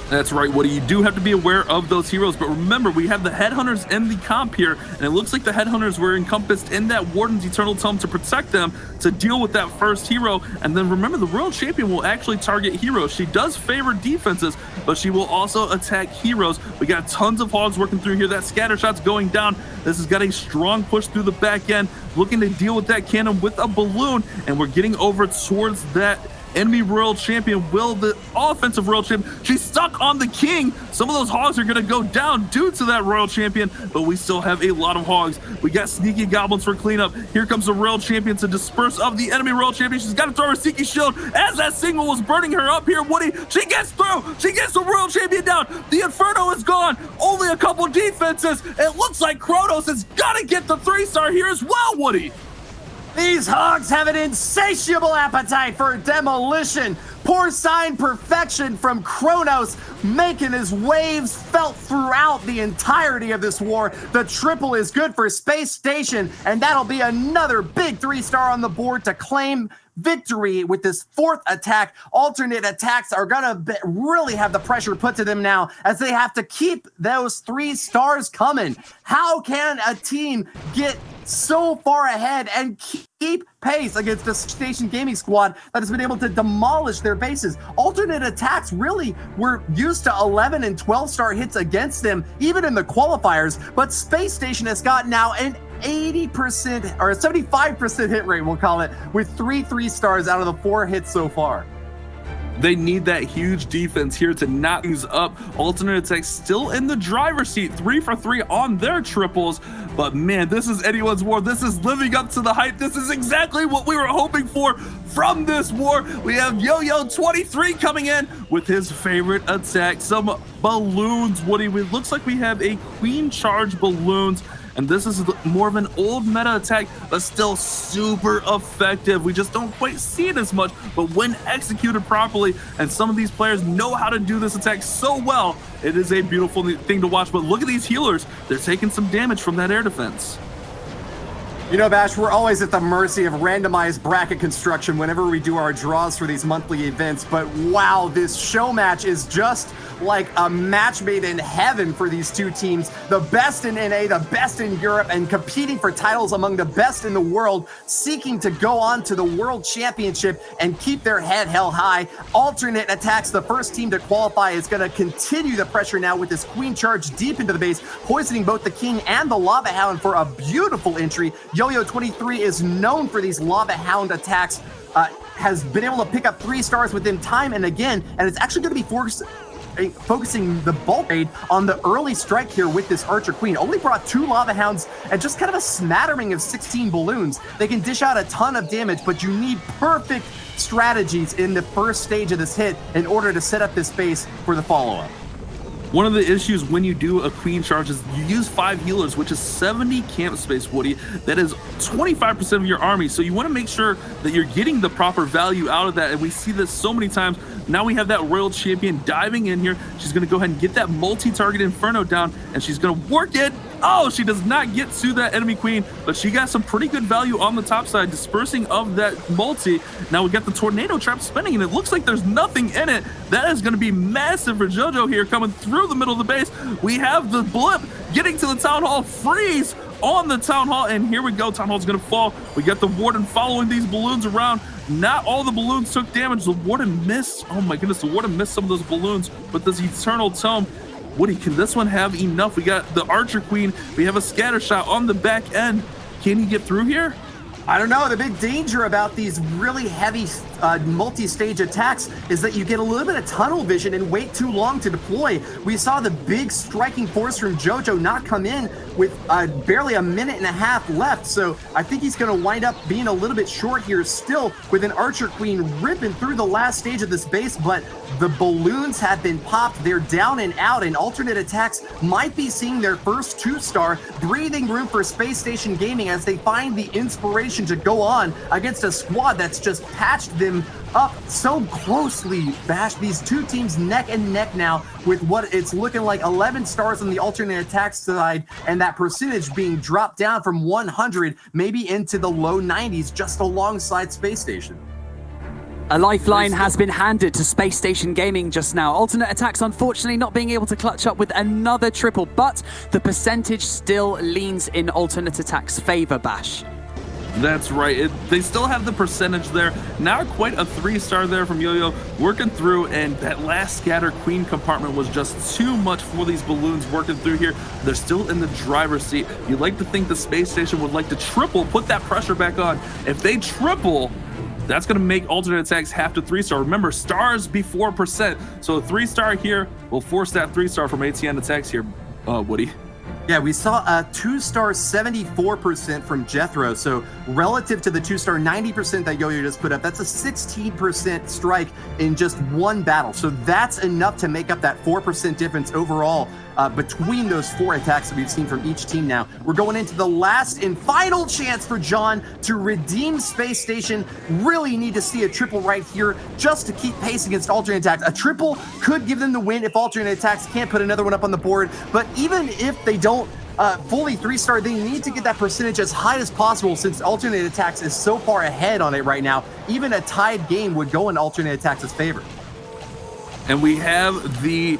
That's right, Woody. You do have to be aware of those heroes, but remember, we have the Headhunters in the comp here, and it looks like the Headhunters were encompassed in that Warden's Eternal Tome to protect them, to deal with that first hero. And then remember, the World Champion will actually target heroes. She does favor defenses, but she will also attack heroes. We got tons of hogs working through here. That scatter shot's going down. This has got a strong push through the back end, looking to deal with that cannon with a balloon, and we're getting over towards that enemy World Champion. Will the offensive World Champion, she's stuck on the king. Some of those hogs are gonna go down due to that Royal Champion, but we still have a lot of hogs. We got sneaky goblins for cleanup. Here comes the Royal Champion to disperse of the enemy Royal Champion. She's got to throw her Seeky Shield as that single was burning her up here, Woody. She gets through. She gets the Royal Champion down. The Inferno is gone. Only a couple defenses. It looks like Kronos has got to get the 3-star here as well, Woody. These hogs have an insatiable appetite for demolition. Porcine perfection from Kronos, making his waves felt throughout the entirety of this war. The triple is good for Space Station, and that'll be another big 3-star on the board to claim victory with this 4th attack. Alternate attacks are gonna really have the pressure put to them now, as they have to keep those 3 stars coming. How can a team get so far ahead and keep pace against the Station Gaming squad that has been able to demolish their bases? Alternate attacks really were used to 11 and 12-star hits against them, even in the qualifiers, but Space Station has got now an 80% or a 75% hit rate, we'll call it, with 3 stars out of the 4 hits so far. They need that huge defense here to not use up. Alternate attacks still in the driver's seat, 3 for 3 on their triples. But man, this is anyone's war. This is living up to the hype. This is exactly what we were hoping for from this war. We have Yo-Yo23 coming in with his favorite attack, some balloons, Woody. It looks like we have a queen charge balloons, and this is more of an old meta attack, but still super effective. We just don't quite see it as much, but when executed properly, and some of these players know how to do this attack so well, it is a beautiful thing to watch. But look at these healers. They're taking some damage from that air defense. You know, Bash, we're always at the mercy of randomized bracket construction whenever we do our draws for these monthly events, but wow, this show match is just like a match made in heaven for these 2 teams. The best in NA, the best in Europe, and competing for titles among the best in the world, seeking to go on to the World Championship and keep their head held high. Alternate attacks, the first team to qualify, is going to continue the pressure now with this queen charge deep into the base, poisoning both the king and the lava hound for a beautiful entry. Yo-Yo23 is known for these lava hound attacks, has been able to pick up 3 stars with them time and again, and it's actually going to be focusing the bulk raid on the early strike here with this Archer Queen. Only brought 2 Lava Hounds and just kind of a smattering of 16 balloons. They can dish out a ton of damage, but you need perfect strategies in the first stage of this hit in order to set up this base for the follow-up. One of the issues when you do a queen charge is you use 5 healers, which is 70 camp space, Woody. That is 25% of your army. So you want to make sure that you're getting the proper value out of that. And we see this so many times. Now we have that Royal Champion diving in here. She's going to go ahead and get that multi-target Inferno down, and she's going to work it. Oh, she does not get to that enemy queen, but she got some pretty good value on the top side, dispersing of that multi. Now we got the tornado trap spinning, and it looks like there's nothing in it. That is going to be massive for JoJo here, coming through the middle of the base. We have the blip getting to the Town Hall, freeze on the Town Hall, and here we go. Town Hall's going to fall. We got the Warden following these balloons around. Not all the balloons took damage. The Warden missed. Oh my goodness, the Warden missed some of those balloons, but this Eternal Tome, Woody, can this one have enough? We got the Archer Queen. We have a scatter shot on the back end. Can he get through here? I don't know. The big danger about these really heavy multi-stage attacks is that you get a little bit of tunnel vision and wait too long to deploy. We saw the big striking force from JoJo not come in with barely a minute and a half left. So I think he's going to wind up being a little bit short here still, with an Archer Queen ripping through the last stage of this base. But the balloons have been popped. They're down and out, and alternate attacks might be seeing their first 2-star, breathing room for Space Station Gaming as they find the inspiration to go on against a squad that's just patched them up so closely. Bash, these two teams neck and neck now, with what it's looking like 11 stars on the alternate attack side, and that percentage being dropped down from 100 maybe into the low 90s just alongside Space Station. A lifeline has been handed to Space Station Gaming just now. Alternate attacks, unfortunately, not being able to clutch up with another triple, but the percentage still leans in alternate attacks' favor, Bash. That's right. They still have the percentage there. Not quite a 3-star there from Yo-Yo working through, and that last scatter queen compartment was just too much for these balloons working through here. They're still in the driver's seat. You'd like to think the Space Station would like to triple, put that pressure back on. If they triple, that's going to make alternate attacks have to 3-star. Remember, stars before percent. So a 3-star here will force that 3-star from ATN attacks here, Woody. Yeah, we saw a 2-star 74% from Jethro. So relative to the 2-star 90% that Yo-Yo just put up, that's a 16% strike in just one battle. So that's enough to make up that 4% difference overall between those 4 attacks that we've seen from each team now. We're going into the last and final chance for John to redeem Space Station. Really need to see a triple right here just to keep pace against alternate attacks. A triple could give them the win if alternate attacks can't put another one up on the board. But even if they don't fully 3-star, they need to get that percentage as high as possible, since alternate attacks is so far ahead on it right now. Even a tied game would go in alternate attacks' favor. And we have the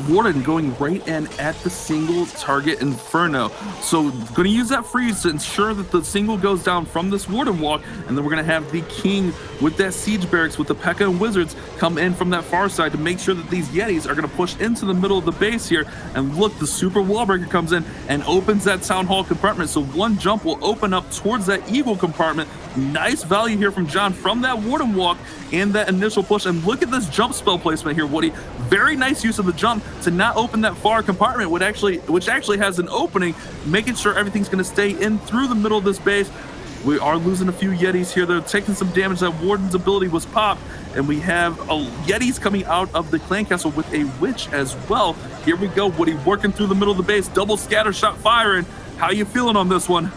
Warden going right in at the single target Inferno. So going to use that freeze to ensure that the single goes down from this Warden walk, and then we're going to have the King with that Siege Barracks with the P.E.K.K.A. and Wizards come in from that far side to make sure that these Yetis are going to push into the middle of the base here. And look, the Super Wallbreaker comes in and opens that Town Hall compartment. So one jump will open up towards that Eagle compartment. Nice value here from John from that Warden walk and that initial push. And look at this jump spell placement here, Woody. Very nice use of the jump to not open that far compartment, which actually has an opening, making sure everything's going to stay in through the middle of this base. We are losing a few Yetis here. They're taking some damage. That Warden's ability was popped, and we have Yetis coming out of the clan castle with a Witch as well. Here we go, Woody working through the middle of the base, double scatter shot firing. How you feeling on this one?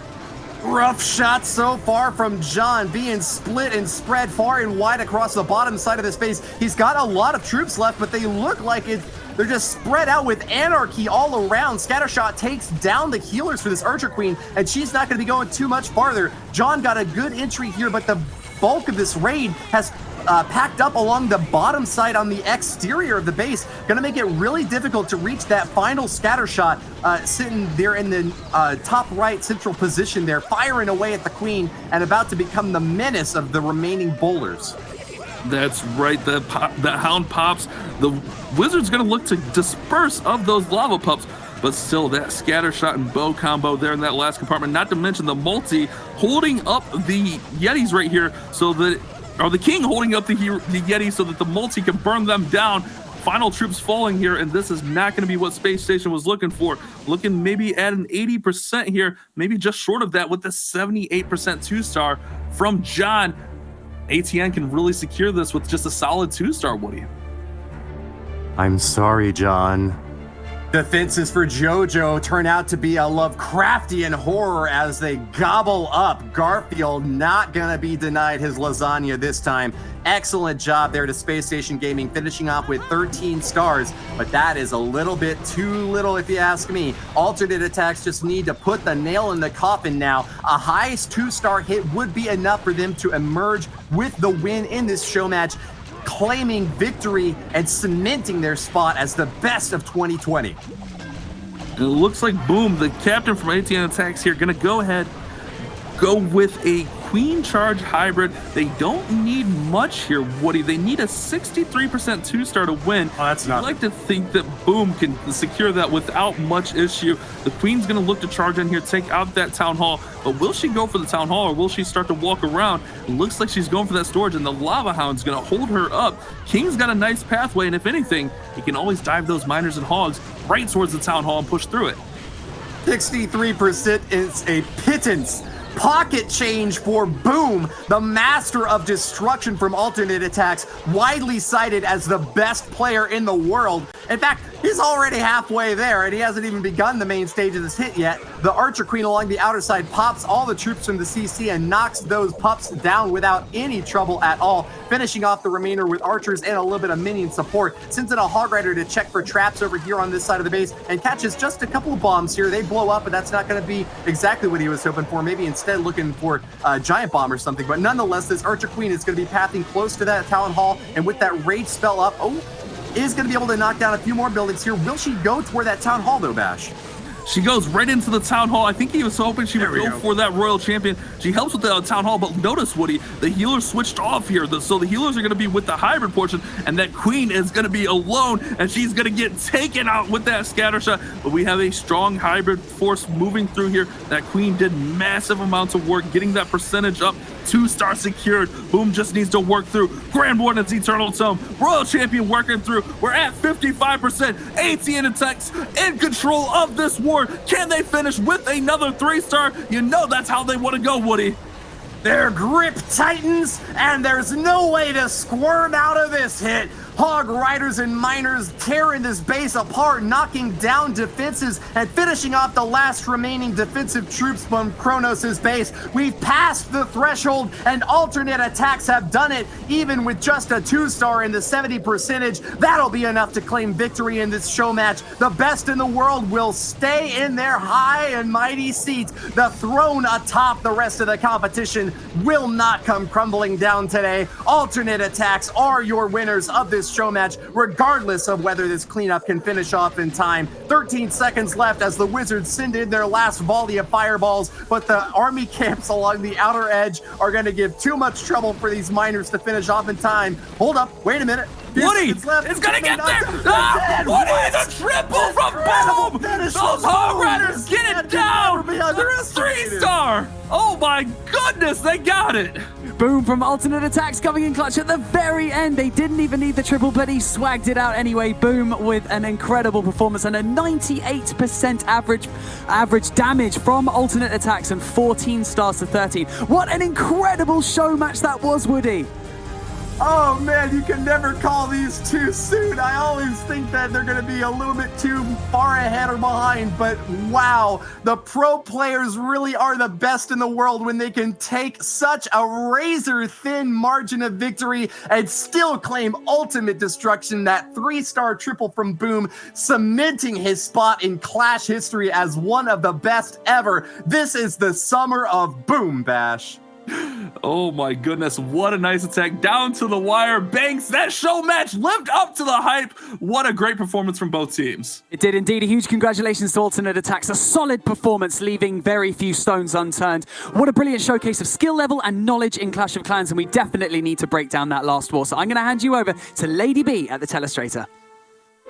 Rough shot so far from John, being split and spread far and wide across the bottom side of the space. He's got a lot of troops left, but they look like they're just spread out with anarchy all around. Scattershot takes down the healers for this Archer Queen, and she's not going to be going too much farther. John got a good entry here, but the bulk of this raid has packed up along the bottom side on the exterior of the base. Gonna make it really difficult to reach that final scatter shot, sitting there in the top right central position there, firing away at the Queen and about to become the menace of the remaining bowlers. That's right, the Hound pops. The Wizard's gonna look to disperse of those lava pups, but still that scatter shot and bow combo there in that last compartment, not to mention the multi holding up the Yetis right here, so that, or the King holding up the Yeti so that the multi can burn them down. final troops falling here, and this is not going to be what Space Station was looking for. Looking maybe at an 80% here, maybe just short of that with the 78% 2-star from John. ATN can really secure this with just a solid 2-star, Woody. I'm sorry, John. Defenses for JoJo turn out to be a Lovecraftian horror as they gobble up Garfield. Not gonna be denied his lasagna this time. Excellent job there to Space Station Gaming, finishing off with 13 stars, but that is a little bit too little if you ask me. Alternate attacks just need to put the nail in the coffin now. A high 2-star hit would be enough for them to emerge with the win in this show match, claiming victory and cementing their spot as the best of 2020. And it looks like Boom, the captain from ATN Attacks here, gonna go ahead, go with a Queen Charge hybrid. They don't need much here, Woody. They need a 63% 2-star to win. Oh, that's not. I'd like to think that Boom can secure that without much issue. The Queen's gonna look to charge in here, take out that Town Hall, but will she go for the Town Hall or will she start to walk around? It looks like she's going for that storage, and the Lava Hound's gonna hold her up. King's got a nice pathway, and if anything, he can always dive those miners and hogs right towards the Town Hall and push through it. 63% is a pittance. Pocket change for Boom, the master of destruction from alternate attacks, widely cited as the best player in the world. In fact, he's already halfway there, and he hasn't even begun the main stage of this hit yet. The Archer Queen along the outer side pops all the troops from the CC and knocks those pups down without any trouble at all, finishing off the remainder with archers and a little bit of minion support. Sends in a Hog Rider to check for traps over here on this side of the base and catches just a couple of bombs here. They blow up, but that's not going to be exactly what he was hoping for. Maybe instead looking for a giant bomb or something. But nonetheless, this Archer Queen is going to be pathing close to that Town Hall, and with that rage spell up, is going to be able to knock down a few more buildings here. Will she go toward that Town Hall though, Bash? She goes right into the Town Hall. I think he was hoping she would go for that Royal Champion. She helps with the Town Hall, but notice, Woody, the healers switched off here. So the healers are going to be with the hybrid portion, and that Queen is going to be alone, and she's going to get taken out with that scatter shot. But we have a strong hybrid force moving through here. That Queen did massive amounts of work getting that percentage up. 2-star secured. Boom just needs to work through. Grand Warden's Eternal Tome. Royal Champion working through. We're at 55%. ATN Attacks in control of this war. Can they finish with another 3-star? You know that's how they want to go, Woody. They're grip titans, and there's no way to squirm out of this hit. Hog Riders and Miners tearing this base apart, knocking down defenses and finishing off the last remaining defensive troops from Kronos' base. We've passed the threshold, and alternate attacks have done it, even with just a 2-star in the 70%. That'll be enough to claim victory in this show match. The best in the world will stay in their high and mighty seats. The throne atop the rest of the competition will not come crumbling down today. Alternate attacks are your winners of this show match, regardless of whether this cleanup can finish off in time. 13 seconds left as the Wizards send in their last volley of fireballs, but the army camps along the outer edge are going to give too much trouble for these miners to finish off in time. Hold up, wait a minute. Woody is going to get there! Woody, the triple from Boom! Those Hog Riders get it down! 3-star! Oh my goodness, they got it! Boom from alternate attacks coming in clutch at the very end. They didn't even need the triple, but he swagged it out anyway. Boom with an incredible performance and a 98% average damage from alternate attacks and 14 stars to 13. What an incredible show match that was, Woody. Oh man, you can never call these too soon. I always think that they're going to be a little bit too far ahead or behind, but wow, the pro players really are the best in the world when they can take such a razor-thin margin of victory and still claim ultimate destruction. That 3-star triple from Boom, cementing his spot in Clash history as one of the best ever. This is the summer of Boom, Bash. Oh my goodness, what a nice attack down to the wire. Banks, that show match lived up to the hype. What a great performance from both teams. It did indeed. A huge congratulations to alternate attacks. A solid performance, leaving very few stones unturned. What a brilliant showcase of skill level and knowledge in Clash of Clans, and we definitely need to break down that last war. So I'm going to hand you over to Lady B at the Telestrator.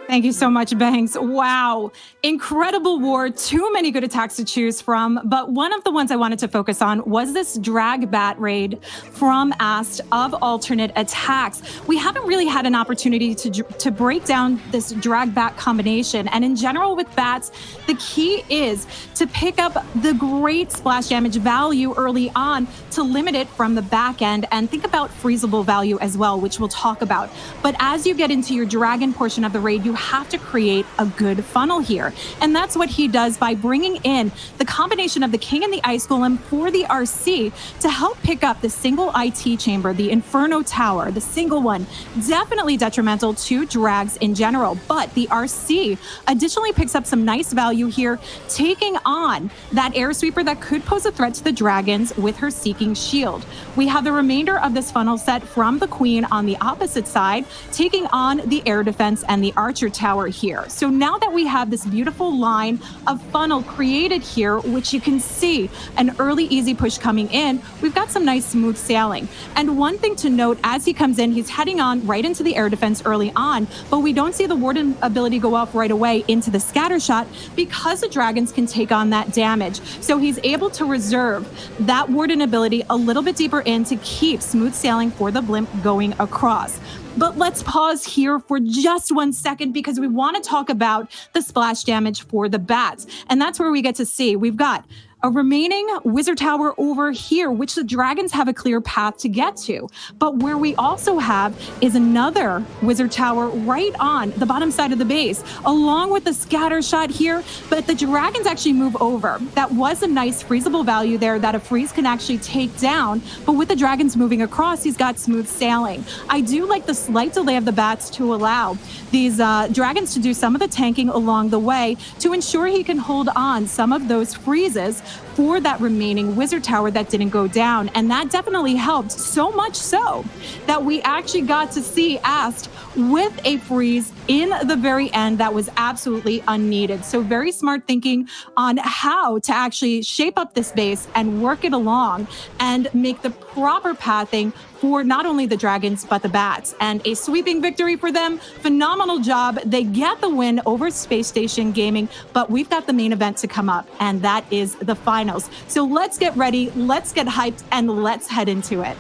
Thank you so much, Banks. Wow. Incredible war. Too many good attacks to choose from. But one of the ones I wanted to focus on was this drag bat raid from Ast of alternate attacks. We haven't really had an opportunity to break down this drag bat combination. And in general with bats, the key is to pick up the great splash damage value early on to limit it from the back end, and think about freezable value as well, which we'll talk about. But as you get into your dragon portion of the raid, you have to create a good funnel here. And that's what he does by bringing in the combination of the King and the Ice Golem for the RC to help pick up the single IT chamber, the Inferno Tower, the single one. Definitely detrimental to drags in general, but the RC additionally picks up some nice value here, taking on that air sweeper that could pose a threat to the dragons with her Seeking Shield. We have the remainder of this funnel set from the Queen on the opposite side, taking on the air defense and the Archer Tower here. So now that we have this beautiful line of funnel created here, which you can see an early easy push coming in, we've got some nice smooth sailing. And one thing to note, as he comes in, he's heading on right into the air defense early on, but we don't see the Warden ability go off right away into the scatter shot because the dragons can take on that damage. So he's able to reserve that Warden ability a little bit deeper in to keep smooth sailing for the blimp going across. But let's pause here for just 1 second because we want to talk about the splash damage for the bats. And that's where we get to see we've got a remaining wizard tower over here, which the dragons have a clear path to get to. But where we also have is another wizard tower right on the bottom side of the base, along with the scatter shot here. But the dragons actually move over. That was a nice freezable value there that a freeze can actually take down. But with the dragons moving across, he's got smooth sailing. I do like the slight delay of the bats to allow these dragons to do some of the tanking along the way to ensure he can hold on some of those freezes for that remaining wizard tower that didn't go down. And that definitely helped, so much so that we actually got to see Ast with a freeze in the very end that was absolutely unneeded. So very smart thinking on how to actually shape up this base and work it along and make the proper pathing for not only the dragons, but the bats. And a sweeping victory for them. Phenomenal job. They get the win over Space Station Gaming, but we've got the main event to come up, and that is the finals. So let's get ready, let's get hyped, and let's head into it.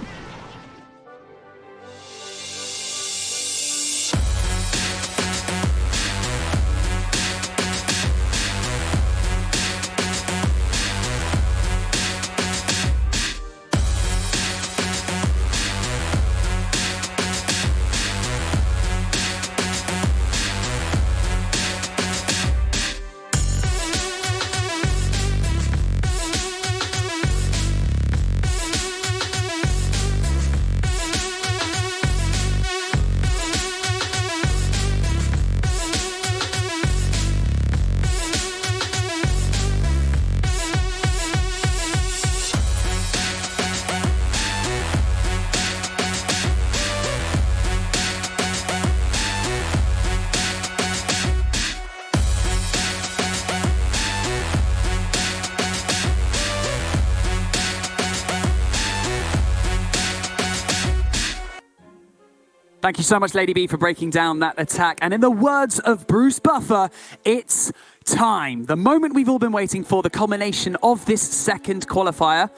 Thank you so much, Lady B, for breaking down that attack. And in the words of Bruce Buffer, it's time. The moment we've all been waiting for, the culmination of this second qualifier.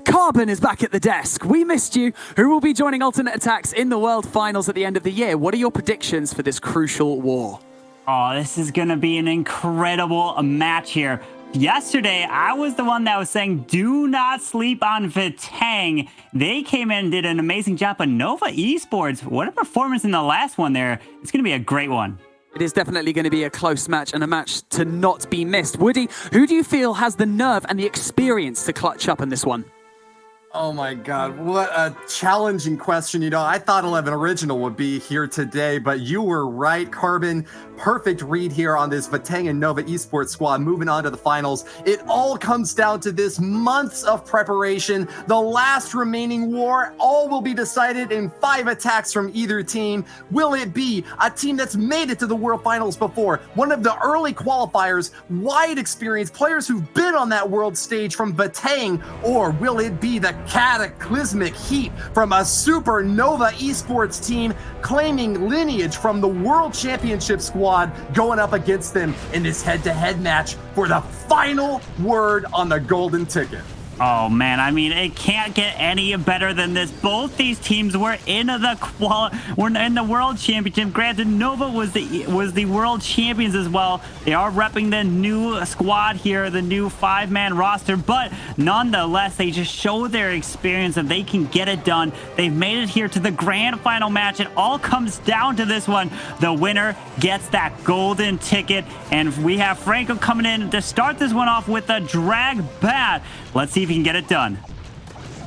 Carbon is back at the desk. We missed you. Who will be joining alternate attacks in the World Finals at the end of the year? What are your predictions for this crucial war? Oh, this is going to be an incredible match here. Yesterday, I was the one that was saying, do not sleep on Vatang. They came in and did an amazing job. But Nova Esports, what a performance in the last one there. It's going to be a great one. It is definitely going to be a close match and a match to not be missed. Woody, who do you feel has the nerve and the experience to clutch up in this one? Oh my God, what a challenging question. You know, I thought 11 Original would be here today, but you were right, Carbon. Perfect read here on this Vatang and Nova Esports squad moving on to the finals. It all comes down to this months of preparation. The last remaining war, all will be decided in 5 attacks from either team. Will it be a team that's made it to the World Finals before, one of the early qualifiers, wide experience, players who've been on that world stage from Vatang, or will it be the cataclysmic heat from a supernova esports team claiming lineage from the World Championship squad going up against them in this head-to-head match for the final word on the golden ticket. Oh man, I mean, it can't get any better than this. Both these teams were in the World Championship. Granted, Nova was the World Champions as well. They are repping the new squad here, the new 5-man roster, but nonetheless, they just show their experience that they can get it done. They've made it here to the grand final match. It all comes down to this one. The winner gets that golden ticket, and we have Franco coming in to start this one off with a drag bat. Let's see if he can get it done.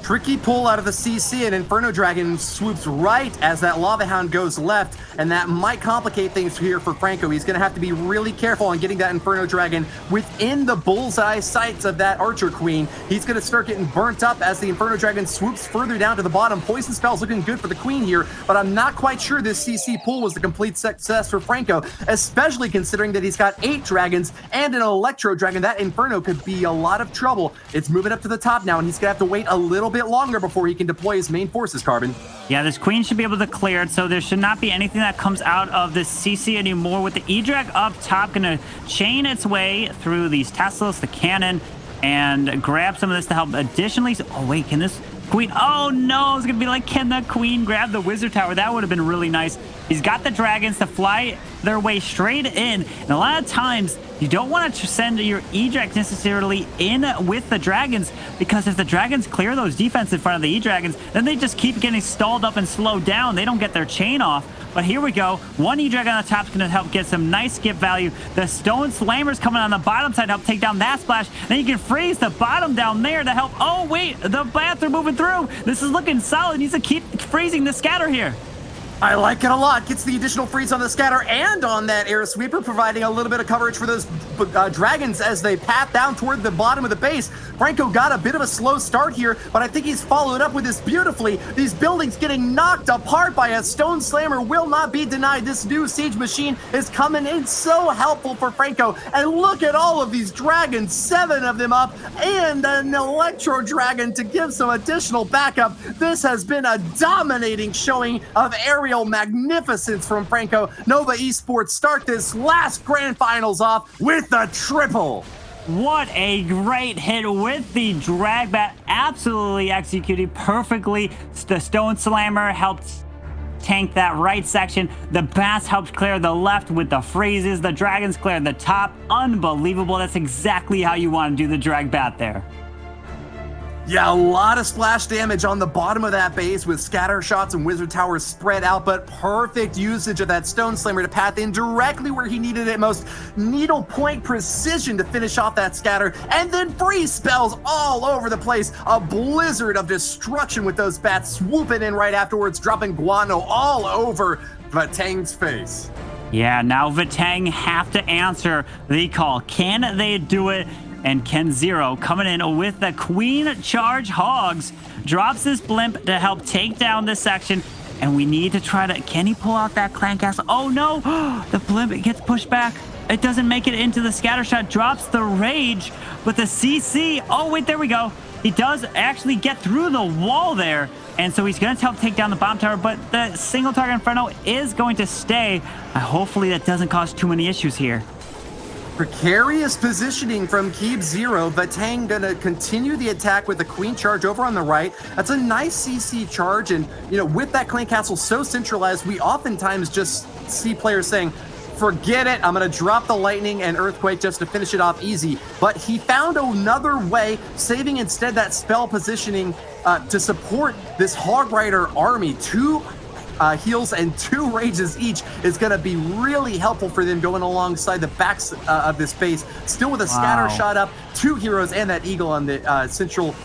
Tricky pull out of the CC, and Inferno Dragon swoops right as that Lava Hound goes left, and that might complicate things here for Franco. He's going to have to be really careful on getting that Inferno Dragon within the bullseye sights of that Archer Queen. He's going to start getting burnt up as the Inferno Dragon swoops further down to the bottom. Poison Spell's looking good for the Queen here, but I'm not quite sure this CC pull was the complete success for Franco, especially considering that he's got 8 dragons and an Electro Dragon. That Inferno could be a lot of trouble. It's moving up to the top now, and he's going to have to wait a little bit longer before he can deploy his main forces, Carbon. Yeah, this Queen should be able to clear it, so there should not be anything that comes out of this CC anymore. With the E-Drag up top, gonna chain its way through these Teslas, the cannon, and grab some of this to help additionally. Oh wait, can this Queen? Oh no, it's gonna be like, can the Queen grab the Wizard Tower? That would have been really nice. He's got the dragons to fly their way straight in, and a lot of times you don't want to send your E-Drags necessarily in with the dragons, because if the dragons clear those defense in front of the E-Dragons, then they just keep getting stalled up and slowed down. They don't get their chain off. But here we go. One E-Drag on the top is going to help get some nice skip value. The Stone Slammer's coming on the bottom side to help take down that splash. Then you can freeze the bottom down there to help. Oh, wait. The bats are moving through. This is looking solid. Needs to keep freezing the scatter here. I like it a lot. Gets the additional freeze on the scatter and on that air sweeper, providing a little bit of coverage for those dragons as they path down toward the bottom of the base. Franco got a bit of a slow start here, but I think he's followed up with this beautifully. These buildings getting knocked apart by a Stone Slammer will not be denied. This new siege machine is coming in so helpful for Franco. And look at all of these dragons, 7 of them up, and an Electro Dragon to give some additional backup. This has been a dominating showing of aerial magnificence from Franco. Nova Esports start this last grand finals off with the triple. What a great hit with the drag bat. Absolutely executed perfectly. The Stone Slammer helped tank that right section. The bats helped clear the left with the phrases. The dragons cleared the top. Unbelievable. That's exactly how you want to do the drag bat there. Yeah, a lot of splash damage on the bottom of that base with scatter shots and Wizard Towers spread out, but perfect usage of that Stone Slammer to path in directly where he needed it most. Needle point precision to finish off that scatter, and then freeze spells all over the place. A blizzard of destruction with those bats swooping in right afterwards, dropping guano all over Vatang's face. Yeah, now Vatang have to answer the call. Can they do it? And Ken Zero coming in with the Queen Charge Hogs. Drops this blimp to help take down this section. And we need to try to... Can he pull out that clan castle? Oh, no. The blimp gets pushed back. It doesn't make it into the scatter shot. Drops the rage with the CC. Oh, wait, there we go. He does actually get through the wall there. And so he's going to help take down the bomb tower. But the single target Inferno is going to stay. Hopefully that doesn't cause too many issues here. Precarious positioning from Keep Zero. Vatang gonna continue the attack with the Queen Charge over on the right. That's a nice CC charge, and you know, with that Clan Castle so centralized, we oftentimes just see players saying, forget it, I'm gonna drop the Lightning and Earthquake just to finish it off easy. But he found another way, saving instead that spell positioning to support this Hog Rider army. 2 heals and 2 rages each is going to be really helpful for them going alongside the backs of this base. Still with a scatter shot up, 2 heroes and that eagle on the central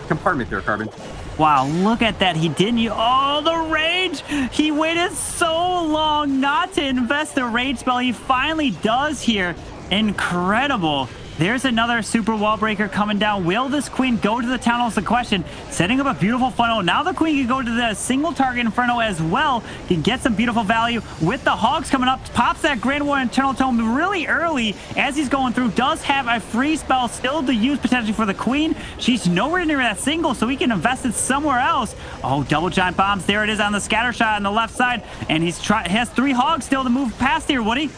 compartment there, Carbon. Wow, look at that. He didn't use... Oh, the rage! He waited so long not to invest the rage spell. He finally does here. Incredible. There's another super wall breaker coming down. Will this queen go to the Town Hall is the question. Setting up a beautiful funnel. Now the queen can go to the single target inferno as well. Can get some beautiful value with the hogs coming up. Pops that Grand War Eternal Tome really early as he's going through. Does have a free spell still to use potentially for the queen. She's nowhere near that single, so he can invest it somewhere else. Oh, double giant bombs. There it is on the scatter shot on the left side. And has 3 hogs still to move past here, Woody.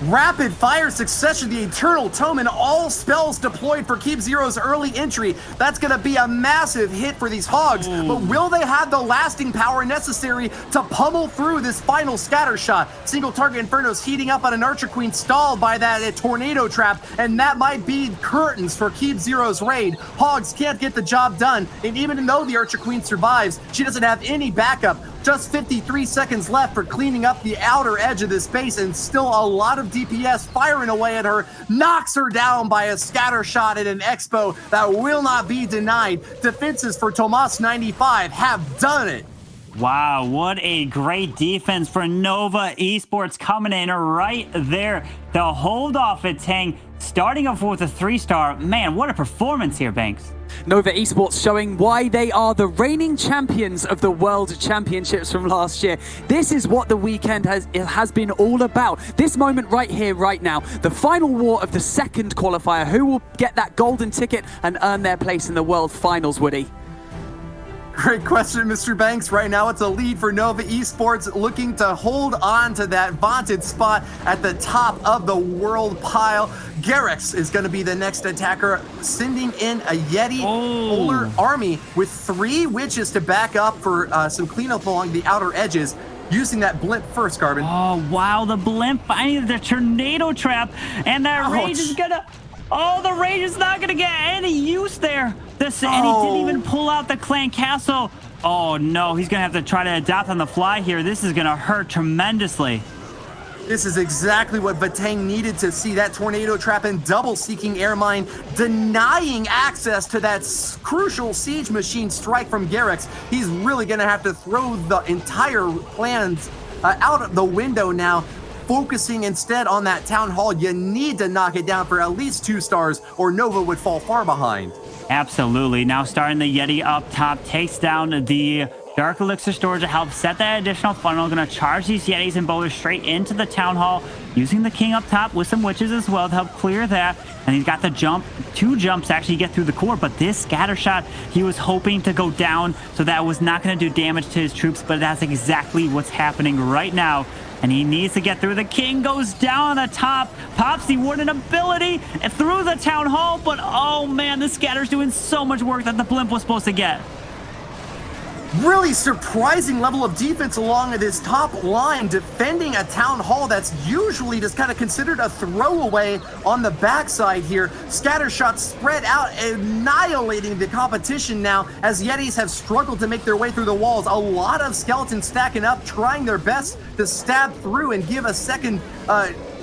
Rapid fire succession, the Eternal Tome, and all spells deployed for Keep Zero's early entry. That's going to be a massive hit for these hogs, but will they have the lasting power necessary to pummel through this final scatter shot? Single target Inferno's heating up on an Archer Queen stalled by that tornado trap, and that might be curtains for Keep Zero's raid. Hogs can't get the job done, and even though the Archer Queen survives, she doesn't have any backup. Just 53 seconds left for cleaning up the outer edge of this base, and still a lot of DPS firing away at her. Knocks her down by a scatter shot at an expo that will not be denied. Defenses for Tomas 95 have done it. Wow, what a great defense for Nova Esports coming in right there to hold off Vatang, starting off with a 3-star. Man, what a performance here, Banks. Nova Esports showing why they are the reigning champions of the World Championships from last year. This is what the weekend has been all about. This moment right here, right now, the final war of the second qualifier. Who will get that golden ticket and earn their place in the World Finals, Woody? Great question, Mr. Banks. Right now, it's a lead for Nova Esports, looking to hold on to that vaunted spot at the top of the world pile. Garrix is going to be the next attacker, sending in a Yeti Polar Army with 3 witches to back up for some cleanup along the outer edges. Using that blimp first, Carbon. Oh, wow, the blimp finding the tornado trap, and that rage is gonna... Oh, the rage is not gonna get any use there. And he didn't even pull out the clan castle. Oh no, he's gonna have to try to adapt on the fly here. This is gonna hurt tremendously. This is exactly what Vatang needed to see. That tornado trap and double seeking air mine, denying access to that crucial siege machine strike from Garrix. He's really gonna have to throw the entire plans out the window now. Focusing instead on that Town Hall. You need to knock it down for at least 2 stars or Nova would fall far behind. Absolutely. Now starting the Yeti up top, takes down the Dark Elixir storage to help set that additional funnel. Gonna charge these Yetis and bowlers straight into the Town Hall, using the King up top with some witches as well to help clear that. And he's got the jump, 2 jumps to actually get through the core, but this scatter shot, he was hoping to go down, so that was not gonna do damage to his troops, but that's exactly what's happening right now. And he needs to get through. The King goes down on the top, pops the Warden ability through the Town Hall, but oh man, the scatter's doing so much work that the blimp was supposed to get. Really surprising level of defense along this top line, defending a Town Hall that's usually just kind of considered a throwaway on the backside here. Scatter shots spread out, annihilating the competition now as Yetis have struggled to make their way through the walls. A lot of skeletons stacking up, trying their best to stab through and give a second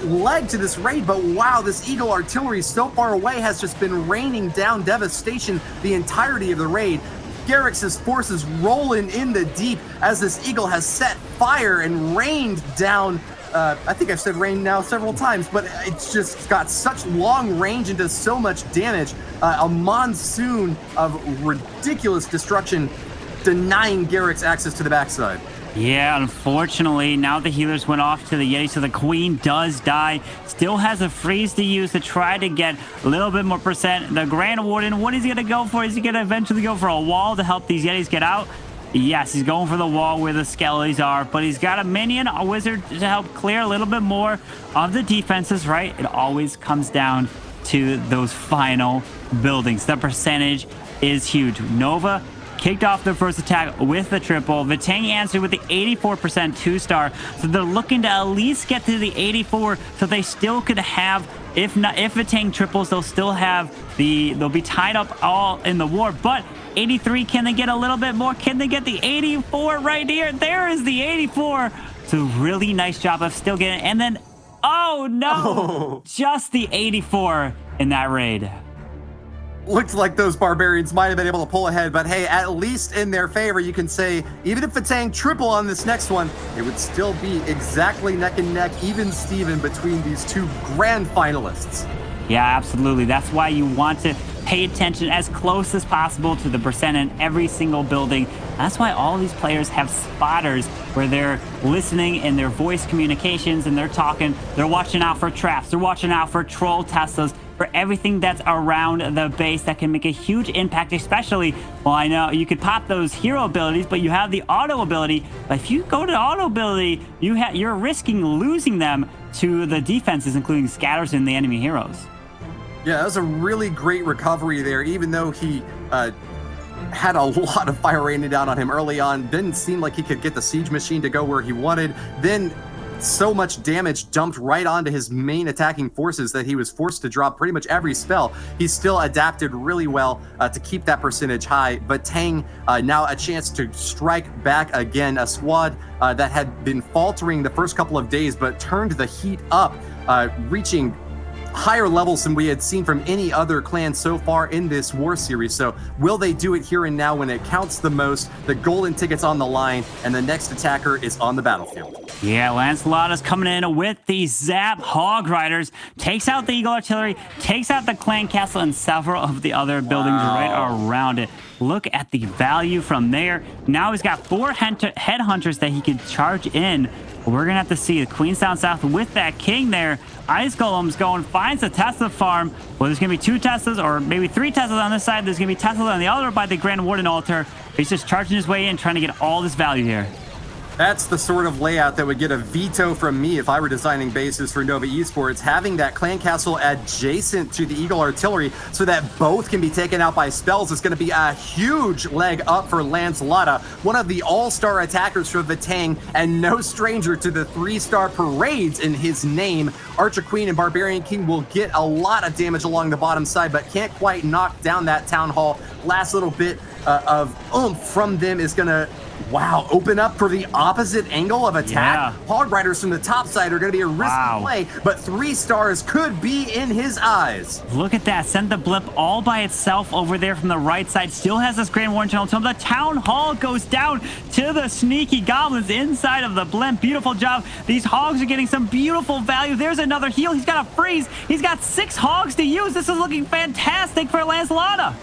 leg to this raid, but wow, this Eagle artillery so far away has just been raining down devastation the entirety of the raid. Garrix's forces rolling in the deep as this Eagle has set fire and rained down. I think I've said rain now several times, but it's just got such long range and does so much damage. A monsoon of ridiculous destruction, denying Garrix access to the backside. Yeah, unfortunately, now the healers went off to the Yeti, so the Queen does die. Still has a freeze to use to try to get a little bit more percent. The Grand Warden, what is he going to go for? Is he going to eventually go for a wall to help these Yetis get out? Yes, he's going for the wall where the skellies are, but he's got a minion, a wizard to help clear a little bit more of the defenses, right? It always comes down to those final buildings. The percentage is huge. Nova kicked off their first attack with the triple. Vatang answered with the 84% 2-star. So they're looking to at least get to the 84 so they still could have, if Vatang triples, they'll still have they'll be tied up all in the war. But 83, can they get a little bit more? Can they get the 84 right here? There is the 84. So really nice job of still getting, and then, oh no, just the 84 in that raid. Looked like those barbarians might have been able to pull ahead, but hey, at least in their favor, you can say, even if Vatang triple on this next one, it would still be exactly neck and neck, even Steven between these 2 grand finalists. Yeah, absolutely. That's why you want to pay attention as close as possible to the percent in every single building. That's why all these players have spotters where they're listening in their voice communications and they're talking. They're watching out for traps. They're watching out for troll Teslas, for everything that's around the base that can make a huge impact, especially, well, I know you could pop those hero abilities, but you have the auto ability. But if you go to auto ability, you're risking losing them to the defenses, including scatters and the enemy heroes. Yeah, that was a really great recovery there, even though he had a lot of fire raining down on him early on. Didn't seem like he could get the siege machine to go where he wanted. Then so much damage dumped right onto his main attacking forces that he was forced to drop pretty much every spell. He still adapted really well to keep that percentage high. But Tang now a chance to strike back again. A squad that had been faltering the first couple of days, but turned the heat up, reaching higher levels than we had seen from any other clan so far in this war series. So will they do it here and now when it counts the most? The golden ticket's on the line and the next attacker is on the battlefield. Yeah, Lancelot is coming in with the Zap Hog Riders, takes out the Eagle Artillery, takes out the Clan Castle and several of the other buildings right around it. Look at the value from there. Now he's got 4 headhunters that he can charge in. We're going to have to see the Queens down south with that king there. Ice Golem's going, finds the Tesla farm. Well, there's going to be 2 Teslas or maybe 3 Teslas on this side. There's going to be Teslas on the other by the Grand Warden altar. He's just charging his way in, trying to get all this value here. That's the sort of layout that would get a veto from me if I were designing bases for Nova Esports, having that clan castle adjacent to the Eagle Artillery so that both can be taken out by spells is going to be a huge leg up for Lancelot, one of the all-star attackers for Vatang and no stranger to the 3-star parades in his name. Archer Queen and Barbarian King will get a lot of damage along the bottom side, but can't quite knock down that Town Hall. Last little bit of oomph from them is going to open up for the opposite angle of attack. Yeah. Hog Riders from the top side are going to be a risky play, but 3 stars could be in his eyes. Look at that. Sent the blimp all by itself over there from the right side. Still has this Grand Warden Channel. So the Town Hall goes down to the sneaky goblins inside of the blimp. Beautiful job. These hogs are getting some beautiful value. There's another heal. He's got a freeze. He's got 6 hogs to use. This is looking fantastic for Lancelot.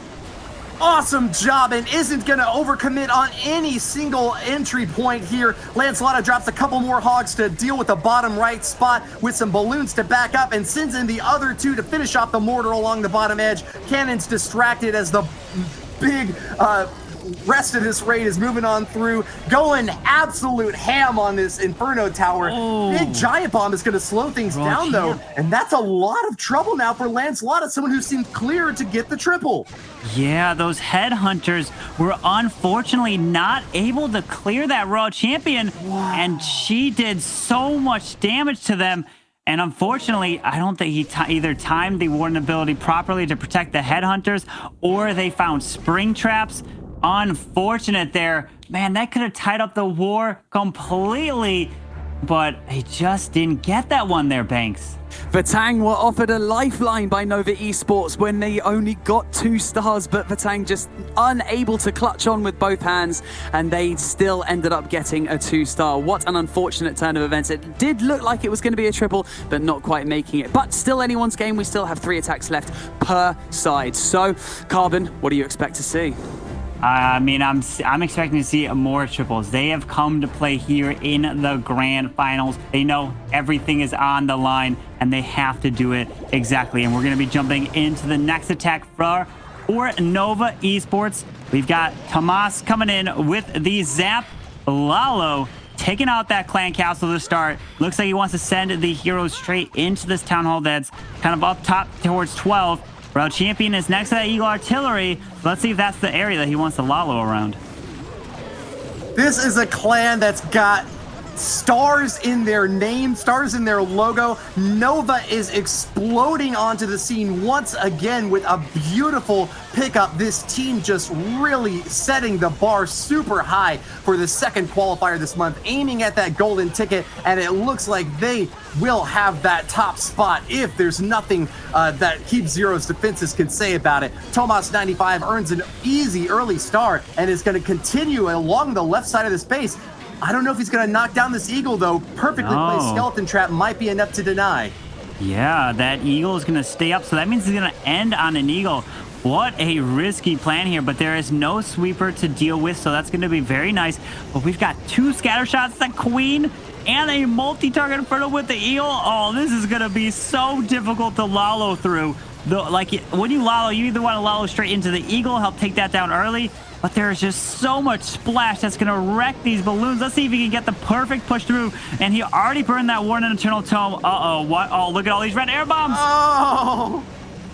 Awesome job, and isn't going to overcommit on any single entry point here. Lancelot drops a couple more hogs to deal with the bottom right spot with some balloons to back up and sends in the other 2 to finish off the mortar along the bottom edge. Cannon's distracted as the big rest of this raid is moving on through, going absolute ham on this Inferno Tower. Big Giant Bomb is going to slow things down, though, and that's a lot of trouble now for Lancelot, someone who seemed clear to get the triple. Yeah, those headhunters were unfortunately not able to clear that Royal Champion, and she did so much damage to them. And unfortunately, I don't think he either timed the Warden ability properly to protect the headhunters, or they found spring traps. Unfortunate there. Man, that could have tied up the war completely, but he just didn't get that one there, Banks. Vatang were offered a lifeline by Nova Esports when they only got 2 stars, but Vatang just unable to clutch on with both hands, and they still ended up getting a 2-star. What an unfortunate turn of events. It did look like it was going to be a triple, but not quite making it. But still anyone's game. We still have 3 attacks left per side. So, Carbon, what do you expect to see? I mean, I'm expecting to see more triples. They have come to play here in the grand finals. They know everything is on the line, and they have to do it exactly. And we're going to be jumping into the next attack for Nova Esports. We've got Tomas coming in with the Zap. Lalo taking out that clan castle to start. Looks like he wants to send the heroes straight into this town hall that's kind of up top towards 12. World Champion is next to that Eagle Artillery. Let's see if that's the area that he wants to Lalo around. This is a clan that's got stars in their name, stars in their logo. Nova is exploding onto the scene once again with a beautiful pickup. This team just really setting the bar super high for the second qualifier this month, aiming at that golden ticket, and it looks like they will have that top spot if there's nothing that Keep Zero's defenses can say about it. Tomas 95 earns an easy early star and is going to continue along the left side of the space. I don't know if he's going to knock down this Eagle, though. Perfectly placed skeleton trap might be enough to deny. Yeah, that eagle is going to stay up, so that means he's going to end on an eagle. What a risky plan here, but there is no sweeper to deal with, so that's going to be very nice. But we've got 2 scatter shots, the queen, and a multi-target inferno with the eagle. Oh, this is going to be so difficult to lollo through. When you lollo, you either want to lollo straight into the eagle, help take that down early, but there's just so much splash that's going to wreck these balloons. Let's see if he can get the perfect push through, and he already burned that Warden and Eternal Tome. Uh-oh, what? Oh, look at all these red air bombs.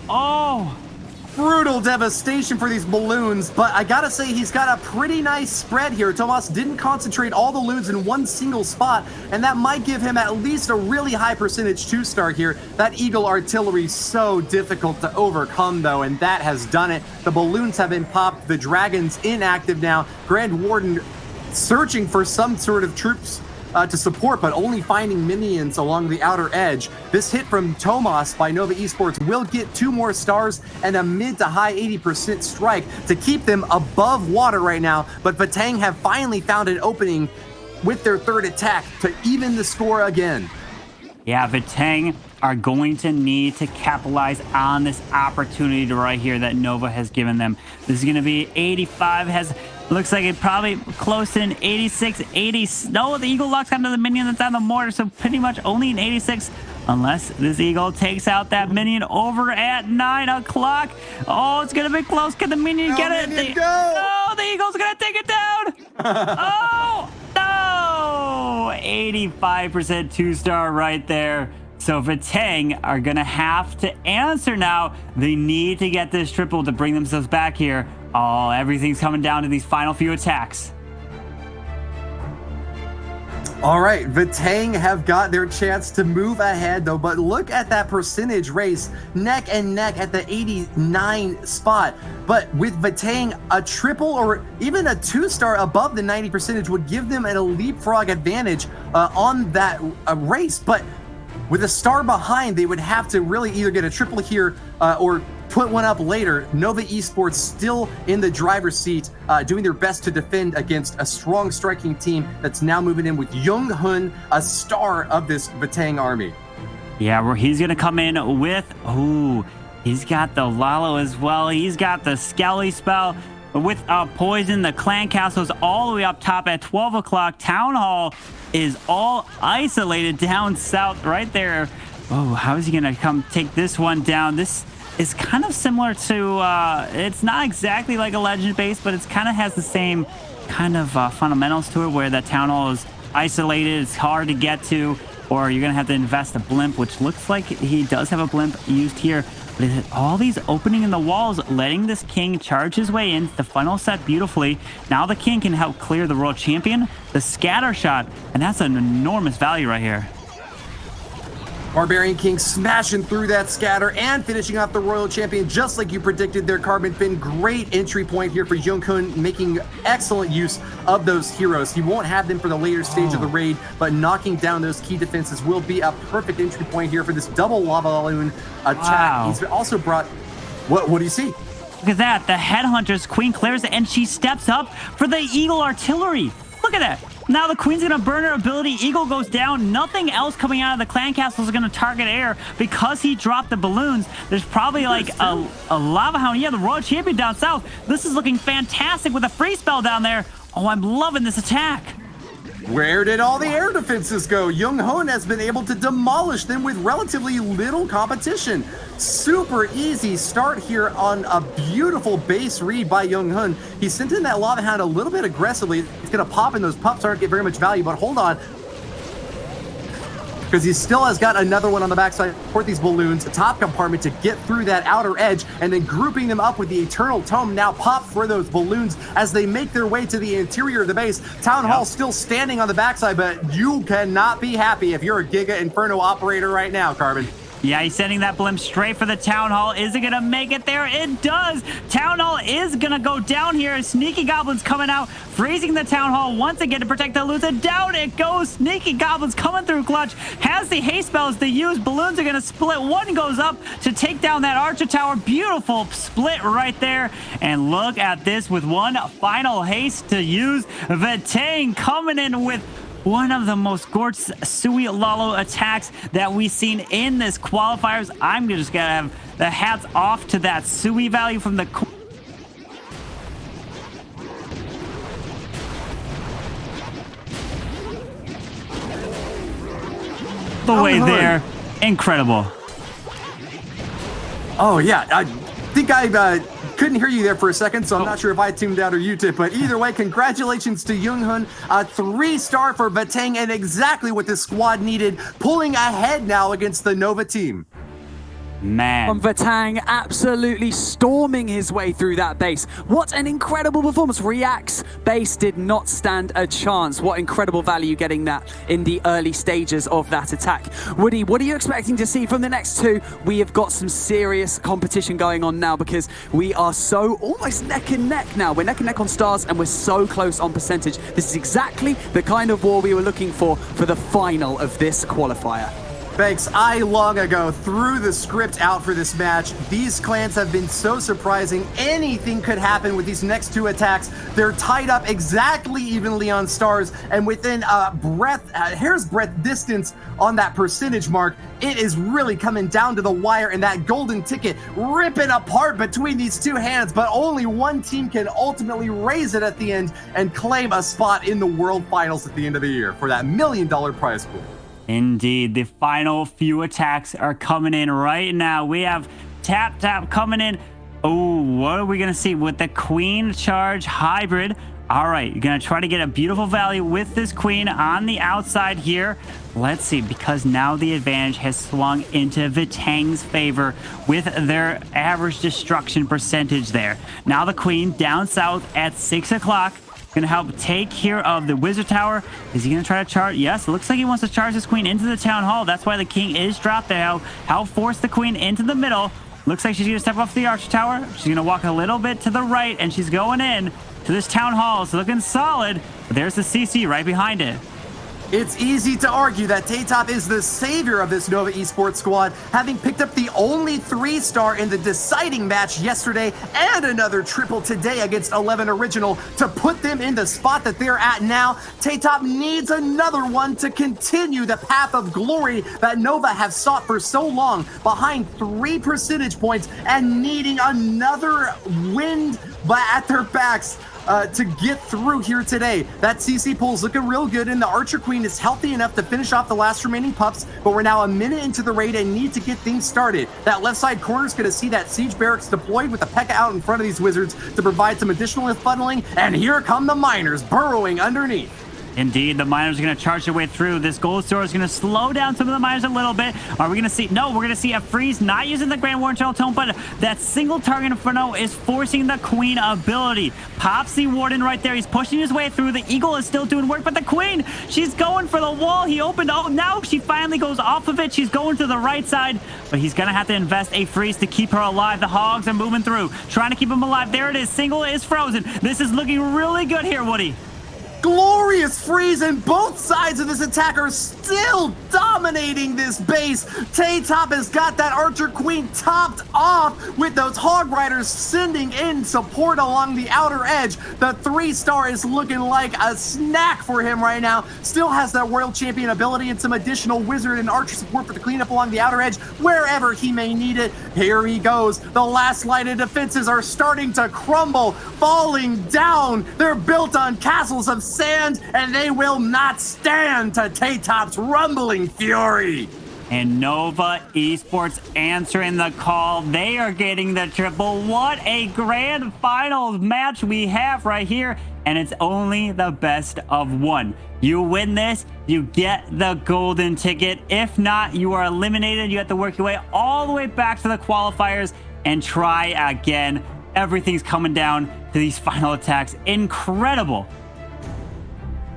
Oh. Brutal devastation for these balloons, but I gotta say he's got a pretty nice spread here. Tomas didn't concentrate all the balloons in one single spot, and that might give him at least a really high percentage 2-star here. That Eagle artillery is so difficult to overcome though, and that has done it. The balloons have been popped, the Dragon's inactive now. Grand Warden searching for some sort of troops to support, but only finding minions along the outer edge. This hit from Tomas by Nova Esports will get 2 more stars and a mid to high 80% strike to keep them above water right now, but Vatang have finally found an opening with their 3rd attack to even the score again. Yeah, Vatang are going to need to capitalize on this opportunity right here that Nova has given them. This is going to be 85, looks like it probably close to an 86, 80. No, the eagle locks onto the minion that's on the mortar, so pretty much only an 86 unless this eagle takes out that minion over at 9 o'clock. Oh, it's going to be close. Can the minion get it? No, the eagle's going to take it down. Oh, no. 85% 2-star right there. So Vatang are going to have to answer now. They need to get this triple to bring themselves back here. Oh, everything's coming down to these final few attacks. All right, Vatang have got their chance to move ahead though, but look at that percentage race, neck and neck at the 89 spot. But with Vatang, a triple or even a 2-star above the 90 percentage would give them a leapfrog advantage on that race. But with a star behind, they would have to really either get a triple here or put one up later. Nova Esports still in the driver's seat, doing their best to defend against a strong striking team that's now moving in with Young Hun, a star of this Vatang army. Yeah, where he's going to come in with, he's got the Lalo as well. He's got the Skelly spell with poison. The clan castle is all the way up top at 12 o'clock. Town Hall is all isolated down south right there. Oh, how is he going to come take this one down? This is kind of similar to, it's not exactly like a legend base, but it kind of has the same kind of fundamentals to it, where that Town Hall is isolated, it's hard to get to, or you're going to have to invest a blimp, which looks like he does have a blimp used here. But all these opening in the walls, letting this king charge his way in. The funnel set beautifully. Now the king can help clear the world champion, the scatter shot, and that's an enormous value right here. Barbarian King smashing through that scatter and finishing off the Royal Champion just like you predicted there, Carbon Fin. Great entry point here for Jungkook, making excellent use of those heroes. He won't have them for the later stage of the raid, but knocking down those key defenses will be a perfect entry point here for this double lava balloon attack. Wow. He's also brought... What do you see? Look at that. The Headhunters, Queen clears it, and she steps up for the Eagle Artillery. Look at that. Now the Queen's going to burn her ability. Eagle goes down. Nothing else coming out of the clan castle is going to target air because he dropped the balloons. There's probably like a lava hound. Yeah, the Royal Champion down south. This is looking fantastic with a free spell down there. Oh, I'm loving this attack. Where did all the air defenses go? Young Hun has been able to demolish them with relatively little competition. Super easy start here on a beautiful base read by Young Hun. He sent in that Lava Hound a little bit aggressively. It's going to pop in. Those pups aren't get very much value, but hold on. Because he still has got another one on the backside for these balloons, a top compartment to get through that outer edge, and then grouping them up with the Eternal Tome now pop for those balloons as they make their way to the interior of the base. Town Hall still standing on the backside, but you cannot be happy if you're a Giga Inferno operator right now, Carbon. Yeah, he's sending that blimp straight for the Town Hall. Is it going to make it there? It does. Town Hall is going to go down here. Sneaky Goblins coming out, freezing the Town Hall once again to protect the loot. And down it goes. Sneaky Goblins coming through clutch. Has the haste spells to use. Balloons are going to split. One goes up to take down that Archer Tower. Beautiful split right there. And look at this with one final haste to use. Vatang coming in with one of the most gorgeous Sui Lalo attacks that we've seen in this qualifiers. I'm just gonna have the hats off to that Sui value from the way there. Incredible. Oh, yeah. I think I couldn't hear you there for a second, so I'm not sure if I tuned out or you did. But either way, congratulations to Younghun. A 3-star for Vatang and exactly what this squad needed, pulling ahead now against the Nova team. Man. From Vatang absolutely storming his way through that base. What an incredible performance. React's base did not stand a chance. What incredible value getting that in the early stages of that attack. Woody, what are you expecting to see from the next two? We have got some serious competition going on now because we are so almost neck and neck now. We're neck and neck on stars and we're so close on percentage. This is exactly the kind of war we were looking for the final of this qualifier. Banks, I long ago threw the script out for this match. These clans have been so surprising. Anything could happen with these next two attacks. They're tied up exactly evenly on stars, and within hair's breadth distance on that percentage mark, it is really coming down to the wire, and that golden ticket ripping apart between these two hands, but only one team can ultimately raise it at the end and claim a spot in the World Finals at the end of the year for that $1 million prize pool. Indeed, the final few attacks are coming in right now. We have Tap Tap coming in. Oh, what are we going to see with the Queen Charge Hybrid? All right, you're going to try to get a beautiful value with this Queen on the outside here. Let's see, because now the advantage has swung into Vatang's favor with their average destruction percentage there. Now the Queen down south at 6 o'clock. Going to help take care of the Wizard Tower. Is he going to try to charge? Yes, it looks like he wants to charge this Queen into the Town Hall. That's why the King is dropped there. Help force the Queen into the middle. Looks like she's going to step off the Archer Tower. She's going to walk a little bit to the right, and she's going in to this Town Hall. It's looking solid. But there's the CC right behind it. It's easy to argue that Taytop is the savior of this Nova Esports squad, having picked up the only 3-star in the deciding match yesterday and another triple today against 11 Original to put them in the spot that they're at now. Taytop needs another one to continue the path of glory that Nova have sought for so long, behind 3 percentage points and needing another wind at their backs to get through here today. That CC pool is looking real good, and the Archer Queen is healthy enough to finish off the last remaining pups, but we're now a minute into the raid and need to get things started. That left side corner is going to see that Siege Barracks deployed with the P.E.K.K.A out in front of these Wizards to provide some additional funneling, and here come the miners burrowing underneath. Indeed, the miners are going to charge their way through. This gold store is going to slow down some of the miners a little bit. Are we going to see? No, we're going to see a freeze, not using the Grand Warden Shell Tome, but that single target Inferno is forcing the Queen ability. Pops the Warden right there. He's pushing his way through. The Eagle is still doing work, but the Queen, she's going for the wall. He opened. Oh, now she finally goes off of it. She's going to the right side, but he's going to have to invest a freeze to keep her alive. The Hogs are moving through, trying to keep him alive. There it is. Single is frozen. This is looking really good here, Woody. Glorious freeze, and both sides of this attack are still dominating this base. Taytop has got that Archer Queen topped off with those Hog Riders sending in support along the outer edge. The 3-star is looking like a snack for him right now. Still has that World Champion ability and some additional Wizard and Archer support for the cleanup along the outer edge wherever he may need it. Here he goes. The last line of defenses are starting to crumble, falling down. They're built on castles of sand, and they will not stand to Taytop's rumbling fury. And Nova Esports answering the call. They are getting the triple. What a grand finals match we have right here. And it's only the best of one. You win this, you get the golden ticket. If not, you are eliminated. You have to work your way all the way back to the qualifiers and try again. Everything's coming down to these final attacks. Incredible.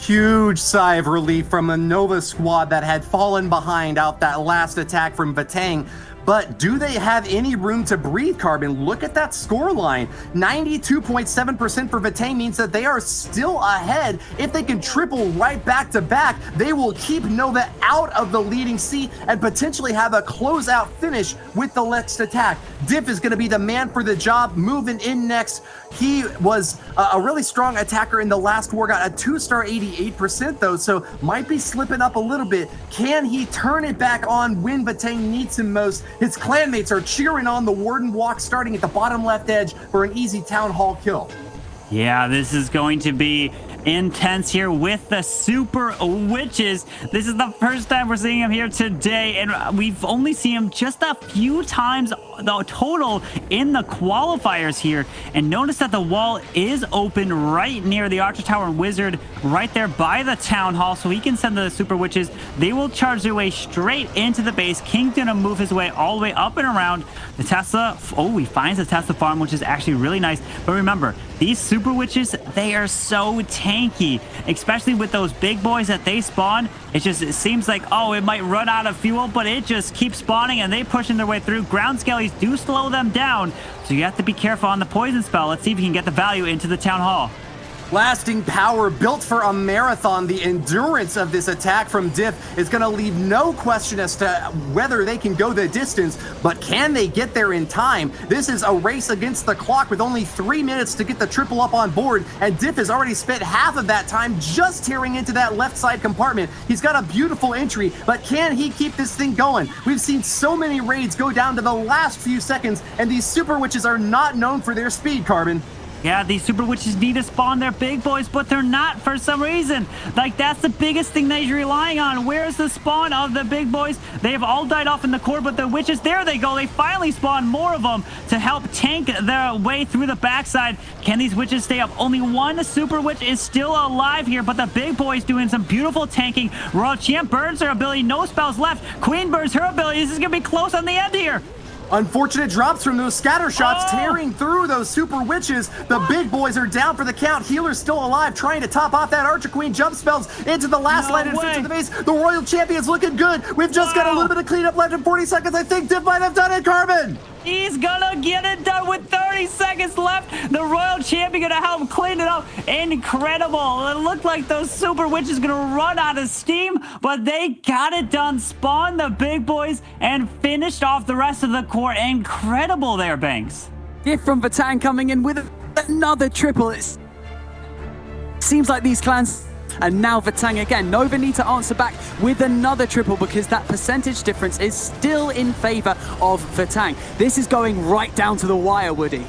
Huge sigh of relief from the Nova squad that had fallen behind out that last attack from Vatang. but do they have any room to breathe, Carbon? Look at that score line. 92.7% for Vatang means that they are still ahead. If they can triple right back to back, they will keep Nova out of the leading seat and potentially have a closeout finish with the next attack. Diff is going to be the man for the job, moving in next. He was a really strong attacker in the last war, got a 2-star 88% though, so might be slipping up a little bit. Can he turn it back on when Vatang needs him most? His clanmates are cheering on the Warden walk starting at the bottom left edge for an easy Town Hall kill. Yeah, this is going to be intense here with the Super Witches. This is the first time we're seeing him here today, and we've only seen him just a few times the total in the qualifiers here. And notice that the wall is open right near the Archer Tower and Wizard, right there by the Town Hall, so he can send the Super Witches. They will charge their way straight into the base. King's gonna move his way all the way up and around the Tesla. Oh, he finds the Tesla farm, which is actually really nice. But remember, these Super Witches, they are so tanky, especially with those big boys that they spawn. It seems like, oh, it might run out of fuel, but it just keeps spawning and they pushing their way through. Ground skellies do slow them down, so you have to be careful on the poison spell. Let's see if you can get the value into the Town Hall. Lasting power built for a marathon. The endurance of this attack from Diff is going to leave no question as to whether they can go the distance, but can they get there in time? This is a race against the clock with only 3 minutes to get the triple up on board, and Diff has already spent half of that time just tearing into that left side compartment. He's got a beautiful entry, but can he keep this thing going? We've seen so many raids go down to the last few seconds, and these Super Witches are not known for their speed, Carbon. Yeah, these Super Witches need to spawn their big boys, but they're not for some reason. Like, that's the biggest thing that you're relying on. Where's the spawn of the big boys? They have all died off in the core, but the Witches, there they go. They finally spawn more of them to help tank their way through the backside. Can these Witches stay up? Only one Super Witch is still alive here, but the big boys doing some beautiful tanking. World Champ burns her ability. No spells left. Queen burns her ability. This is going to be close on the end here. Unfortunate drops from those scatter shots tearing through those Super Witches. The big boys are down for the count. Healer's still alive, trying to top off that Archer Queen jump spells into the last line and into the base. The Royal Champion's looking good. We've just got a little bit of cleanup left in 40 seconds. I think Diff might have done it, Carbon. He's gonna get it done with 30 seconds left. The Royal Champion gonna help clean it up. Incredible. It looked like those Super Witches gonna run out of steam, but they got it done. Spawned the big boys and finished off the rest of the core. Incredible there, Banks. Gift from Vatang coming in with another triple. It seems like these clans... And now Vatang again. Nova need to answer back with another triple because that percentage difference is still in favor of Vatang. This is going right down to the wire, Woody.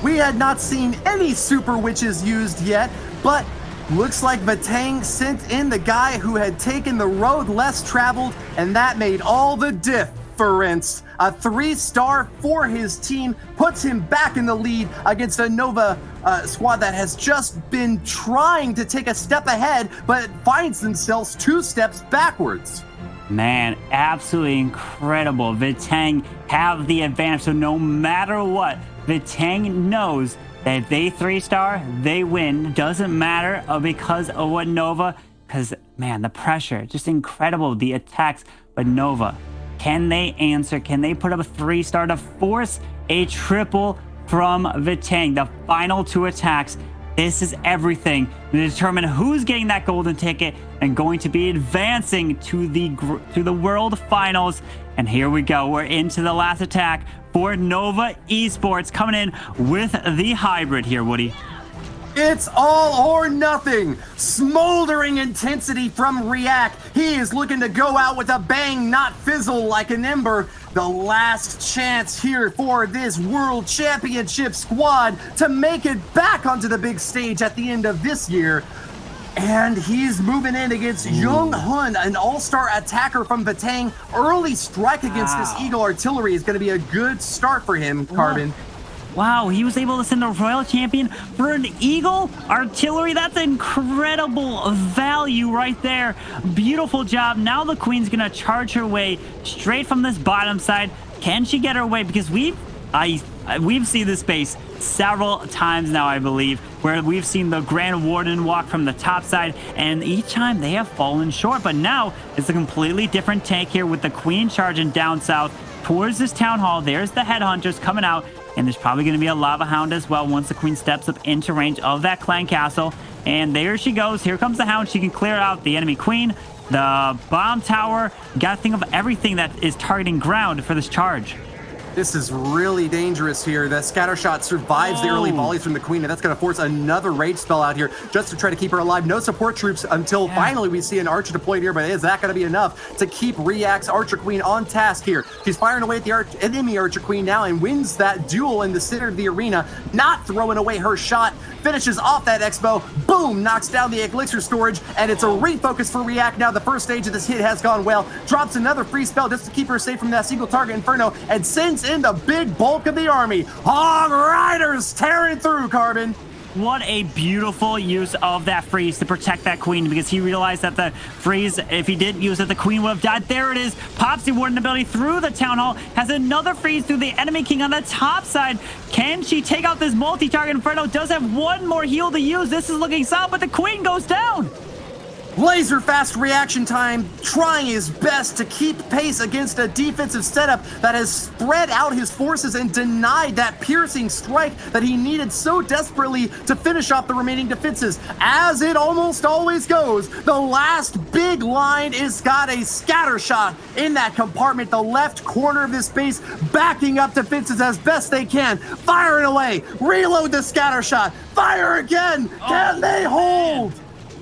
We had not seen any Super Witches used yet, but looks like Vatang sent in the guy who had taken the road less traveled, and that made all the difference. A 3-star for his team puts him back in the lead against a Nova squad that has just been trying to take a step ahead, but finds themselves 2 steps backwards. Man, absolutely incredible. Vatang have the advantage, so no matter what, Vatang knows that if they 3-star, they win. Doesn't matter because of what Nova, because, man, the pressure, just incredible, the attacks, but Nova, can they answer? Can they put up a 3-star to force a triple from Vatang? The final 2 attacks. This is everything to determine who's getting that golden ticket and going to be advancing to the World Finals. And here we go. We're into the last attack for Nova Esports, coming in with the hybrid here, Woody. It's all or nothing. Smoldering intensity from React. He is looking to go out with a bang, not fizzle like an ember. The last chance here for this World Championship squad to make it back onto the big stage at the end of this year. And he's moving in against Young Hun, an all-star attacker from Vatang. Early strike against this Eagle Artillery is going to be a good start for him, Carbon. Wow, he was able to send a Royal Champion for an Eagle Artillery. That's incredible value right there. Beautiful job. Now the Queen's going to charge her way straight from this bottom side. Can she get her way? Because we've seen this base several times now, I believe, where we've seen the Grand Warden walk from the top side, and each time they have fallen short. But now it's a completely different tank here with the Queen charging down south, towards this town hall. There's the headhunters coming out, and there's probably going to be a lava hound as well once the queen steps up into range of that clan castle. And there she goes. Here comes the hound. She can clear out the enemy queen, the bomb tower. Got to think of everything that is targeting ground for this charge. This is really dangerous here. The scatter shot survives the early volleys from the queen, and that's going to force another rage spell out here just to try to keep her alive. No support troops until finally we see an archer deployed here, but is that going to be enough to keep React's archer queen on task here? She's firing away at the enemy archer queen now and wins that duel in the center of the arena, not throwing away her shot. Finishes off that expo, boom, knocks down the elixir storage, and it's a refocus for React. Now the first stage of this hit has gone well. Drops another free spell just to keep her safe from that single target inferno, and sends in the big bulk of the army. Hog Riders tearing through, Carbon. What a beautiful use of that freeze to protect that queen, because he realized that the freeze, if he didn't use it, the queen would have died. There it is. Pops the warden ability through the town hall. Has another freeze through the enemy king on the top side. Can she take out this multi-target inferno? Does have one more heal to use. This is looking solid, but the queen goes down. Laser fast reaction time, trying his best to keep pace against a defensive setup that has spread out his forces and denied that piercing strike that he needed so desperately to finish off the remaining defenses. As it almost always goes, the last big line is got a scatter shot in that compartment, the left corner of this base, backing up defenses as best they can, firing away, reload the scatter shot, fire again. Can they hold?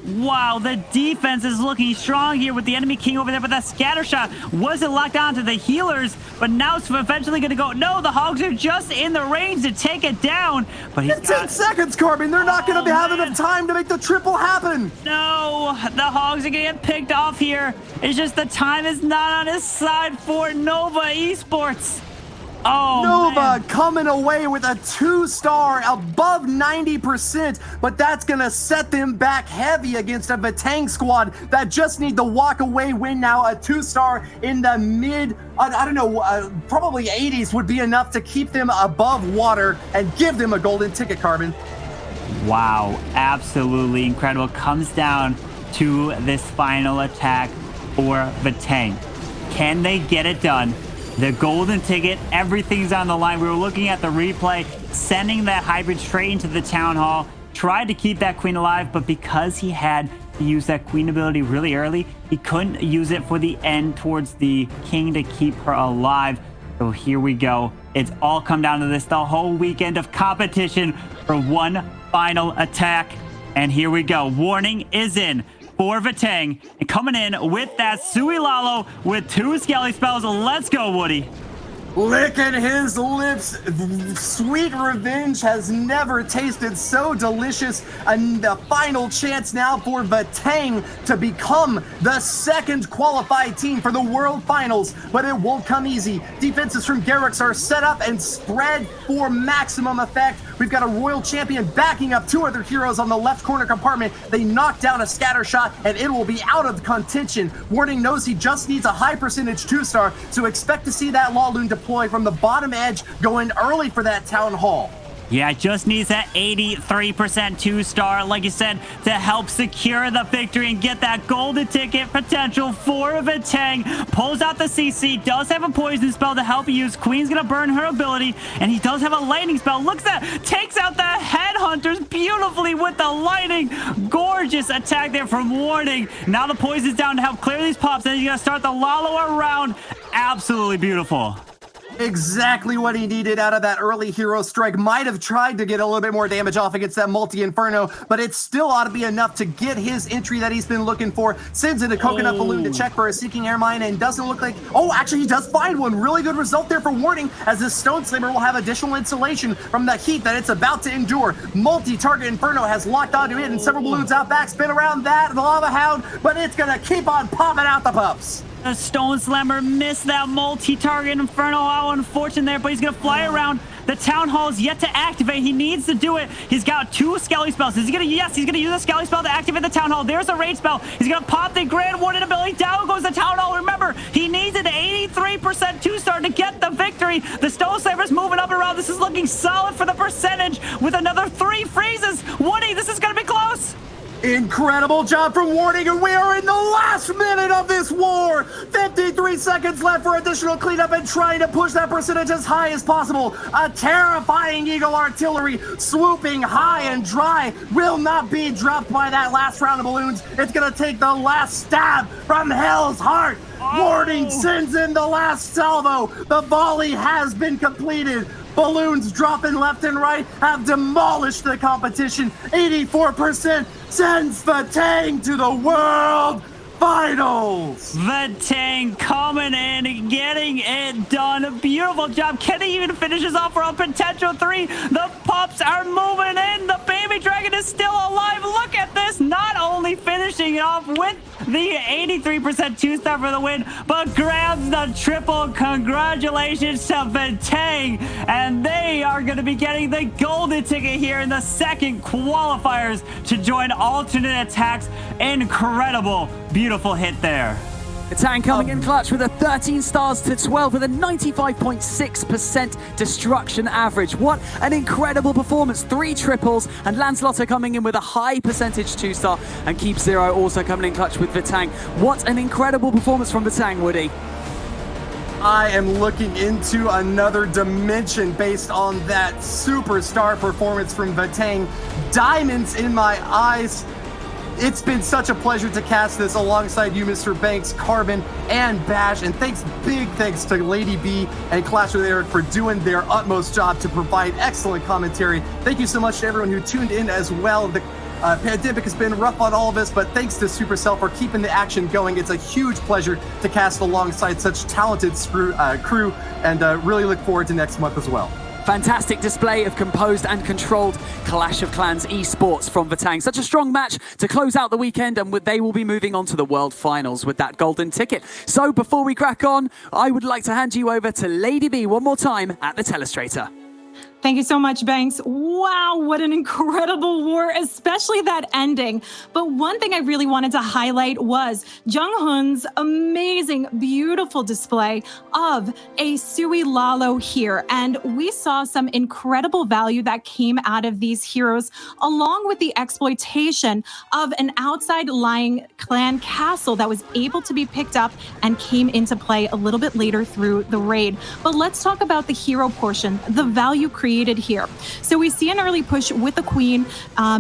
Wow, the defense is looking strong here with the enemy king over there, but that scatter shot wasn't locked onto the healers, but now it's eventually going to go. No, the hogs are just in the range to take it down, but he's 10 seconds, Carbon. They're not going to have enough time to make the triple happen. No, the hogs are going to get picked off here. It's just the time is not on his side for Nova Esports. Oh, Nova man. coming away with a 2-star above 90%, but that's going to set them back heavy against a Vatang squad that just need the walk-away win now. A 2-star in the mid, I don't know, probably 80s would be enough to keep them above water and give them a golden ticket, Carbon. Wow, absolutely incredible. Comes down to this final attack for Vatang. Can they get it done? The golden ticket, everything's on the line. We were looking at the replay, sending that hybrid straight into the town hall, tried to keep that queen alive, but because he had to use that queen ability really early, he couldn't use it for the end towards the king to keep her alive. So here we go. It's all come down to this, the whole weekend of competition for one final attack. And here we go. Warning is in for Vatang, and coming in with that Suilalo with 2 skelly spells. Let's go, Woody. Licking his lips. Sweet revenge has never tasted so delicious. And the final chance now for Vatang to become the second qualified team for the World Finals. But it won't come easy. Defenses from Garrix are set up and spread for maximum effect. We've got a Royal Champion backing up 2 other heroes on the left corner compartment. They knock down a scatter shot, and it will be out of contention. Warning knows he just needs a high percentage 2-star, so expect to see that Laloon deploy from the bottom edge going early for that town hall. Yeah, just needs that 83% 2-star, like you said, to help secure the victory and get that golden ticket potential for Vatang. Pulls out the CC, does have a poison spell to help use. Queen's gonna burn her ability, and he does have a lightning spell. Look at that, takes out the headhunters beautifully with the lightning. Gorgeous attack there from Warning. Now the poison's down to help clear these pops, then he's gonna start the Lalo around. Absolutely beautiful. Exactly what he needed out of that early hero strike. Might have tried to get a little bit more damage off against that multi-inferno, but it still ought to be enough to get his entry that he's been looking for. Sends in a coconut balloon to check for a seeking air mine, and doesn't look like... Oh, actually, he does find one. Really good result there for Warning, as this Stone Slammer will have additional insulation from the heat that it's about to endure. Multi-target inferno has locked onto it, and several balloons out back spin around that lava hound, but it's going to keep on popping out the pups. The Stone Slammer missed that multi-target inferno. How unfortunate there, but he's gonna fly around. The town hall is yet to activate. He needs to do it. He's got 2 skelly spells. Is he gonna? Yes, he's gonna use a skelly spell to activate the town hall. There's a rage spell. He's gonna pop the grand warden ability. Down goes the town hall. Remember, he needs an 83% 2-star to get the victory. The Stone Slammer's moving up and around. This is looking solid for the percentage with another 3 freezes. Woody, this is gonna be close. Incredible job from Warning, and we are in the last minute of this war. 53 30 seconds left for additional cleanup and trying to push that percentage as high as possible. A terrifying Eagle artillery swooping high and dry will not be dropped by that last round of balloons. It's going to take the last stab from Hell's Heart. Warning sends in the last salvo. The volley has been completed. Balloons dropping left and right have demolished the competition. 84% sends Vatang to the World Finals. Vatang coming in, getting it done. A beautiful job. Can he even finish this off for a potential 3? The pups are moving in. The baby dragon is still alive. Look at this. Not only finishing it off with the 83% 2-star for the win, but grabs the triple. Congratulations to Vatang. And they are going to be getting the golden ticket here in the second qualifiers to join alternate attacks. Incredible. Beautiful hit there. Vatang coming in clutch with a 13 stars to 12 with a 95.6% destruction average. What an incredible performance. 3 triples, and Lancelot coming in with a high percentage 2-star, and Keep Zero also coming in clutch with Vatang. What an incredible performance from Vatang, Woody. I am looking into another dimension based on that superstar performance from Vatang. Diamonds in my eyes. It's been such a pleasure to cast this alongside you, Mr. Banks, Carbon, and Bash. And big thanks to Lady B and Clashy there for doing their utmost job to provide excellent commentary. Thank you so much to everyone who tuned in as well. The pandemic has been rough on all of us, but thanks to Supercell for keeping the action going. It's a huge pleasure to cast alongside such talented crew, and really look forward to next month as well. Fantastic display of composed and controlled Clash of Clans esports from Vatang. Such a strong match to close out the weekend, and they will be moving on to the World Finals with that golden ticket. So before we crack on, I would like to hand you over to Lady B one more time at the Telestrator. Thank you so much, Banks. Wow, what an incredible war, especially that ending. But one thing I really wanted to highlight was Jung-hoon's amazing, beautiful display of a Sui Lalo here. And we saw some incredible value that came out of these heroes, along with the exploitation of an outside lying clan castle that was able to be picked up and came into play a little bit later through the raid. But let's talk about the hero portion, the value created here. So we see an early push with the queen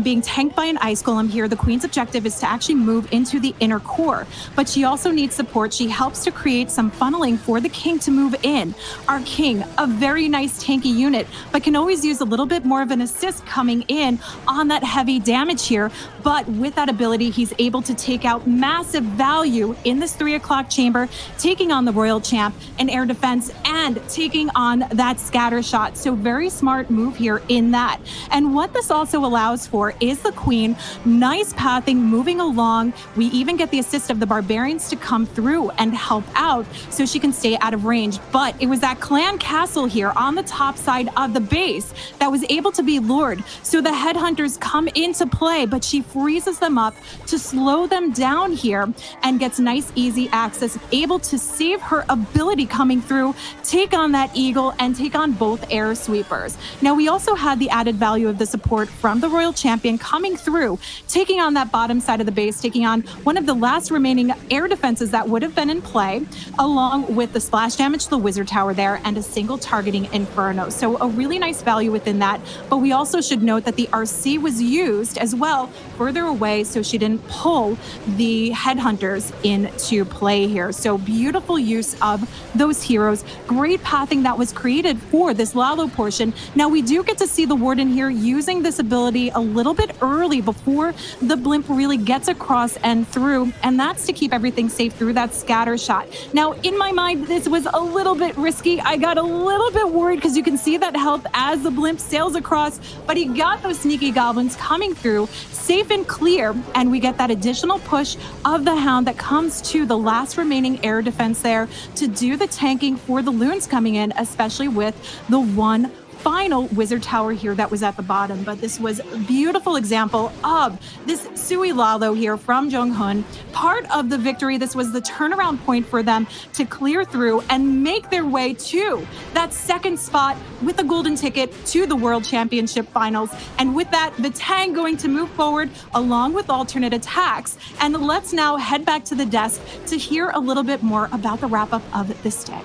being tanked by an ice golem here. The queen's objective is to actually move into the inner core, but she also needs support. She helps to create some funneling for the king to move in. Our king, a very nice tanky unit, but can always use a little bit more of an assist coming in on that heavy damage here. But with that ability, he's able to take out massive value in this 3 o'clock chamber, taking on the Royal Champ and air defense and taking on that scatter shot. So very smart move here in that. And what this also allows for is the queen, nice pathing, moving along. We even get the assist of the barbarians to come through and help out so she can stay out of range. But it was that clan castle here on the top side of the base that was able to be lured. So the headhunters come into play, but she freezes them up to slow them down here and gets nice, easy access, able to save her ability coming through, take on that eagle and take on both air sweepers. Now, we also had the added value of the support from the Royal Champion coming through, taking on that bottom side of the base, taking on one of the last remaining air defenses that would have been in play, along with the splash damage to the wizard tower there and a single targeting inferno. So a really nice value within that. But we also should note that the RC was used as well further away, so she didn't pull the headhunters into play here. So beautiful use of those heroes. Great pathing that was created for this Lalo portion. Now we do get to see the Warden here using this ability a little bit early before the blimp really gets across and through, and that's to keep everything safe through that scatter shot. Now, in my mind, this was a little bit risky. I got a little bit worried because you can see that health as the blimp sails across, but he got those sneaky goblins coming through safe and clear, and we get that additional push of the Hound that comes to the last remaining air defense there to do the tanking for the loons coming in, especially with the 1 final wizard tower here that was at the bottom, but this was a beautiful example of this Sui Lalo here from Jong-hun. Part of the victory, this was the turnaround point for them to clear through and make their way to that second spot with a golden ticket to the World Championship Finals. And with that, Vatang going to move forward along with alternate attacks. And let's now head back to the desk to hear a little bit more about the wrap-up of this day.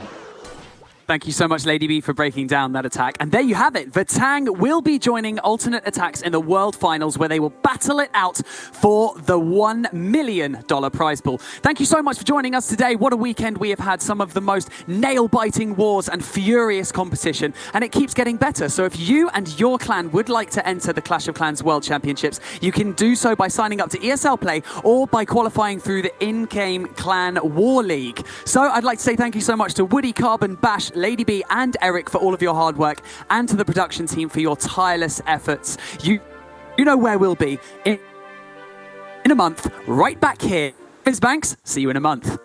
Thank you so much, Lady B, for breaking down that attack. And there you have it. Vatang will be joining alternate attacks in the World Finals, where they will battle it out for the $1 million prize pool. Thank you so much for joining us today. What a weekend we have had. Some of the most nail-biting wars and furious competition, and it keeps getting better. So if you and your clan would like to enter the Clash of Clans World Championships, you can do so by signing up to ESL Play or by qualifying through the in-game Clan War League. So I'd like to say thank you so much to Woody, Carbon, Bash, Lady B and Eric for all of your hard work, and to the production team for your tireless efforts. You know where we'll be in a month, right back here. Vince Banks, see you in a month.